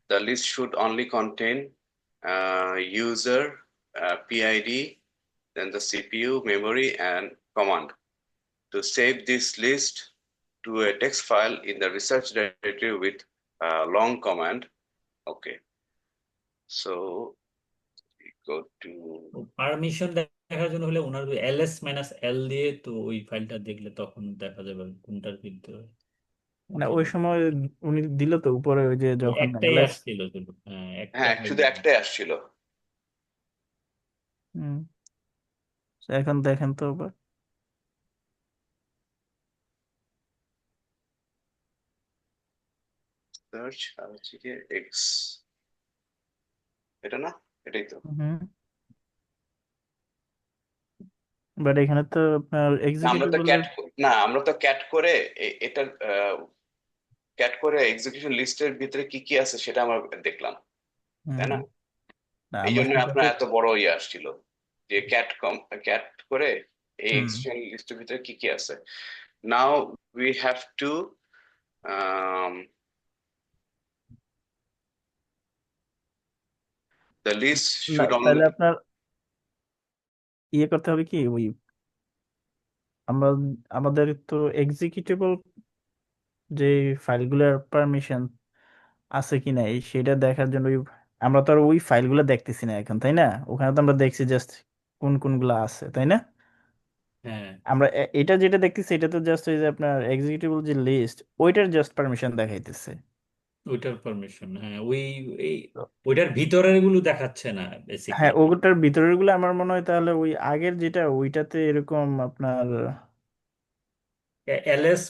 The list should only contain user, PID, then the CPU, memory, and command. To save this list to a text file in the research directory with long command. Okay, so we go to permission দেখার জন্য হলে ওনার ls -l দিয়ে তো ওই ফাইলটা দেখলে তখন দেখা যাবে কোনটার ভিতরে। মানে ওই সময় উনি দিল তো উপরে ওই যে যখন একটাই এলএস। আসছিল শুধু, হ্যাঁ একটা হ্যাঁ, ফাইল। শুধু একটাই আসছিল। হুম। এখন দেখেন তো আবার। সার্চ আর হচ্ছে কি এক্স, এটা না, এটাই তো। হুম। বাট এখানে তো আপনার না, আমরা তো এক্সিকিউটেবলের আমরা তো ক্যাট করে এটার ক্যাট করে এক্সিকিউশন লিস্টের ভিতরে কি কি আছে সেটা আমরা দেখলাম, তাই না? না এই আমরা জন্য সেটা তো আপনার এত বড় ইয়ে আসছিল যে ক্যাট করে এই হুম। এক্সিকিউশন লিস্টের ভিতরে কি কি আছে। Now we have to the list না should তাহলে only আপনার ইয়ে করতে হবে কি ওই আমরা আমাদের তো এক্সিকিউটেবল যে ফাইলগুলোর পারমিশন আছে কি নাই সেটা দেখার জন্য আমরা তো আর ওই ফাইলগুলো দেখতেছি না এখন, তাই না? ওখানে তো আমরা দেখছি জাস্ট কোন কোনগুলো আছে, তাই না? হ্যাঁ, আমরা এটা যেটা দেখতেছি এটা তো জাস্ট ওই যে আপনার এক্সিকিউটেবল যে লিস্ট ওইটার জাস্ট পারমিশন দেখাইতেছে। ওইটার পারমিশন, হ্যাঁ ওই এই ওইটার ভিতরের গুলো দেখাচ্ছে না হ্যাঁ বেসিক্যালি। ওটার ভিতরের গুলো আমার মনে হয় তাহলে ওই আগের যেটা ওইটাতে এরকম আপনার ls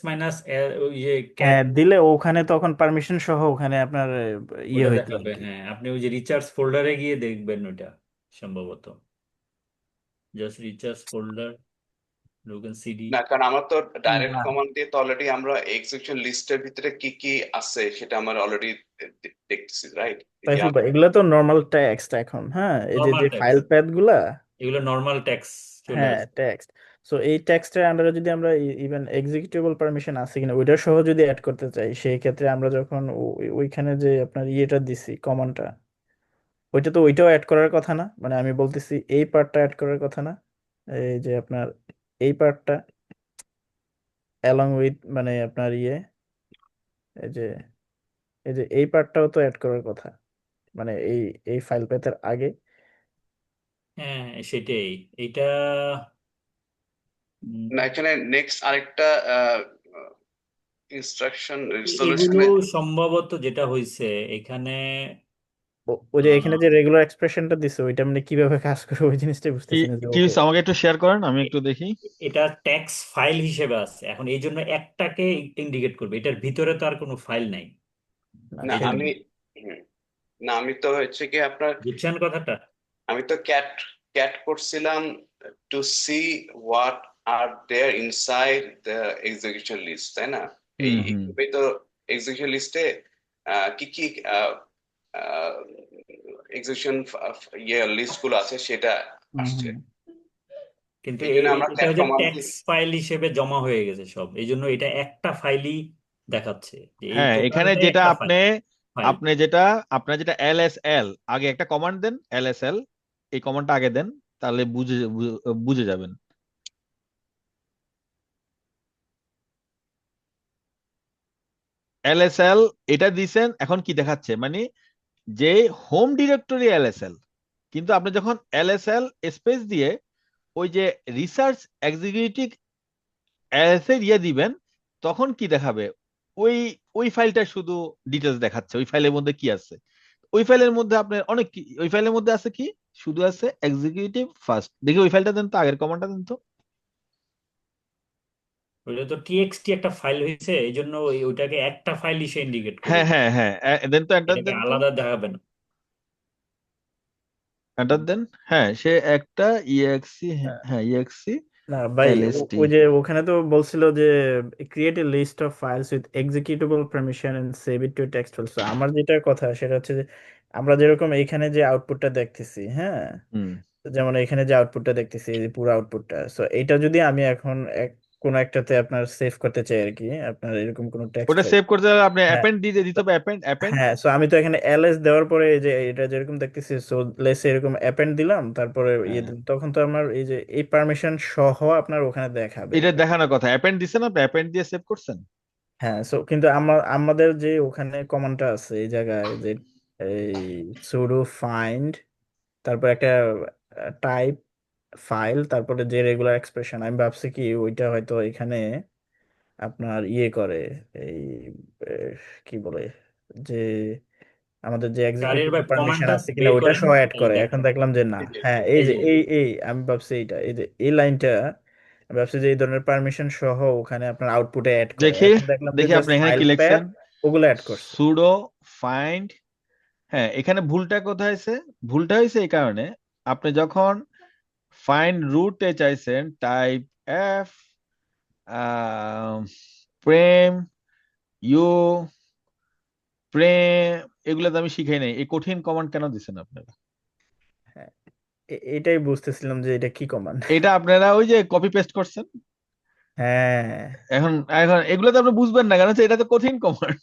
ওই যে ক্যাট হ্যাঁ দিলে ওখানে তখন পারমিশন সহ ওখানে আপনার ইয়ে ওটা হইতো আর দেখাবে। কি। হ্যাঁ, আপনি ওই যে রিচার্জ ফোল্ডারে গিয়ে দেখবেন ওটা সম্ভবত, জাস্ট রিচার্জ ফোল্ডার ঢুকেন সিডি। না, কারণ আমরা তো ডাইরেক্ট না কমান্ড দিয়ে তো অলরেডি আমরা এক্সিকিউশন লিস্টের ভিতরে কি কি আছে সেটা আমরা অলরেডি দেখতেছি, রাইট? তাইফুল ভাই এগুলো তো নর্মাল টেক্সট এখন, হ্যাঁ এই যে নর্মাল যে ফাইল টেক্সট, প্যাথ গুলা, এগুলো নর্মাল টেক্সট চলে হ্যাঁ আসে। টেক্সট। সো এই টেক্সটের আন্ডারে যদি আমরা ইভেন এক্সিকিউটেবল পারমিশন আছে কিনা ওইটা সহ যদি অ্যাড করতে চাই সেই ক্ষেত্রে আমরা যখন ওইখানে যে আপনার ইয়েটা দিছি কমান্ডটা ওইটা তো ওইটাও অ্যাড করার কথা না, মানে আমি বলতেছি এই পার্টটা অ্যাড করার কথা না, এই যে আপনার এই পার্টটা অ্যালং উইথ মানে আপনার ইয়ে এই যে এই পার্টটাও তো অ্যাড করার কথা, মানে এই ফাইল প্যাথের আগে। হ্যাঁ সেটাই, এইটা না, এখানে নেক্সট আরেকটা ইনস্ট্রাকশন এগুলো সলিউশনে। সম্ভবত যেটা হয়েছে এখানে ওই যে এখানে আহ, যে রেগুলার এক্সপ্রেশনটা দিছে ওইটা মানে কিভাবে কাজ করে ওই জিনিসটাই কি বুঝতেছি না যে কি ওকে। হয়েছে আমাকে একটু শেয়ার করেন, আমি এ- একটু দেখি। এটা ট্যাক্স ফাইল হিসেবে আছে এখন, এই জন্য একটাকে ইন্ডিকেট করবে, এটার ভিতরে তো আর কোনো ফাইল নাই না না এই সেটা জন্য। আমি হুম, না আমি তো হচ্ছে কি আপনার বুঝছেন কথাটা? আমি তো ক্যাট ক্যাট করছিলাম to see what are there inside the execution list, তাই না? হুম হুম এইভাবেই তো এক্সিকিউশন লিস্টে কি কি এক্সিকিউশন ইয়ে লিস্ট গুলো আছে সেটা হুম আসছে। হুম কিন্তু এই জন্য আমরা এটা ক্যাট হচ্ছে কমান্ড ট্যাক্স ফাইল হিসেবে জমা হয়ে গেছে সব, এই জন্য এটা একটা ফাইলই দেখাচ্ছে যে এই হ্যাঁ, এখানে টোটালটাই যেটা একটা আপনি ফাইল। আপনি আপনার যেটা LSL আগে একটা কমান্ড দেন, LSL এই কমান্ডটা আগে দেন, তাহলে বুঝে যাবেন। LSL এটা দিছেন, এখন কি দেখাচ্ছে মানে যে হোম ডিরেক্টরি LSL, কিন্তু আপনি যখন LSL স্পেস দিয়ে ওই যে রিসার্চ এক্সিকিউটিভ এর দিবেন, তখন কি দেখাবে, ওই ওই ফাইলটা শুধু ডিটেলস দেখাচ্ছে ওই ফাইলের মধ্যে কি আছে। ওই ফাইলের মধ্যে আপনার অনেক কি, ওই ফাইলের মধ্যে আছে কি, শুধু আছে এক্সিকিউটিভ ফার্স্ট। দেখি ওই ফাইলটা দেন তো, আগের কমান্ডটা দেন তো। ওইটা তো টিএক্সটি একটা ফাইল হয়েছে, এই জন্য ওইটাকে একটা ফাইল হিসেবে ইন্ডিকেট করে, হ্যাঁ হ্যাঁ হ্যাঁ, দেন তো, এন্টার এটাকে দেন তো, আলাদা দেখাবে না। এন্টার দেন। হ্যাঁ, সে একটা ইএক্সি, হ্যাঁ ইএক্সি না ভাই, এলএসটি। ওই যে ওখানে তো বলছিল যে create a list of files with executable permission and save it to text file. So আমার যেটা কথা সেটা হচ্ছে যে আমরা যেরকম এখানে যে আউটপুটটা দেখতেছি, হ্যাঁ, হুম, যেমন এখানে যে আউটপুটটা দেখতেছি, এই যে পুরো আউটপুটটা, সো এটা যদি আমি এখন কোনো একটাতে আপনার সেভ করতে চাই আর কি, আপনার এরকম কোনো টেক্সট ওটা ফাইল। সেভ করতে হলে আপনি হ্যাঁ, অ্যাপেন্ড দিতে হবে, অ্যাপেন্ড অ্যাপেন্ড। হ্যাঁ, সো আমি তো এখানে এলএস দেওয়ার পরে এই যে এটা যেরকম দেখতেছি, সো লেস এরকম অ্যাপেন্ড দিলাম, তারপরে ইয়ে হ্যাঁ, দিলাম, তখন তো আমার এই যে এই পারমিশন সহ আপনার ওখানে দেখাবে। এটা দেখানোর কথা, অ্যাপেন্ড দিছেন আপনি, অ্যাপেন্ড দিয়ে সেভ করছেন। হ্যাঁ, সো কিন্তু আমাদের যে ওখানে কমান্ডটা আছে এই জায়গায় যে এই সুডো ফাইন্ড, তারপর একটা টাইপ ফাইল, তারপরে যে রেগুলার এক্সপ্রেশন, আমি ভাবছি কি ওইটা হয়তো এখানে আপনার ইয়ে করে, এই কি বলে, যে আমাদের যে চারের এক্সিকিউটিভ বা পারমিশন কমান্ডটা আছে কিনা বের ওইটা করেন, সহ অ্যাড তাহলে করে। এখন দেখেন। দেখলাম যে না, এই যে হ্যাঁ, এই এই যে যে এই আমি ভাবছি এইটা, এই যে এই লাইনটা আমি ভাবছি যে এই ধরনের পারমিশন সহ ওখানে আপনার আউটপুটে অ্যাড করে। দেখি, এখন দেখলাম যে দেখি জাস্ট আপনি এখানে ফাইল কি প্যার লিখছেন, ওগুলো অ্যাড করছে। Pseudo find. হ্যাঁ, এখানে ভুলটা কোথায় হয়েছে, ভুলটা হয়েছে এই কারণে, আপনি যখন ফাইন্ড রুটে চাইছেন টাইপ এফ, প্রেম, ইউ, প্রেম, এগুলো তো আমি শিখাই নাই, এই কঠিন কমান্ড কেন দিচ্ছেন আপনারা? হ্যাঁ, এটাই বুঝতেছিলাম যে এটা কি কমান্ড। এটা আপনারা ওই যে কপি পেস্ট করছেন। হ্যাঁ, এখন এখন এগুলো তো আপনি বুঝবেন না, কারণ হচ্ছে এটা তো কঠিন কমান্ড।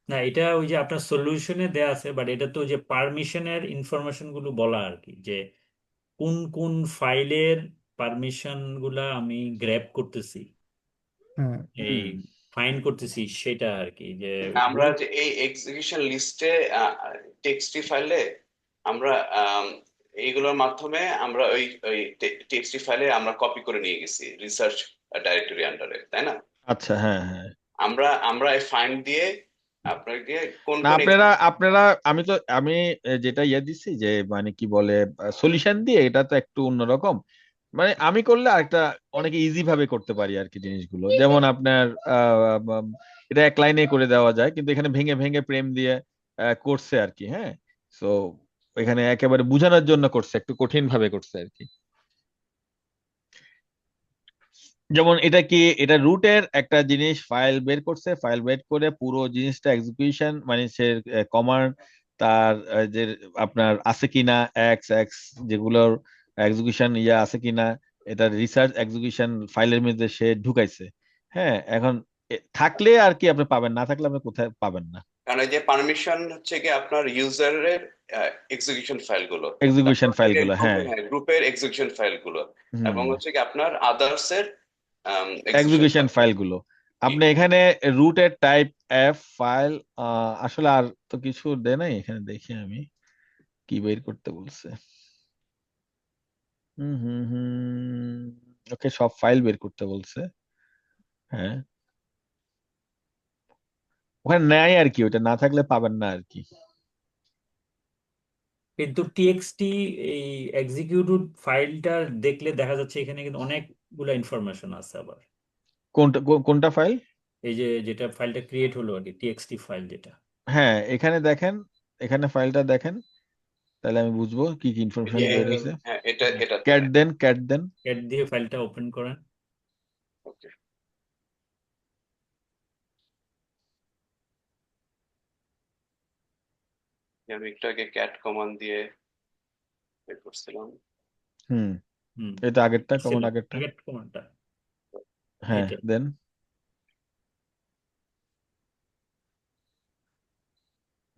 না, এটা ওই যে আপনার সলিউশনে দেয়া আছে, বাট এটা তো ওই যে পারমিশনের ইনফরমেশন গুলো বলা আর কি, যে কোন কোন ফাইলের পারমিশন গুলা আমি গ্র্যাব করতেছি, হুম, এই ফাইন্ড করতেছি, সেটা আর কি, যে আমরা যে এই এক্সিকিউশন লিস্টে টেক্সটি ফাইলে আমরা এইগুলোর মাধ্যমে আমরা ওই ওই টেক্সটি ফাইলে আমরা কপি করে নিয়ে গেছি রিসার্চ ডাইরেক্টরি আন্ডারে, তাই না? আচ্ছা, হ্যাঁ হ্যাঁ। আমরা এই ফাইন্ড দিয়ে আপনাকে কোন না, কোন আপনারা আপনারা আমি যেটা ইয়ে দিচ্ছি যে মানে কি বলে সলিউশন দিয়ে, এটা তো একটু অন্যরকম। মানে আমি করলে আরেকটা অনেক ইজি ভাবে করতে পারি আর কি জিনিসগুলো, যেমন আপনার এটা এক লাইনে করে দেওয়া যায়, কিন্তু এখানে ভেঙে ভেঙে প্রেম দিয়ে করছে আর কি। হ্যাঁ, তো এখানে একেবারে বোঝানোর জন্য করছে, একটু কঠিন ভাবে করছে আর কি। যেমন এটা কি, এটা রুটের একটা জিনিস ফাইল বের করছে, ফাইল বের করে পুরো জিনিসটা এক্সিকিউশন মানে সে কমান্ড তার যে আপনার আছে কিনা, এক্স এক্স যেগুলোর এক্সিকিউশন ইয়া আছে কিনা, এটা রিসার্চ এক্সিকিউশন ফাইলের মধ্যে সে ঢুকাইছে। হ্যাঁ, এখন থাকলে আর কি আপনি পাবেন, না থাকলে আপনি কোথায় পাবেন না। কারণ এই যে পারমিশন হচ্ছে কি আপনার ইউজারের এক্সিকিউশন ফাইলগুলো, তারপর এক্সিকিউশন ফাইলগুলো, হ্যাঁ। গ্রুপের এক্সিকিউশন ফাইলগুলো, এবং হুম, হচ্ছে কি আপনার আদার্স এর এক্সিকিউশন এক্সিকিউশন ফাইল। ফাইলগুলো আপনি এখানে রুটের টাইপ এফ ফাইল, আসলে আর তো কিছু দেয় নাই এখানে, দেখি আমি কি বের করতে বলছে। হুম হুম হুম, ওকে, সব ফাইল বের করতে বলছে। হ্যাঁ, ওখানে নেয় আর কি, ওটা না থাকলে পাবেন না আর কি। কিন্তু টিএক্সটি এই এক্সিকিউটেড ফাইলটা দেখলে দেখা যাচ্ছে এখানে কিন্তু অনেকগুলো ইনফরমেশন আছে আবার। কোনটা কোনটা ফাইল? এই যে যেটা ফাইলটা ক্রিয়েট হলো আর কি, টিএক্সটি ফাইল যেটা। হ্যাঁ, এখানে দেখেন, এখানে ফাইলটা দেখেন, তাহলে আমি বুঝবো কি কি ইনফরমেশন বের হয়েছে। হ্যাঁ, এটাতে ক্যাট দেন, ক্যাট দেন। ক্যাট দিয়ে ফাইলটা ওপেন করেন। ওকে, আমি একটু আগে ক্যাট কমান্ড দিয়ে বের করছিলাম। হুম, হুম, এটা আগেরটা ছিল কমান, আগেরটা। আগের কমান্ডটা হ্যাঁ, এটা। দেন।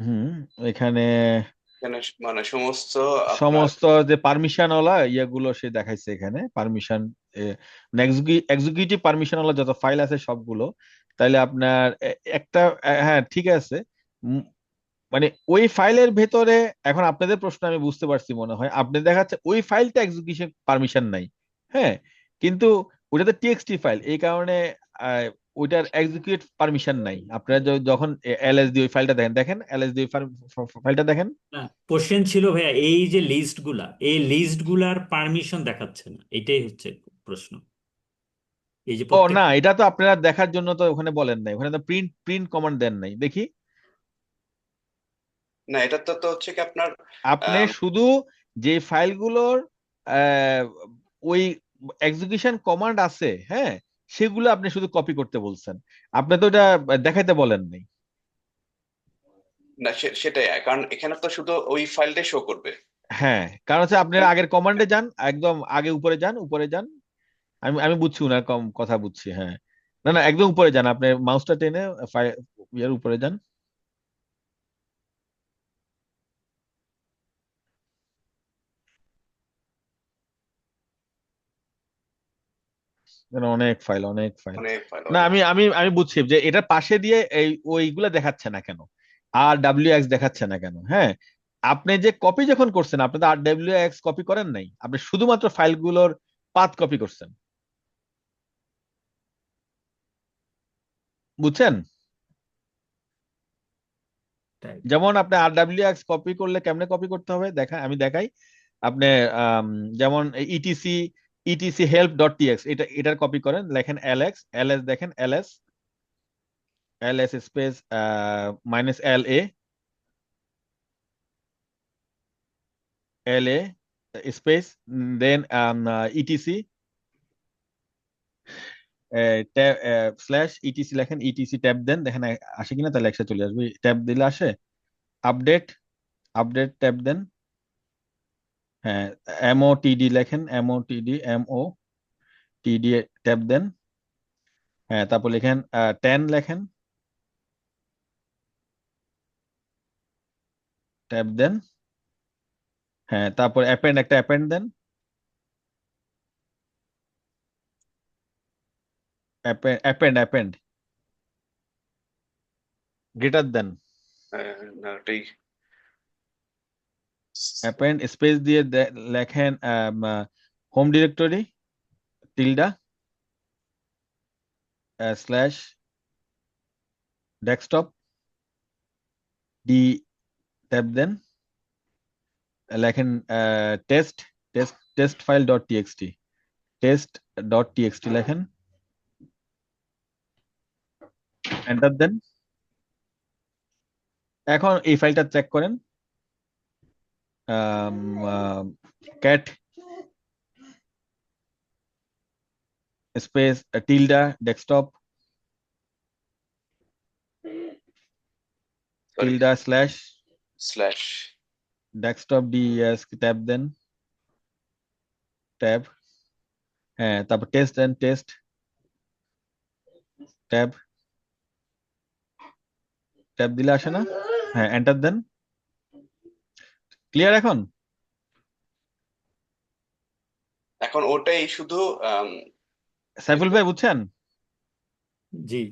হুম এখানে এখানে মানে সমস্ত আপনার সমস্ত যে পারমিশন ওলা ইয়েগুলো সে দেখাইছে এখানে পারমিশন এক্সিকিউটিভ পারমিশন ওলা যত ফাইল আছে সবগুলো তাইলে আপনার একটা হ্যাঁ ঠিক আছে উম, মানে ওই ফাইলের ভেতরে এখন আপনাদের প্রশ্ন আমি বুঝতে পারছি মনে হয় আপনি দেখাচ্ছে ওই ফাইলটা এক্সিকিউশন পারমিশন নাই হ্যাঁ কিন্তু ওটাতে টিএক্সটি ফাইল এই কারণে ওইটার এক্সিকিউট পারমিশন নাই আপনারা যখন এলএসডি ওই ফাইলটা দেখেন দেখেন এলএসডি ফাইলটা দেখেন না, কোশ্চেন ছিল ভাইয়া এই যে লিস্ট গুলা, এই লিস্ট গুলার পারমিশন দেখাচ্ছে না, এটাই হচ্ছে প্রশ্ন। এই যে ও প্রত্যেক, না এটা তো আপনারা দেখার জন্য তো ওখানে বলেন নাই ওখানে তো প্রিন্ট প্রিন্ট কমান্ড দেন নাই দেখি না, এটা তো হচ্ছে কি আপনার আপনি শুধু যে ফাইলগুলোর আহ, ওই এক্সিকিউশন কমান্ড আছে হ্যাঁ সেগুলো আপনি শুধু কপি করতে বলছেন আপনি তো এটা দেখাইতে বলেন নাই না সেটাই, কারণ এখানে তো শুধু ওই ফাইলটাই শো করবে। হ্যাঁ কারণ হচ্ছে আপনারা আগের কমান্ডে যান একদম আগে উপরে যান উপরে যান আমি আমি বুঝছি ওনার কম কথা বুঝছি হ্যাঁ না না একদম উপরে যান আপনি মাউসটা টেনে ইয়ার উপরে যান এখানে অনেক ফাইল অনেক ফাইল অনেক ফাইল না অনেক আমি আমি আমি বুঝছি যে এটার পাশে দিয়ে এই ওইগুলা দেখাচ্ছে না কেন আর ডাব্লিউ এক্স দেখাচ্ছে না কেন হ্যাঁ আপনি যে কপি যখন করছেন আপনি তো আর ডাব্লিউ এক্স কপি করেন নাই আপনি শুধুমাত্র ফাইলগুলোর পাথ কপি করছেন বুঝছেন তাই যেমন আপনি আর ডাব্লিউ এক্স কপি করলে কেমনে কপি করতে হবে দেখা আমি দেখাই আপনি আম, যেমন etc etc help dot TX এটার কপি করেন লেখেন এলএক্স এলএস দেখেন LS LS space minus L এ এল এ স্পেস দেন ইটিসি স্ল্যাশ ইটিসি লেখেন ইটিসি ট্যাব দেন দেখেন আসে কিনা তাহলে একসাথে চলে আসবে ট্যাব দিলে আসে আপডেট আপডেট ট্যাব দেন হ্যাঁ এমও টিডি লেখেন এমও টিডি এমও টিডি ট্যাব দেন হ্যাঁ তারপর লেখেন 10 লেখেন ট্যাব দেন হ্যাঁ তারপর অ্যাপেন্ড একটা append then append append greater than না এটাই অ্যাপেন্ড স্পেস দিয়ে লেখেন home directory tilde slash desktop D tab then লেখেন test test test file dot TXT test dot TXT লেখেন এন্টার দেন এখন এই ফাইলটা চেক করেন cat space tilde desktop sorry tilde slash slash desktop DS tab then tab হ্যাঁ তারপর test then test tab tab দিলে আসে না হ্যাঁ এন্টার দেন ক্লিয়ার এখন এখন ওটাই শুধু সাইফুল ভাই বুঝছেন জি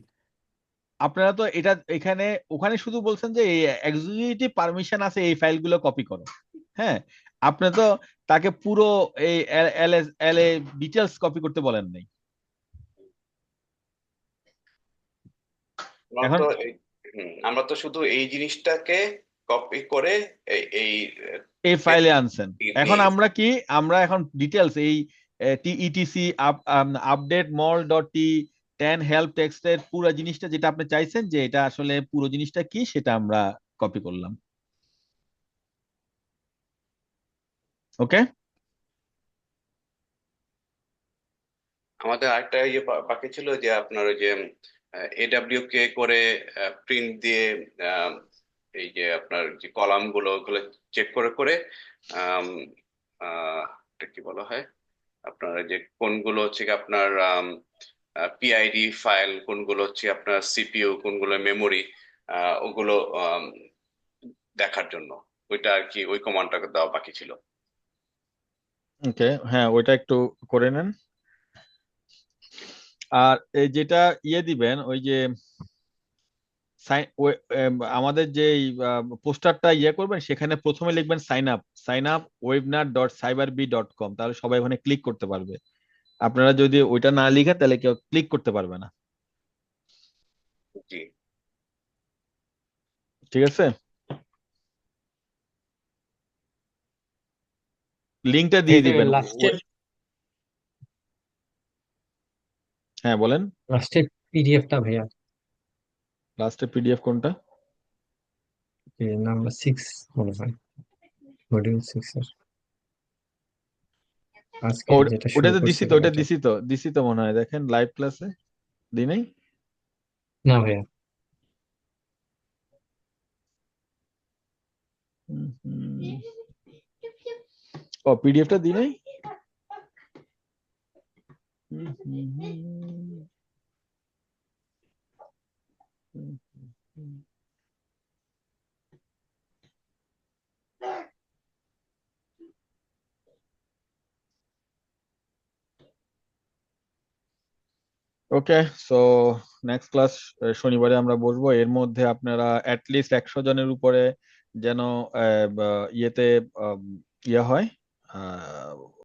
আপনারা তো এটা এখানে ওখানে শুধু বলছেন যে এক্সিকিউটিভ পারমিশন আছে এই ফাইলগুলো কপি করো হ্যাঁ আপনি তো তাকে পুরো এই এল এল এ ডিটেলস কপি করতে বলেন নাই আমরা এখন তো আমরা তো শুধু এই জিনিসটাকে কপি করে এই এই ফাইলে আনছেন এখন নিয়ে আমরা কি আমরা এখন ডিটেলস এই ইটিসি আপডেট মল ডট টি 10 হেল্প টেক্সটের পুরো জিনিসটা যেটা আপনি চাইছেন যে এটা আসলে পুরো জিনিসটা কি সেটা আমরা কপি করলাম ওকে আমাদের আরেকটা ইয়ে বাকি ছিল যে আপনার ওই যে এডাব্লিউ কে করে প্রিন্ট দিয়ে আহ, এই যে আপনার যে কলাম গুলো ওগুলো চেক করে করে আম, এটা কি বলা হয় আপনার যে কোনগুলো হচ্ছে কি আপনার পিআইডি ফাইল, কোনগুলো হচ্ছে আপনার সিপিইউ, কোনগুলো মেমোরি, ওগুলো দেখার জন্য। ওইটা আর কি, ওই কমান্ডটাকে দেওয়া বাকি ছিল। ওকে, হ্যাঁ ওইটা একটু করে নেন। আর এই যেটা দিবেন, ওই যে আমাদের যে পোস্টারটা করবেন, সেখানে প্রথমে লিখবেন সাইন আপ webinar.cyberbee.com, তাহলে সবাই ওখানে ক্লিক করতে পারবে। আপনারা যদি ওইটা না লিখেন তাহলে কেউ ক্লিক করতে পারবে না। জি, ঠিক আছে, লিঙ্কটা দিয়ে দিবেন। হ্যাঁ বলেন, লাস্টের পিডিএফটা ভাইয়া, লাস্টে পিডিএফ কোনটা? নাম্বার 6 মনে হয়, মডিউল 6 এর আজকে যেটা শুরু ওটা তো করছে। ওটা দিছি তো মনে হয়, দেখেন লাইভ ক্লাসে দিই নাই? না ভাইয়া, ও পিডিএফটা দিই নাই। ওকে, সো নেক্সট ক্লাস শনিবারে আমরা বসবো। এর মধ্যে আপনারা অ্যাটলিস্ট 100 জনের উপরে যেন ইয়েতে হয়,